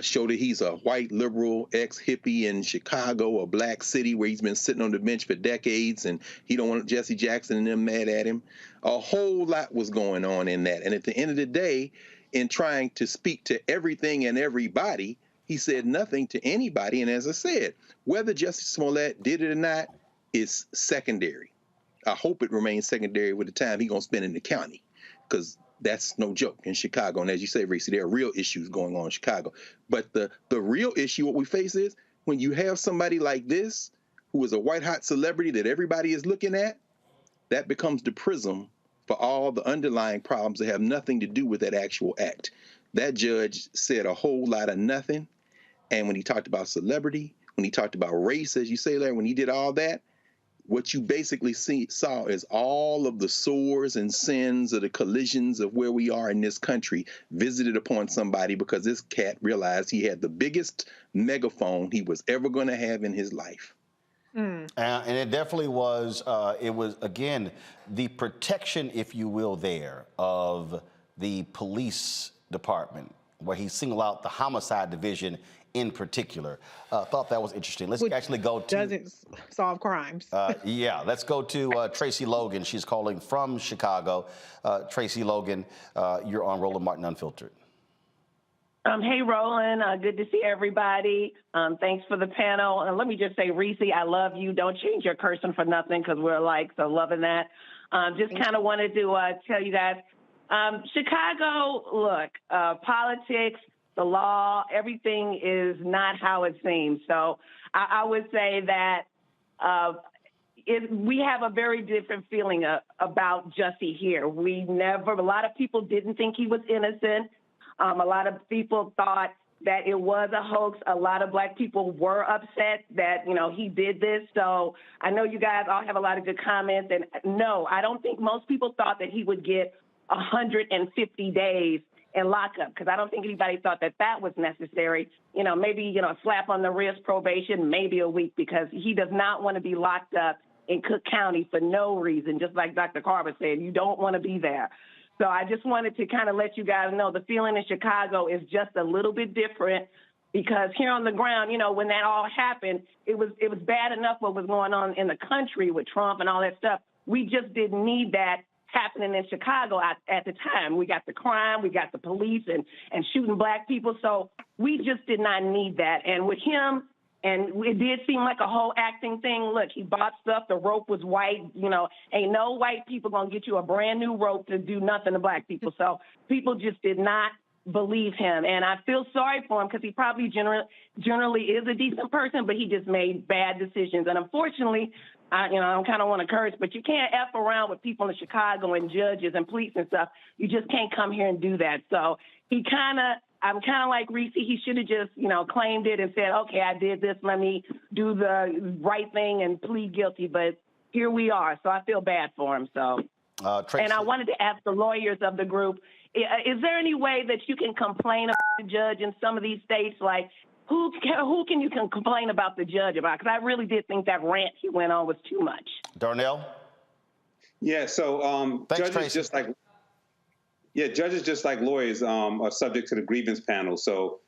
[SPEAKER 8] show that he's a white liberal ex-hippie in Chicago, a black city where he's been sitting on the bench for decades, and he don't want Jesse Jackson and them mad at him. A whole lot was going on in that. And at the end of the day, in trying to speak to everything and everybody, he said nothing to anybody. And as I said, whether Jussie Smollett did it or not is secondary. I hope it remains secondary with the time he's going to spend in the county, because that's no joke in Chicago. And as you say, Racy, there are real issues going on in Chicago. But the real issue, what we face is when you have somebody like this, who is a white-hot celebrity that everybody is looking at, that becomes the prism for all the underlying problems that have nothing to do with that actual act. That judge said a whole lot of nothing. And when he talked about celebrity, when he talked about race, as you say, Larry, when he did all that, what you basically saw is all of the sores and sins of the collisions of where we are in this country visited upon somebody, because this cat realized he had the biggest megaphone he was ever going to have in his life.
[SPEAKER 9] And it definitely was, again, the protection, if you will, there of the police department, where he singled out the homicide division in particular. Thought that was interesting. Let's actually go to...
[SPEAKER 7] Doesn't solve crimes.
[SPEAKER 9] Yeah, let's go to Tracy Logan. She's calling from Chicago. Tracy Logan, you're on Roland Martin Unfiltered.
[SPEAKER 10] Hey, Roland. Good to see everybody. Thanks for the panel. And let me just say, Reese, I love you. Don't change your cursing for nothing because we're alike, so loving that. Just kind of wanted to tell you guys, Chicago, look, politics, the law, everything is not how it seems. So I would say that we have a very different feeling about Jussie here. A lot of people didn't think he was innocent. A lot of people thought that it was a hoax. A lot of Black people were upset that, he did this. So I know you guys all have a lot of good comments. And no, I don't think most people thought that he would get 150 days in lockup, because I don't think anybody thought that that was necessary. Maybe, a slap on the wrist, probation, maybe a week, because he does not want to be locked up in Cook County for no reason. Just like Dr. Carver said, you don't want to be there. So I just wanted to kind of let you guys know the feeling in Chicago is just a little bit different, because here on the ground, when that all happened, it was bad enough what was going on in the country with Trump and all that stuff. We just didn't need that happening in Chicago at the time. We got the crime, we got the police and shooting Black people. So we just did not need that. And with him, and it did seem like a whole acting thing. Look, he bought stuff. The rope was white. Ain't no white people going to get you a brand new rope to do nothing to Black people. So people just did not believe him. And I feel sorry for him, because he probably generally is a decent person, but he just made bad decisions. And unfortunately, I kind of want to curse, but you can't F around with people in Chicago and judges and police and stuff. You just can't come here and do that. So I'm kind of like Reese. He should have just, claimed it and said, okay, I did this. Let me do the right thing and plead guilty. But here we are. So I feel bad for him. So, and I wanted to ask the lawyers of the group, is there any way that you can complain about the judge in some of these states? Like, who can you complain about the judge about? Because I really did think that rant he went on was too much.
[SPEAKER 9] Darnell?
[SPEAKER 23] Yeah, so judges just like lawyers are subject to the grievance panel. So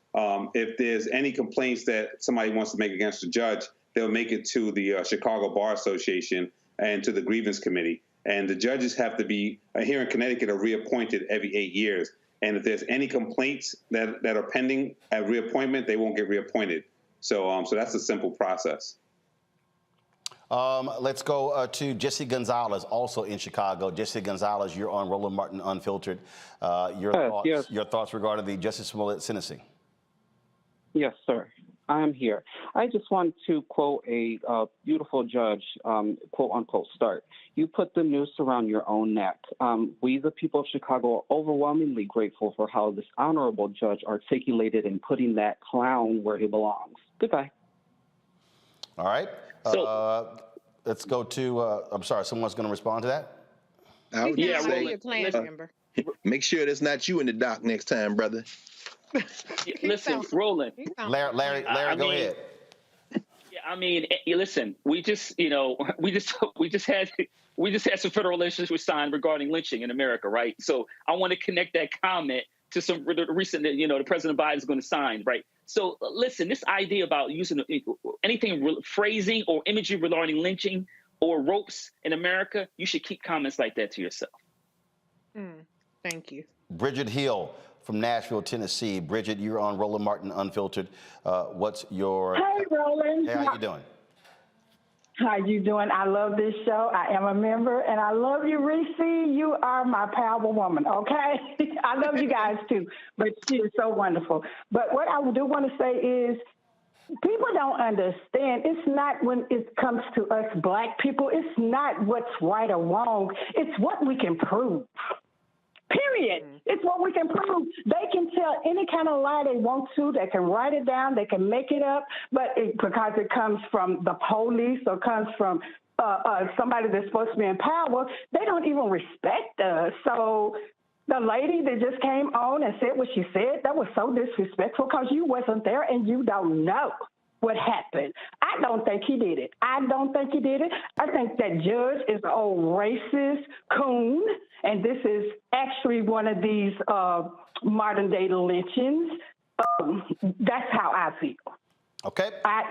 [SPEAKER 23] if there's any complaints that somebody wants to make against the judge, they'll make it to the Chicago Bar Association and to the grievance committee. And the judges have to be, here in Connecticut, are reappointed every 8 years. And if there's any complaints that are pending at reappointment, they won't get reappointed. So that's a simple process.
[SPEAKER 9] Let's go to Jussie Gonzalez, also in Chicago. Jussie Gonzalez, you're on Roland Martin Unfiltered. Your thoughts regarding the Jussie Smollett sentencing?
[SPEAKER 11] Yes, sir. I'm here. I just want to quote a beautiful judge, quote unquote, start. You put the noose around your own neck. We, the people of Chicago, are overwhelmingly grateful for how this honorable judge articulated in putting that clown where he belongs. Goodbye.
[SPEAKER 9] All right. Let's go to, I'm sorry, someone's going to respond to that?
[SPEAKER 14] I would say, make sure that's not you in the dock next time, brother.
[SPEAKER 13] Listen, Roland.
[SPEAKER 9] Larry, go ahead.
[SPEAKER 13] Yeah, I mean, listen, we just had some federal legislation signed regarding lynching in America, right? So I want to connect that comment to some recent, the President Biden's going to sign, right? So listen, this idea about using anything phrasing or imagery regarding lynching or ropes in America, you should keep comments like that to yourself.
[SPEAKER 7] Thank you.
[SPEAKER 9] Bridget Hill from Nashville, Tennessee. Bridget, you're on Roland Martin Unfiltered. What's your...
[SPEAKER 24] Hey, Roland.
[SPEAKER 9] Hey, how you doing?
[SPEAKER 24] How you doing? I love this show. I am a member, and I love you, Reese. You are my powerful woman, okay? I love you guys, too, but she is so wonderful. But what I do want to say is, people don't understand. It's not when it comes to us Black people, it's not what's right or wrong. It's what we can prove. Period. It's what we can prove. They can tell any kind of lie they want to. They can write it down. They can make it up. But because it comes from the police or comes from somebody that's supposed to be in power, they don't even respect us. So the lady that just came on and said what she said, that was so disrespectful because you wasn't there and you don't know what happened. I don't think he did it. I think that judge is an old racist coon, and this is actually one of these modern day lynchings. That's how I feel.
[SPEAKER 9] Okay.
[SPEAKER 24] I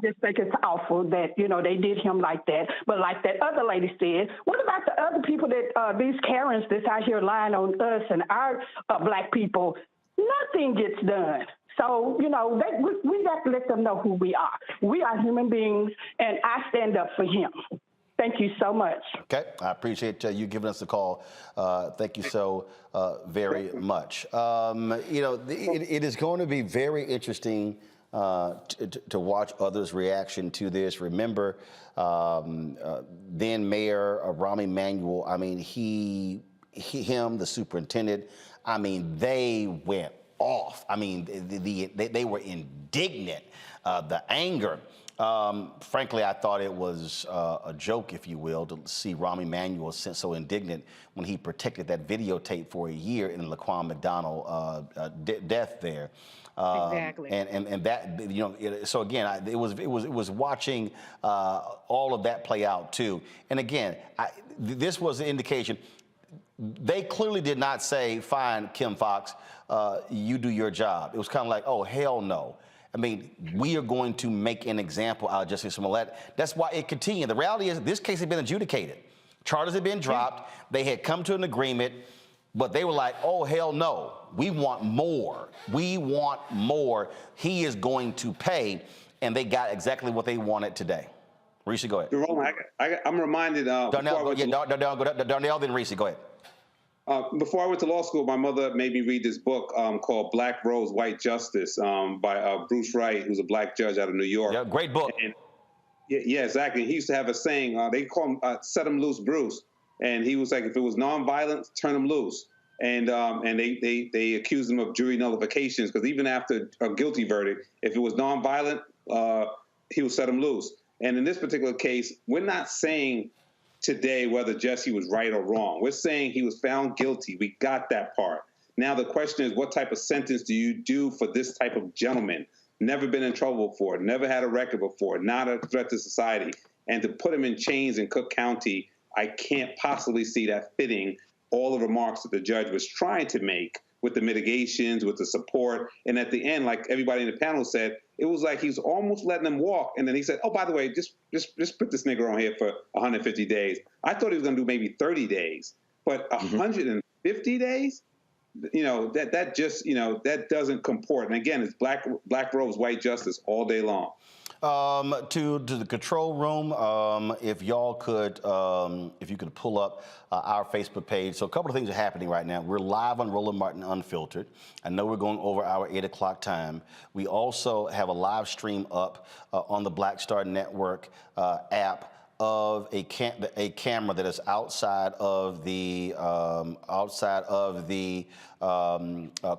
[SPEAKER 24] just think it's awful that, they did him like that. But like that other lady said, what about the other people that, these Karens that's out here lying on us and our Black people? nothing gets done. So, we got to let them know who we are. We are human beings, and I stand up for him. Thank you so much.
[SPEAKER 9] Okay, I appreciate you giving us a call. Thank you so very much. It is going to be very interesting to watch others' reaction to this. Remember, then Mayor Rahm Emanuel, him, the superintendent, they went off. They were indignant. The anger. Frankly, I thought it was a joke, if you will, to see Rahm Emanuel so indignant when he protected that videotape for a year in the Laquan McDonald death there.
[SPEAKER 7] Exactly.
[SPEAKER 9] And that, so again, it was watching all of that play out too. And again, this was an indication. They clearly did not say, fine, Kim Foxx, you do your job. It was kind of like, oh, hell no. We are going to make an example out of Jussie Smollett. That's why it continued. The reality is this case had been adjudicated. Charges had been dropped. They had come to an agreement, but they were like, oh, hell no. We want more. We want more. He is going to pay. And they got exactly what they wanted today. Reese, go ahead.
[SPEAKER 23] Roland, I'm reminded.
[SPEAKER 9] Darnell, then Reese, go ahead.
[SPEAKER 23] Before I went to law school, my mother made me read this book called Black Rose, White Justice by Bruce Wright, who's a black judge out of New York.
[SPEAKER 9] Yeah, great book.
[SPEAKER 23] Yeah, exactly. He used to have a saying, they call him set him loose, Bruce. And he was like, if it was nonviolent, turn him loose. And they accused him of jury nullifications because even after a guilty verdict, if it was nonviolent, he would set him loose. And in this particular case, we're not saying today whether Jussie was right or wrong. We're saying he was found guilty. We got that part. Now the question is, what type of sentence do you do for this type of gentleman? Never been in trouble before, never had a record before, not a threat to society. And to put him in chains in Cook County, I can't possibly see that fitting all the remarks that the judge was trying to make with the mitigations, with the support. And at the end, like everybody in the panel said, it was like he was almost letting them walk. And then he said, oh, by the way, just put this nigger on here for 150 days. I thought he was going to do maybe 30 days, but 150 days? That doesn't comport. And again, it's black robes, white justice all day long.
[SPEAKER 9] To the control room, if y'all could, if you could pull up our Facebook page. So a couple of things are happening right now. We're live on Roland Martin Unfiltered. I know we're going over our 8 o'clock time. We also have a live stream up on the Black Star Network app of a camera that is outside of the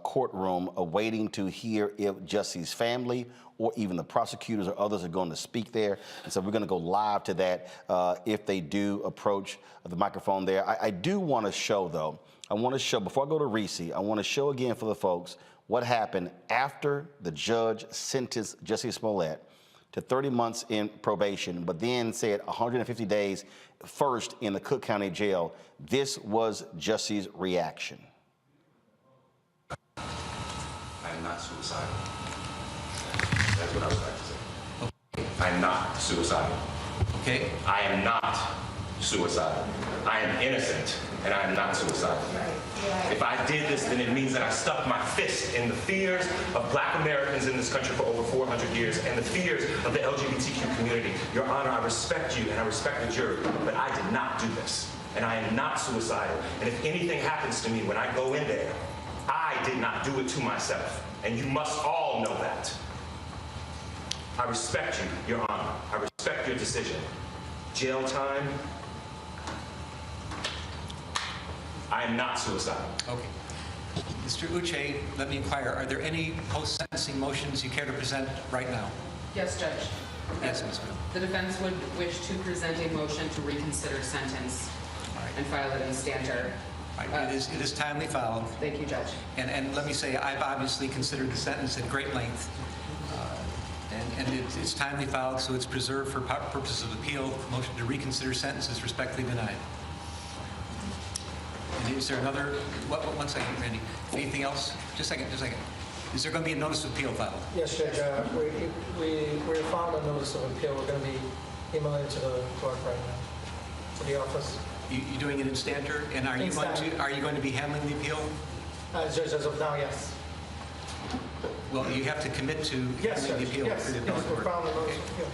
[SPEAKER 9] courtroom, awaiting to hear if Jussie's family or even the prosecutors or others are going to speak there. And so we're going to go live to that if they do approach the microphone there. I do want to show, though, before I go to Reese, I want to show again for the folks what happened after the judge sentenced Jussie Smollett to 30 months in probation, but then said 150 days first in the Cook County Jail. This was Jussie's reaction.
[SPEAKER 1] I am not suicidal. That's what I was trying to say. Okay. I am not suicidal.
[SPEAKER 22] Okay.
[SPEAKER 1] I am not suicidal. I am innocent, and I am not suicidal. If I did this, then it means that I stuck my fist in the fears of Black Americans in this country for over 400 years and the fears of the LGBTQ community. Your Honor, I respect you and I respect the jury, but I did not do this. And I am not suicidal. And if anything happens to me when I go in there, I did not do it to myself. And you must all know that. I respect you, Your Honor. I respect your decision. Jail time, I am not suicidal.
[SPEAKER 22] Okay. Mr. Uche, let me inquire, are there any post-sentencing motions you care to present right now?
[SPEAKER 15] Yes, Judge.
[SPEAKER 22] Yes, Ms. Mill.
[SPEAKER 15] The defense would wish to present a motion to reconsider sentence and file it in stanter.
[SPEAKER 22] Right. It is timely filed.
[SPEAKER 15] Thank you, Judge.
[SPEAKER 22] And let me say, I've obviously considered the sentence at great length. And it's timely filed, so it's preserved for purposes of appeal. Motion to reconsider sentence is respectfully denied. And is there another? One second, Randy. Anything else? Just a second. Is there going to be a notice of appeal filed?
[SPEAKER 5] Yes, Judge. We filed a notice of appeal. We're going to be emailing it to the clerk right now, to the office.
[SPEAKER 22] You're doing it in stanter, and are you going to be handling the appeal?
[SPEAKER 5] Judge, as of now, yes.
[SPEAKER 22] Well, you have to commit to
[SPEAKER 5] Yes,
[SPEAKER 22] the
[SPEAKER 5] Judge.
[SPEAKER 22] appeal
[SPEAKER 5] Yes,
[SPEAKER 22] for the
[SPEAKER 5] yes,
[SPEAKER 22] appellate
[SPEAKER 5] we're
[SPEAKER 22] court.
[SPEAKER 5] filing a notice
[SPEAKER 22] Okay.
[SPEAKER 5] of appeal.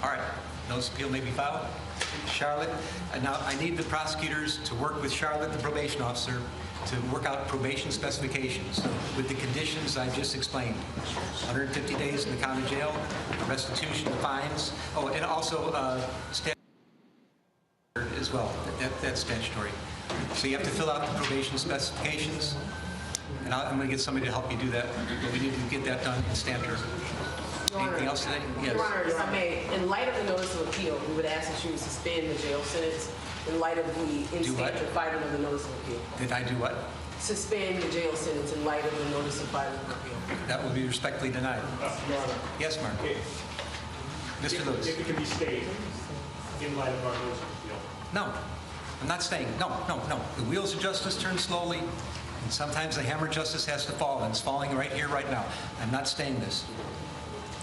[SPEAKER 22] All right. Notice of appeal may be filed. Charlotte, and now I need the prosecutors to work with Charlotte, the probation officer, to work out probation specifications with the conditions I just explained. 150 days in the county jail, restitution of fines. Oh, and also as well. That's statutory. So you have to fill out the probation specifications, and I'm going to get somebody to help you do that. But we need to get that done in standard. Anything else today? Yes.
[SPEAKER 2] Your Honor, if I may, in light of the notice of appeal, we would ask that you suspend the jail sentence in light of the instant filing of the notice of appeal.
[SPEAKER 22] Did I do what?
[SPEAKER 2] Suspend the jail sentence in light of the notice of filing of appeal.
[SPEAKER 22] That will be respectfully denied.
[SPEAKER 4] Your Honor.
[SPEAKER 22] Yes, Mark. Mr. Lewis.
[SPEAKER 4] If it can be stayed in light of our notice of appeal.
[SPEAKER 22] No, I'm not staying. No. The wheels of justice turn slowly, and sometimes the hammer of justice has to fall, and it's falling right here, right now. I'm not staying this.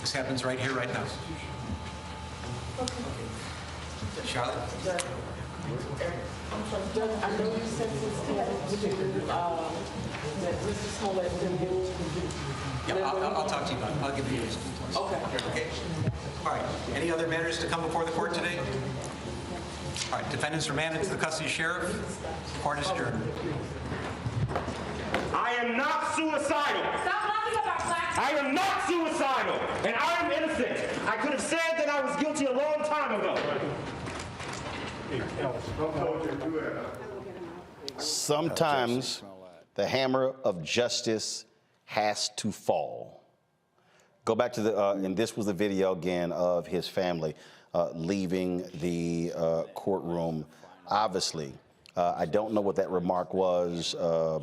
[SPEAKER 22] This happens right here, right now. Charlotte?
[SPEAKER 18] I know you said that Mr. Smollett
[SPEAKER 22] Yeah, I'll talk to you about it. I'll give you this. Okay. All right. Any other matters to come before the court today? All right. Defendants remanded to the custody of sheriff. Court is adjourned.
[SPEAKER 4] I am not suicidal.
[SPEAKER 12] Stop laughing about black.
[SPEAKER 4] I am not suicidal, and I am innocent. I could have said that I was guilty a long time ago.
[SPEAKER 9] Sometimes the hammer of justice has to fall. Go back to the, and this was the video again of his family leaving the courtroom. Obviously, I don't know what that remark was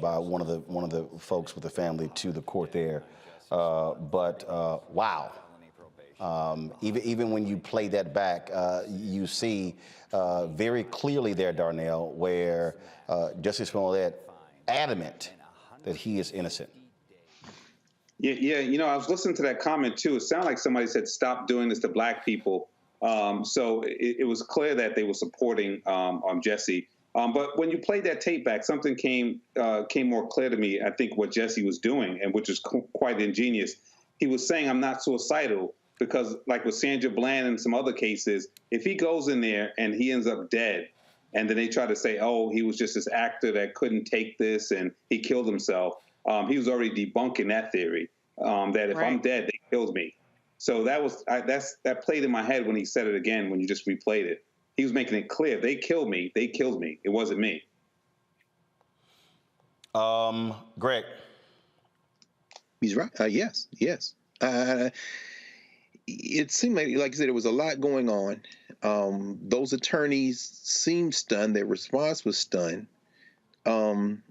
[SPEAKER 9] by one of the folks with the family to the court there, but wow. Even when you play that back, you see very clearly there, Darnell, where Jussie Smollett adamant that he is innocent.
[SPEAKER 23] Yeah. You know, I was listening to that comment too. It sounded like somebody said, "Stop doing this to black people." So it was clear that they were supporting Jussie. But when you played that tape back, something came more clear to me. I think what Jussie was doing, and which is quite ingenious. He was saying, "I'm not suicidal." Because like with Sandra Bland and some other cases, if he goes in there and he ends up dead, and then they try to say, oh, he was just this actor that couldn't take this and he killed himself, he was already debunking that theory, that if I'm dead, they killed me. So that played in my head when he said it again, when you just replayed it. He was making it clear, they killed me. It wasn't me.
[SPEAKER 9] Greg.
[SPEAKER 14] He's right. Yes. It seemed like I said, there was a lot going on. Those attorneys seemed stunned. Their response was stunned. You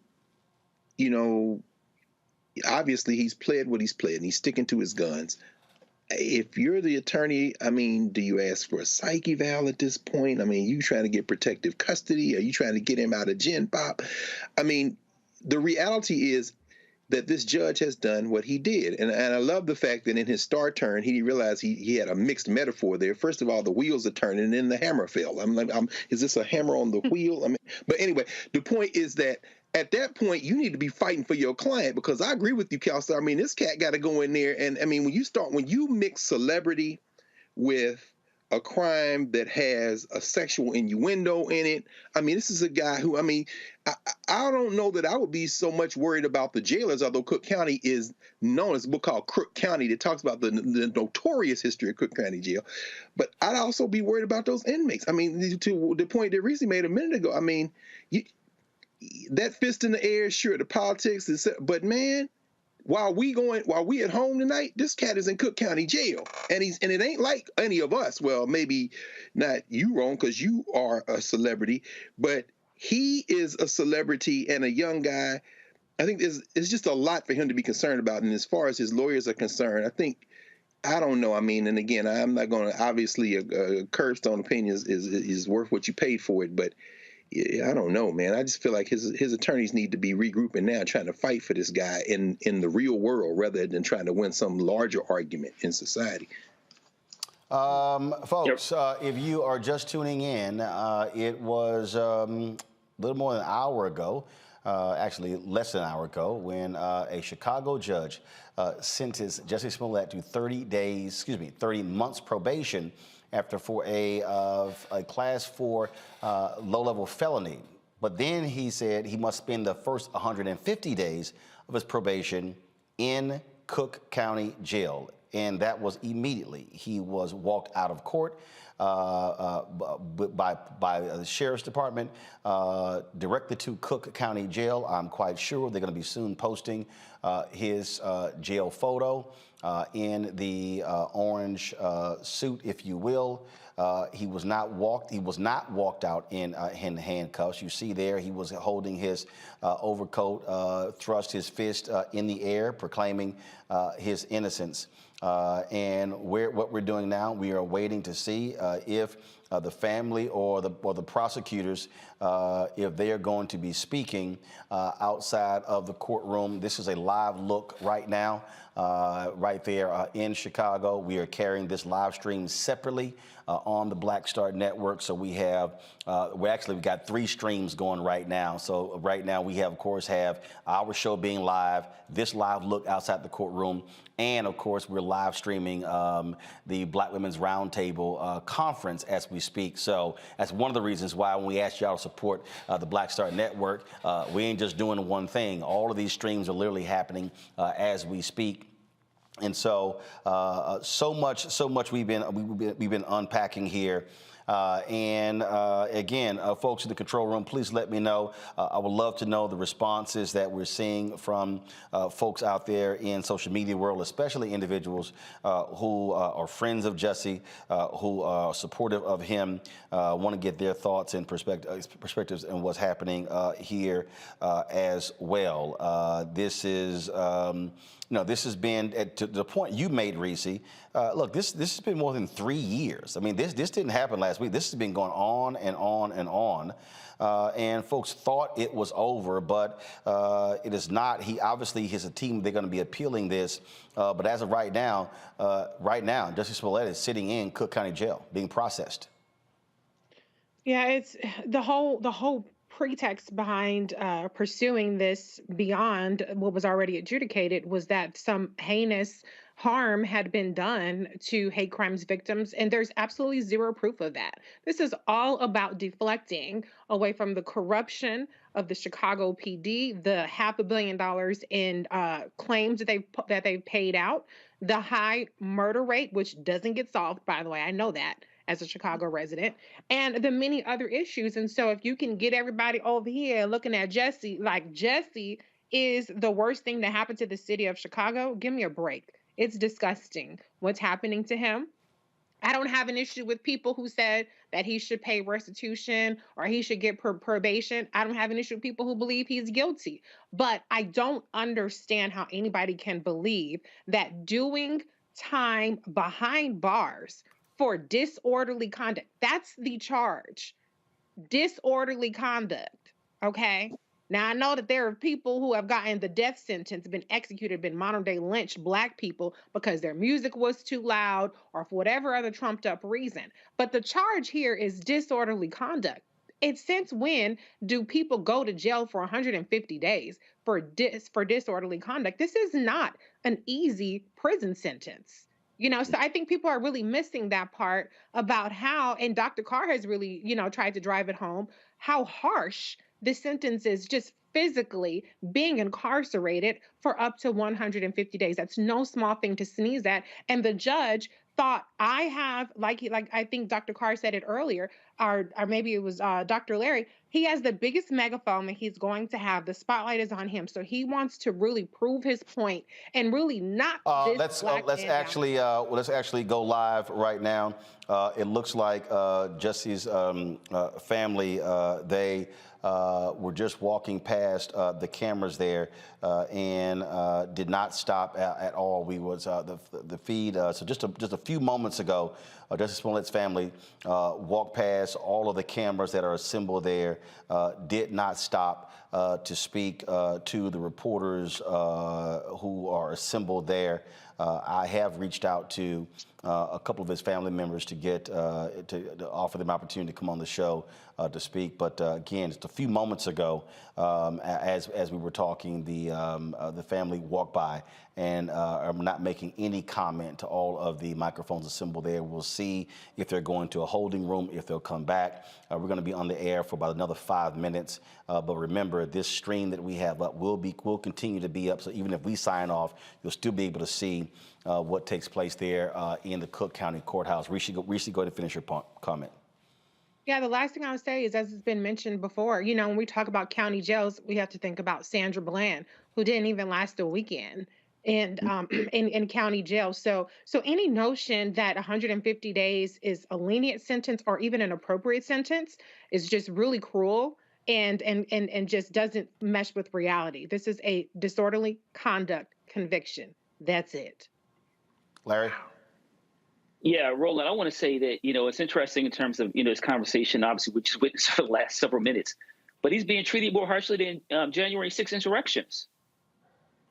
[SPEAKER 14] know, obviously he's pled what he's pled, and he's sticking to his guns. If you're the attorney, I mean, do you ask for a psych eval at this point? I mean, you trying to get protective custody? Are you trying to get him out of Gen Pop? I mean, the reality is that this judge has done what he did. And I love the fact that in his star turn, he realized he had a mixed metaphor there. First of all, the wheels are turning and then the hammer fell. I'm like, is this a hammer on the wheel? I mean, but anyway, the point is that at that point, you need to be fighting for your client, because I agree with you, Kelsey. I mean, this cat got to go in there. And I mean, when you mix celebrity with a crime that has a sexual innuendo in it, I mean, this is a guy who, I mean, I don't know that I would be so much worried about the jailers, although Cook County is known as a book called Crook County that talks about the notorious history of Cook County Jail. But I'd also be worried about those inmates. I mean, to the point that Reese made a minute ago, I mean, that fist in the air, sure, the politics, but man, while we at home tonight, this cat is in Cook County Jail, and it ain't like any of us. Well, maybe not you, Ron, because you are a celebrity, but he is a celebrity and a young guy. I think it's just a lot for him to be concerned about. And as far as his lawyers are concerned, I don't know. I mean, and again, I'm not going to, obviously a curbstone opinion is worth what you paid for it, but I don't know, man. I just feel like his attorneys need to be regrouping now, trying to fight for this guy in the real world rather than trying to win some larger argument in society.
[SPEAKER 9] Folks, if you are just tuning in, it was a little more than an hour ago actually less than an hour ago, when a Chicago judge sentenced Jussie Smollett to 30 months probation for a class 4 low-level felony. But then he said he must spend the first 150 days of his probation in Cook County Jail. And that was immediately. He was walked out of court by the Sheriff's Department, directed to Cook County Jail. I'm quite sure they're going to be soon posting his jail photo in the orange suit, if you will. He was not walked out in handcuffs. You see there, he was holding his overcoat, thrust his fist in the air, proclaiming his innocence. And what we're doing now, we are waiting to see if the family or the prosecutors, if they are going to be speaking outside of the courtroom. This is a live look right now, right there in Chicago. We are carrying this live stream separately on the Black Star Network. So we have, we've got 3 streams going right now. So right now we have, of course, our show being live, this live look outside the courtroom, and of course we're live streaming the Black Women's Roundtable conference as we speak. So that's one of the reasons why when we asked y'all to support the Black Star Network, we ain't just doing one thing. All of these streams are literally happening as we speak. And so, so much we've been unpacking here. Again, folks in the control room, please let me know. I would love to know the responses that we're seeing from folks out there in social media world, especially individuals who are friends of Jussie, who are supportive of him, want to get their thoughts and perspectives on what's happening here as well. This is, this has been, to the point you made, Reese, look, this has been more than 3 years. I mean, this didn't happen last week. This has been going on and on and on. And folks thought it was over, but it is not. He obviously has a team. They're going to be appealing this. But as of right now, Jussie Smollett is sitting in Cook County Jail being processed.
[SPEAKER 7] Yeah, it's the whole pretext behind pursuing this beyond what was already adjudicated was that some heinous harm had been done to hate crimes victims, and there's absolutely zero proof of that. This is all about deflecting away from the corruption of the Chicago PD, the $500 million in claims that they've paid out, the high murder rate, which doesn't get solved, by the way, I know that as a Chicago resident, and the many other issues. And so if you can get everybody over here looking at Jussie, like Jussie is the worst thing that happened to the city of Chicago, give me a break. It's disgusting what's happening to him. I don't have an issue with people who said that he should pay restitution or he should get probation. I don't have an issue with people who believe he's guilty. But I don't understand how anybody can believe that doing time behind bars for disorderly conduct, that's the charge. Disorderly conduct, okay? Now, I know that there are people who have gotten the death sentence, been executed, been modern-day lynched Black people because their music was too loud or for whatever other trumped-up reason. But the charge here is disorderly conduct. It's since when do people go to jail for 150 days for disorderly conduct? This is not an easy prison sentence. So I think people are really missing that part about how, and Dr. Carr has really, tried to drive it home, how harsh this sentence is, just physically being incarcerated for up to 150 days. That's no small thing to sneeze at. And the judge thought, I have, like I think Dr. Carr said it earlier, or maybe it was Dr. Larry, he has the biggest megaphone that he's going to have. The spotlight is on him. So he wants to really prove his point and really knock this
[SPEAKER 9] let's actually go live right now. It looks like Jussie's family, they were just walking past the cameras there and did not stop at all. We was the feed. So just a few moments ago, Jussie Smollett's family walked past all of the cameras that are assembled there, did not stop to speak to the reporters who are assembled there. I have reached out to a couple of his family members to get to offer them opportunity to come on the show to speak. But again, just a few moments ago, as we were talking, the family walked by and are not making any comment to all of the microphones assembled there. We'll see if they're going to a holding room, if they'll come back. We're going to be on the air for about another 5 minutes. But remember, this stream that we have up will continue to be up. So even if we sign off, you'll still be able to see what takes place there in the Cook County Courthouse. Rishi, go ahead and finish your comment.
[SPEAKER 7] Yeah, the last thing I would say is, as has been mentioned before, you know, when we talk about county jails, we have to think about Sandra Bland, who didn't even last a weekend and in county jail. So any notion that 150 days is a lenient sentence or even an appropriate sentence is just really cruel and just doesn't mesh with reality. This is a disorderly conduct conviction. That's it.
[SPEAKER 9] Larry?
[SPEAKER 13] Yeah, Roland, I want to say that, you know, it's interesting in terms of, you know, this conversation, obviously, we just witnessed for the last several minutes, but he's being treated more harshly than January 6 insurrections.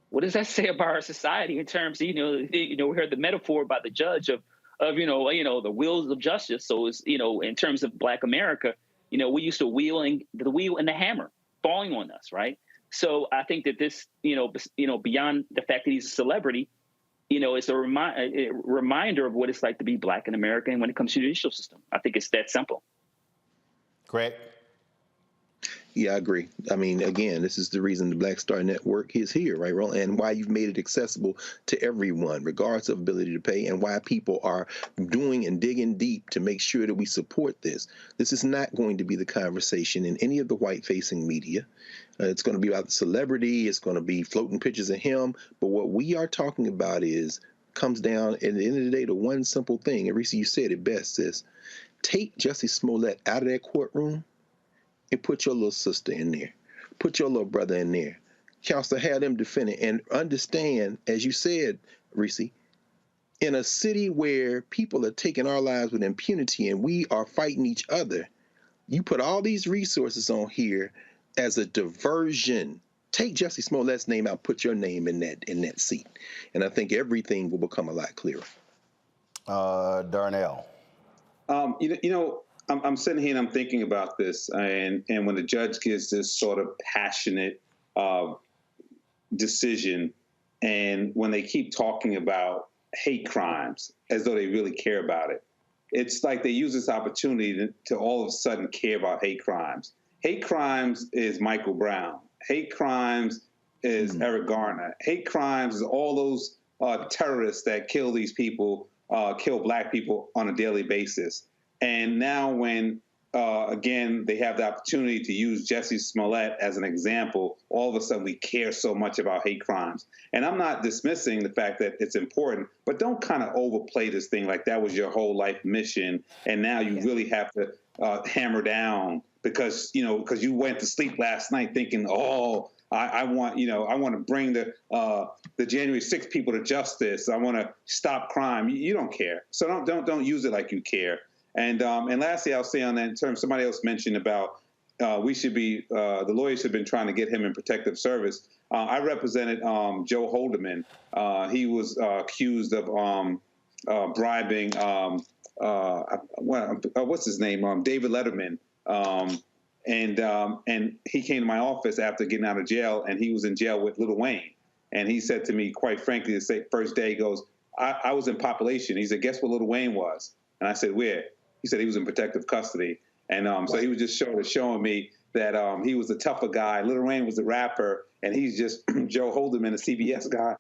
[SPEAKER 13] What does that say about our society in terms of, we heard the metaphor about the judge of the wheels of justice. So it's, you know, in terms of Black America, you know, we used to wheel and the hammer falling on us, right? So I think that this, beyond the fact that he's a celebrity, you know, it's a reminder of what it's like to be Black in America and when it comes to the judicial system. I think it's that simple.
[SPEAKER 9] Greg?
[SPEAKER 14] Yeah, I agree. I mean, again, this is the reason the Black Star Network is here, right, Roland? And why you've made it accessible to everyone, regardless of ability to pay, and why people are doing and digging deep to make sure that we support this. This is not going to be the conversation in any of the white-facing media. It's going to be about the celebrity. It's going to be floating pictures of him. But what we are talking about comes down, at the end of the day, to one simple thing. And Reese, you said it best, sis. Take Jussie Smollett out of that courtroom and put your little sister in there. Put your little brother in there. Counselor, have them defended. And understand, as you said, Reese, in a city where people are taking our lives with impunity and we are fighting each other, you put all these resources on here as a diversion. Take Jussie Smollett's name out, put your name in that seat. And I think everything will become a lot clearer.
[SPEAKER 9] Darnell.
[SPEAKER 23] I'm sitting here and I'm thinking about this, and when the judge gives this sort of passionate decision, and when they keep talking about hate crimes as though they really care about it, it's like they use this opportunity to all of a sudden care about hate crimes. Hate crimes is Michael Brown. Hate crimes is Eric Garner. Hate crimes is all those terrorists that kill these people, kill Black people on a daily basis. And now when, again, they have the opportunity to use Jussie Smollett as an example, all of a sudden we care so much about hate crimes. And I'm not dismissing the fact that it's important, but don't kind of overplay this thing like that was your whole life mission. And now you really have to hammer down because you went to sleep last night thinking, I want to bring the January 6th people to justice. I want to stop crime. You don't care. So don't use it like you care. And lastly, I'll say on that in terms, somebody else mentioned about the lawyers have been trying to get him in protective service. I represented Joe Holderman. He was accused of bribing, what's his name? David Letterman. And he came to my office after getting out of jail, and he was in jail with Lil Wayne. And he said to me, quite frankly, the first day, he goes, I was in population. He said, guess what Lil Wayne was? And I said, where? He said he was in protective custody. And so he was just showing me that he was the tougher guy. Lil Wayne was the rapper, and he's just Joe Holderman, a CBS guy.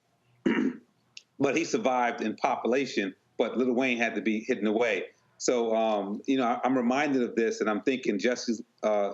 [SPEAKER 23] But he survived in population, but Lil Wayne had to be hidden away. So, I'm reminded of this, and I'm thinking Jussie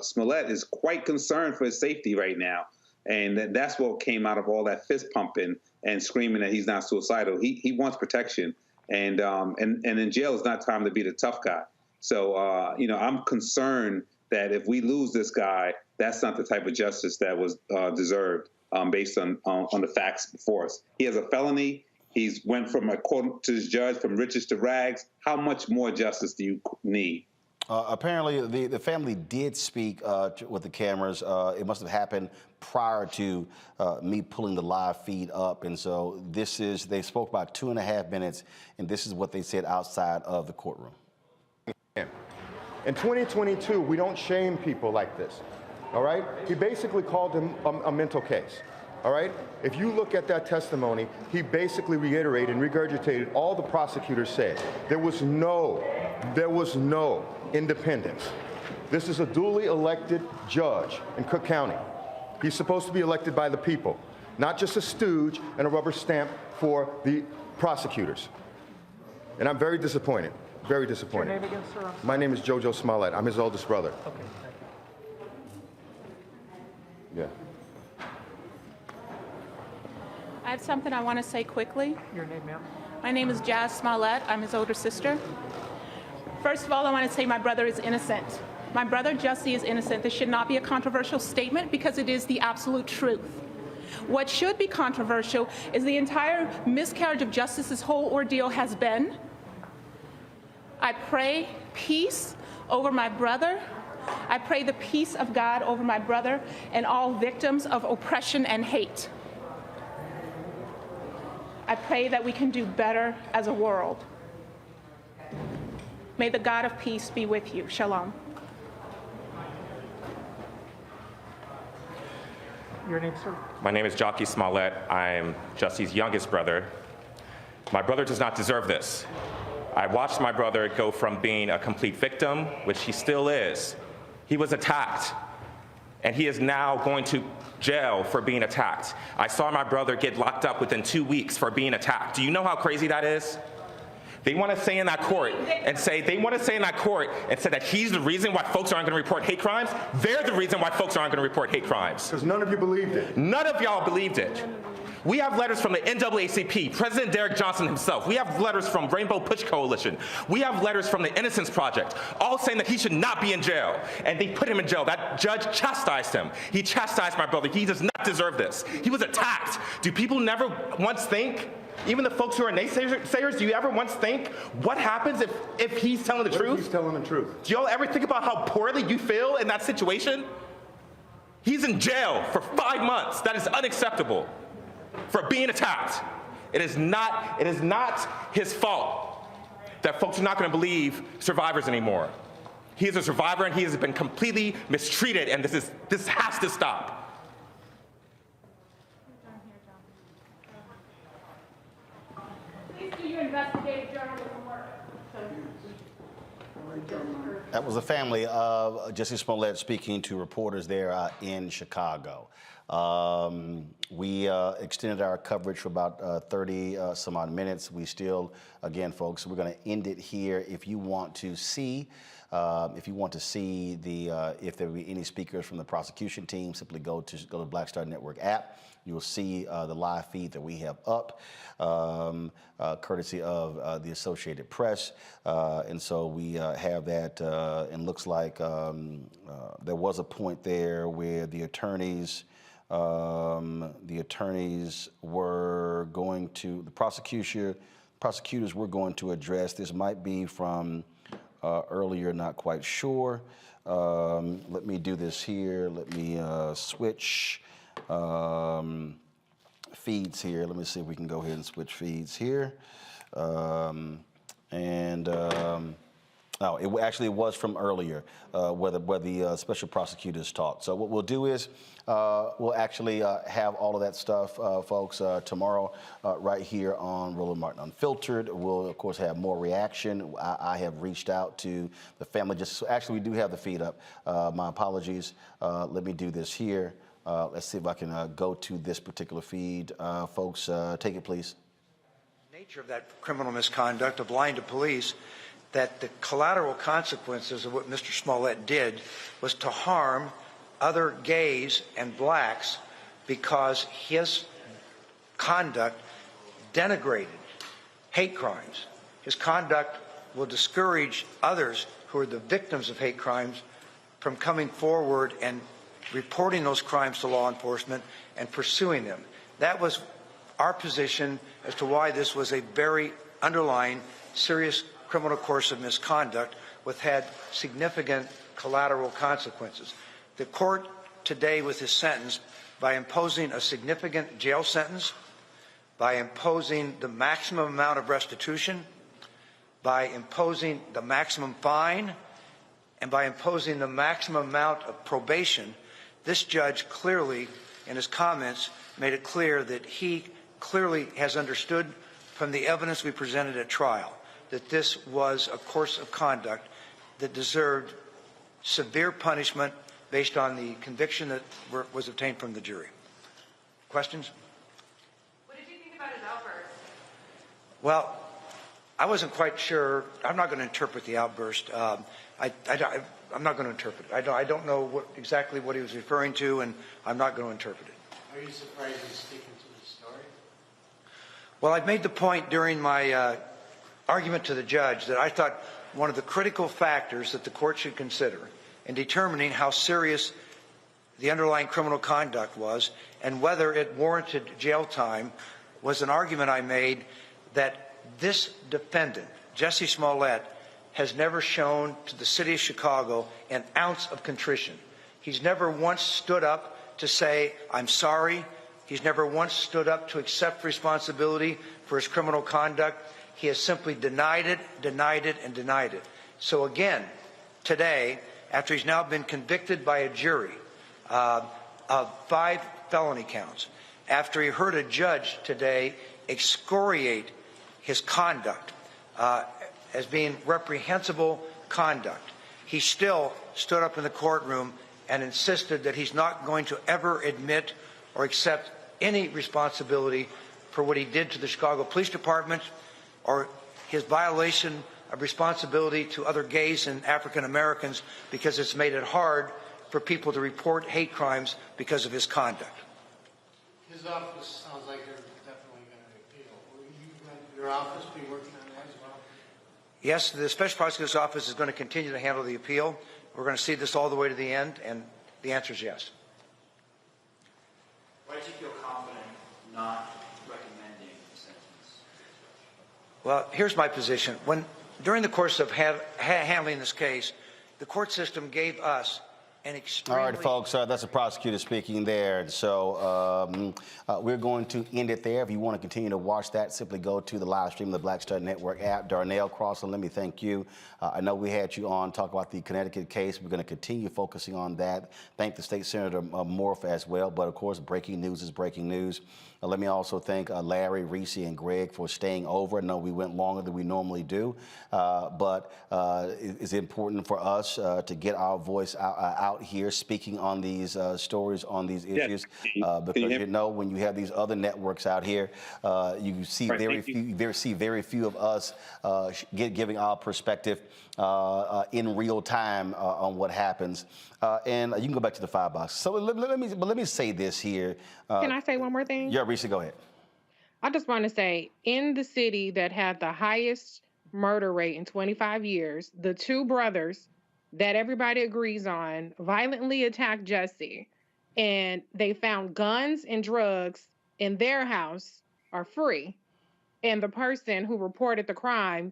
[SPEAKER 23] Smollett is quite concerned for his safety right now. And that's what came out of all that fist pumping and screaming that he's not suicidal. He wants protection. And in jail, it's not time to be the tough guy. So, I'm concerned that if we lose this guy, that's not the type of justice that was deserved based on the facts before us. He has a felony. He's went from, according to his judge, from riches to rags. How much more justice do you need?
[SPEAKER 9] Apparently, the family did speak with the cameras. It must have happened prior to me pulling the live feed up. And so they spoke about 2.5 minutes, and this is what they said outside of the courtroom.
[SPEAKER 3] In 2022, we don't shame people like this, all right? He basically called him a mental case, all right? If you look at that testimony, he basically reiterated and regurgitated all the prosecutors said. There was no independence. This is a duly elected judge in Cook County. He's supposed to be elected by the people, not just a stooge and a rubber stamp for the prosecutors. And I'm very disappointed, very disappointed.
[SPEAKER 17] Your name again, sir?
[SPEAKER 3] My name is Jussie Smollett. I'm his oldest brother.
[SPEAKER 17] Okay.
[SPEAKER 3] Yeah.
[SPEAKER 19] I have something I want to say quickly.
[SPEAKER 17] Your name, ma'am?
[SPEAKER 19] My name is Jussie Smollett. I'm his older sister. First of all, I want to say my brother is innocent. My brother Jussie is innocent. This should not be a controversial statement because it is the absolute truth. What should be controversial is the entire miscarriage of justice this whole ordeal has been. I pray peace over my brother. I pray the peace of God over my brother and all victims of oppression and hate. I pray that we can do better as a world. May the God of peace be with you. Shalom.
[SPEAKER 17] Your name, sir?
[SPEAKER 1] My name is Jussie Smollett. I'm Jussie's youngest brother. My brother does not deserve this. I watched my brother go from being a complete victim, which he still is. He was attacked, and he is now going to jail for being attacked. I saw my brother get locked up within 2 weeks for being attacked. Do you know how crazy that is? They want to say in that court and say that he's the reason why folks aren't going to report hate crimes. They're the reason why folks aren't going to report hate crimes.
[SPEAKER 3] Because none of you believed it.
[SPEAKER 1] None of y'all believed it. We have letters from the NAACP, President Derek Johnson himself. We have letters from Rainbow Push Coalition. We have letters from the Innocence Project, all saying that he should not be in jail. And they put him in jail. That judge chastised him. He chastised my brother. He does not deserve this. He was attacked. Do people never once think, even the folks who are naysayers, do you ever once think, what happens if he's telling the truth?
[SPEAKER 3] What if he's telling the truth?
[SPEAKER 1] Do y'all ever think about how poorly you feel in that situation? He's in jail for 5 months. That is unacceptable. For being attacked. It is not his fault that folks are not going to believe survivors anymore. He is a survivor and he has been completely mistreated, and this has to stop.
[SPEAKER 19] Please do your investigative journalism work.
[SPEAKER 9] That was the family of Jussie Smollett speaking to reporters there in Chicago. We extended our coverage for about 30 some odd minutes. We still, again, folks, we're going to end it here. If you want to see, if there will be any speakers from the prosecution team, simply go to the Black Star Network app. You will see the live feed that we have up, courtesy of the Associated Press. And so we have that, and looks like there was a point there where the attorneys were going to, the prosecutors were going to address, this might be from earlier, not quite sure. Let me do this here. Let me switch feeds here. Let me see if we can go ahead and switch feeds here. No, it actually was from earlier, where the special prosecutors talked. So what we'll do is we'll actually have all of that stuff, folks, tomorrow right here on Roland Martin Unfiltered. We'll, of course, have more reaction. I have reached out to the family. Actually, we do have the feed up. My apologies. Let me do this here. Let's see if I can go to this particular feed. Folks, take it, please.
[SPEAKER 20] Nature of that criminal misconduct of lying to police, that the collateral consequences of what Mr. Smollett did was to harm other gays and blacks because his conduct denigrated hate crimes. His conduct will discourage others who are the victims of hate crimes from coming forward and reporting those crimes to law enforcement and pursuing them. That was our position as to why this was a very underlying, serious criminal course of misconduct, which had significant collateral consequences. The court today, with his sentence, by imposing a significant jail sentence, by imposing the maximum amount of restitution, by imposing the maximum fine, and by imposing the maximum amount of probation, this judge clearly, in his comments, made it clear that he clearly has understood from the evidence we presented at trial that this was a course of conduct that deserved severe punishment based on the conviction that was obtained from the jury. Questions?
[SPEAKER 15] What did you think about his outburst?
[SPEAKER 20] Well, I wasn't quite sure. I'm not going to interpret the outburst. I'm not going to interpret it. I don't know exactly what he was referring to, and I'm not going to interpret it.
[SPEAKER 6] Are you surprised he's sticking to the story?
[SPEAKER 20] Well, I've made the point during my argument to the judge that I thought one of the critical factors that the court should consider in determining how serious the underlying criminal conduct was and whether it warranted jail time was an argument I made that this defendant, Jussie Smollett, has never shown to the city of Chicago an ounce of contrition. He's never once stood up to say, I'm sorry. He's never once stood up to accept responsibility for his criminal conduct. He has simply denied it, denied it, and denied it. So again, today, after he's now been convicted by a jury of 5 felony counts, after he heard a judge today excoriate his conduct as being reprehensible conduct, he still stood up in the courtroom and insisted that he's not going to ever admit or accept any responsibility for what he did to the Chicago Police Department or his violation of responsibility to other gays and African Americans because it's made it hard for people to report hate crimes because of his conduct.
[SPEAKER 6] His office sounds like they're definitely going to appeal. Will your office be working on that as well?
[SPEAKER 20] Yes, the Special Prosecutor's Office is going to continue to handle the appeal. We're going to see this all the way to the end, and the answer is yes.
[SPEAKER 6] Why did you feel confident not recommending the sentence?
[SPEAKER 20] Well, here's my position. During the course of handling this case, the court system gave us an extremely...
[SPEAKER 9] All right, folks, that's the prosecutor speaking there. So we're going to end it there. If you want to continue to watch that, simply go to the live stream of the Black Star Network app. Darnell Crossland, let me thank you. I know we had you on talk about the Connecticut case. We're going to continue focusing on that. Thank the State Senator Morph as well. But, of course, breaking news is breaking news. Let me also thank Larry, Reese, and Greg for staying over. I know we went longer than we normally do, but it's important for us to get our voice out here speaking on these stories, on these issues, because you know when you have these other networks out here, you see very few of us giving our perspective in real time on what happens. And you can go back to the 5 box. So let me say this here.
[SPEAKER 7] Can I say one more thing?
[SPEAKER 9] Yeah, Risa, go ahead.
[SPEAKER 7] I just want to say, in the city that had the highest murder rate in 25 years, the 2 brothers that everybody agrees on violently attacked Jussie, and they found guns and drugs in their house are free. And the person who reported the crime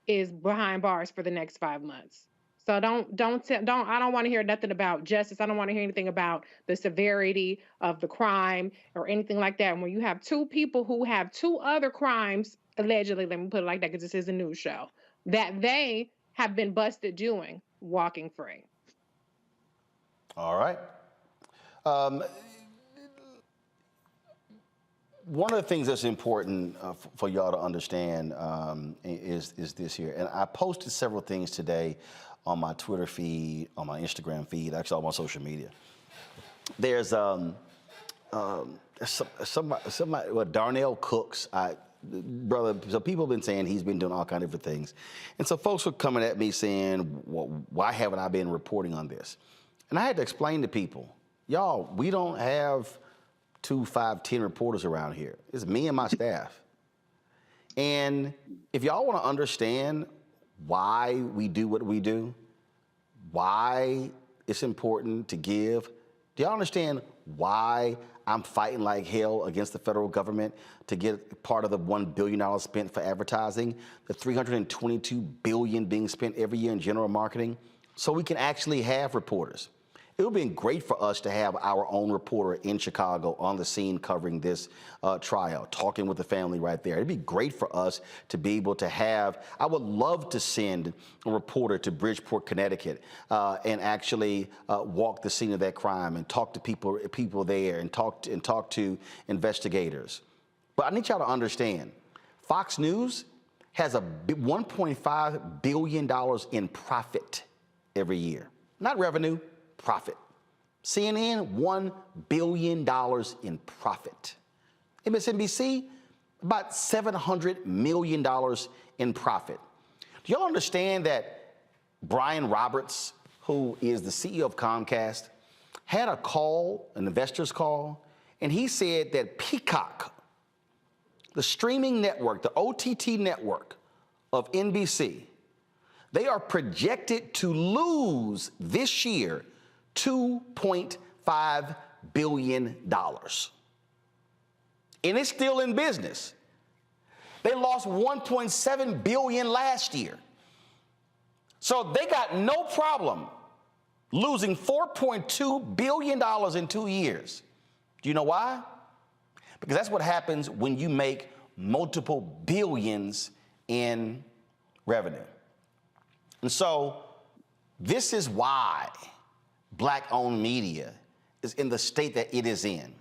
[SPEAKER 7] is behind bars for the next 5 months. So I don't want to hear nothing about justice. I don't want to hear anything about the severity of the crime or anything like that. And when you have 2 people who have 2 other crimes, allegedly, let me put it like that because this is a news show, that they have been busted doing, walking free.
[SPEAKER 9] All right. One of the things that's important for y'all to understand is this here. And I posted several things today on my Twitter feed, on my Instagram feed, actually on my social media. There's somebody, Darnell Cooks, brother, so people have been saying he's been doing all kinds of different things. And so folks were coming at me saying, well, why haven't I been reporting on this? And I had to explain to people, y'all, we don't have 2, 5, 10 reporters around here. It's me and my staff. And if y'all want to understand why we do what we do, why it's important to give Do y'all understand why I'm fighting like hell against the federal government to get part of the $1 billion spent for advertising, the $322 billion being spent every year in general marketing, so we can actually have reporters? It would have been great for us to have our own reporter in Chicago on the scene covering this trial, talking with the family right there. It'd be great for us to be able to have, I would love to send a reporter to Bridgeport, Connecticut, and actually walk the scene of that crime and talk to people there and talk to investigators. But I need y'all to understand, Fox News has a $1.5 billion in profit every year. Not revenue, profit. CNN, $1 billion in profit. MSNBC, about $700 million in profit. Do y'all understand that Brian Roberts, who is the CEO of Comcast, had a call, an investor's call, and he said that Peacock, the streaming network, the OTT network of NBC, they are projected to lose this year $2.5 billion. And it's still in business. They lost $1.7 billion last year. So they got no problem losing $4.2 billion in 2 years. Do you know why? Because that's what happens when you make multiple billions in revenue. And so this is why Black-owned media is in the state that it is in.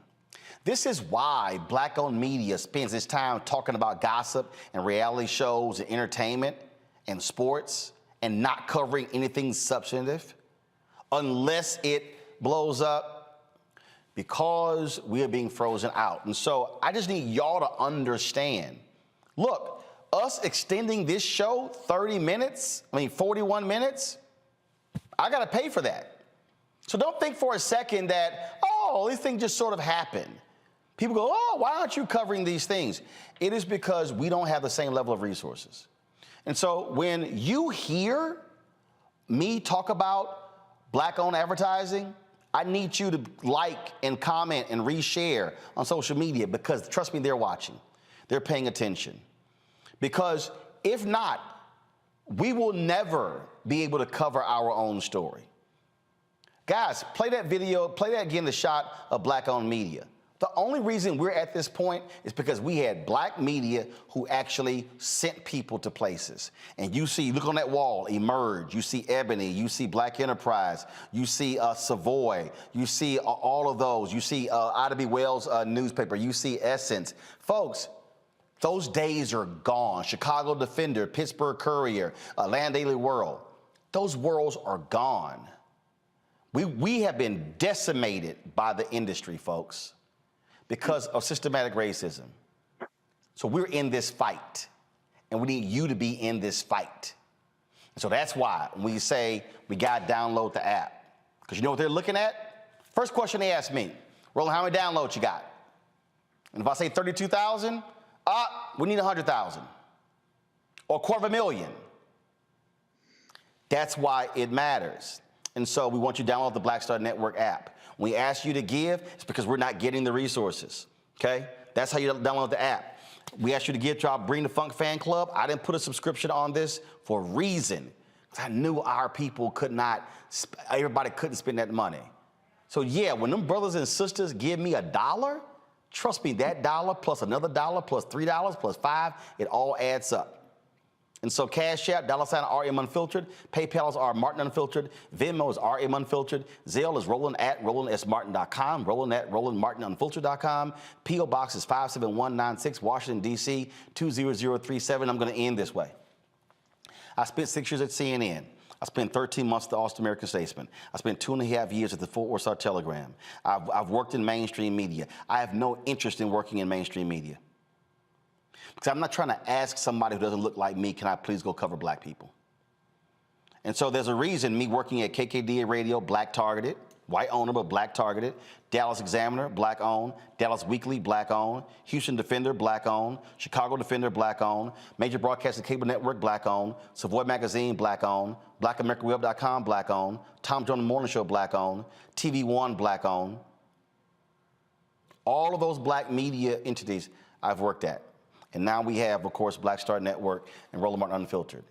[SPEAKER 9] This is why Black-owned media spends its time talking about gossip and reality shows and entertainment and sports and not covering anything substantive unless it blows up, because we are being frozen out. And so I just need y'all to understand, look, us extending this show 41 minutes, I gotta pay for that. So don't think for a second that, oh, this thing just sort of happened. People go, oh, why aren't you covering these things? It is because we don't have the same level of resources. And so when you hear me talk about Black-owned advertising, I need you to like and comment and reshare on social media, because trust me, they're watching. They're paying attention. Because if not, we will never be able to cover our own story. Guys, play that video, play that again, the shot of Black-owned media. The only reason we're at this point is because we had Black media who actually sent people to places. And you see, look on that wall, Emerge, you see Ebony, you see Black Enterprise, you see Savoy, you see all of those, you see Ida B. Wells newspaper, you see Essence. Folks, those days are gone. Chicago Defender, Pittsburgh Courier, Atlanta Daily World, those worlds are gone. We have been decimated by the industry, folks, because of systematic racism. So we're in this fight, and we need you to be in this fight. And so that's why when we say we got to download the app, because you know what they're looking at? First question they ask me, Roland, how many downloads you got? And if I say 32,000, we need 100,000 or 250,000. That's why it matters. And so we want you to download the Black Star Network app. When we ask you to give, it's because we're not getting the resources, okay? That's how you download the app. We asked you to give to our Bring the Funk fan club. I didn't put a subscription on this for a reason. I knew our people could not, everybody couldn't spend that money. So yeah, when them brothers and sisters give me $1, trust me, that dollar plus another dollar plus $3 plus $5, it all adds up. And so Cash App, $RM Unfiltered, PayPal is R Martin Unfiltered, Venmo is RM Unfiltered, Zelle is Roland at RolandSMartin.com, Roland at RolandMartinUnfiltered.com, P.O. Box is 57196, Washington, D.C., 20037. I'm going to end this way. I spent 6 years at CNN. I spent 13 months at the Austin American Statesman. I spent 2.5 years at the Fort Worth Star Telegram. I've worked in mainstream media. I have no interest in working in mainstream media. Because I'm not trying to ask somebody who doesn't look like me, can I please go cover Black people? And so there's a reason me working at KKDA Radio, Black Targeted, white owner but black targeted. Dallas Examiner, black owned. Dallas Weekly, black owned. Houston Defender, black owned. Chicago Defender, black owned. Major Broadcasting Cable Network, black owned. Savoy Magazine, black owned. BlackAmericanWeb.com, black owned. Tom Jones Morning Show, black owned. TV One, black owned. All of those black media entities I've worked at. And now we have, of course, Black Star Network and Roland Martin Unfiltered.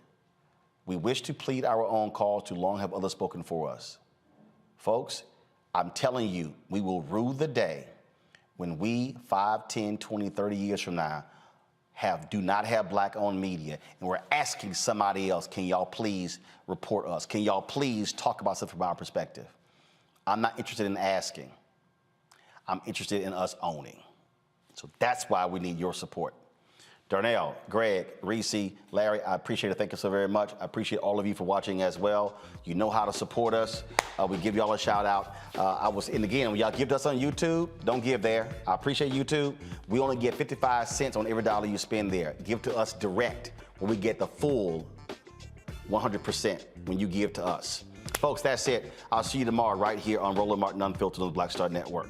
[SPEAKER 9] We wish to plead our own cause, too long have others spoken for us. Folks, I'm telling you, we will rue the day when we, 5, 10, 20, 30 years from now, do not have black-owned media, and we're asking somebody else, can y'all please report us? Can y'all please talk about something from our perspective? I'm not interested in asking. I'm interested in us owning. So that's why we need your support. Darnell, Greg, Reese, Larry, I appreciate it. Thank you so very much. I appreciate all of you for watching as well. You know how to support us. We give y'all a shout out. And again, when y'all give to us on YouTube, don't give there. I appreciate YouTube. We only get 55 cents on every dollar you spend there. Give to us direct, where we get the full 100% when you give to us. Folks, that's it. I'll see you tomorrow right here on Roland Martin Unfiltered on the Black Star Network.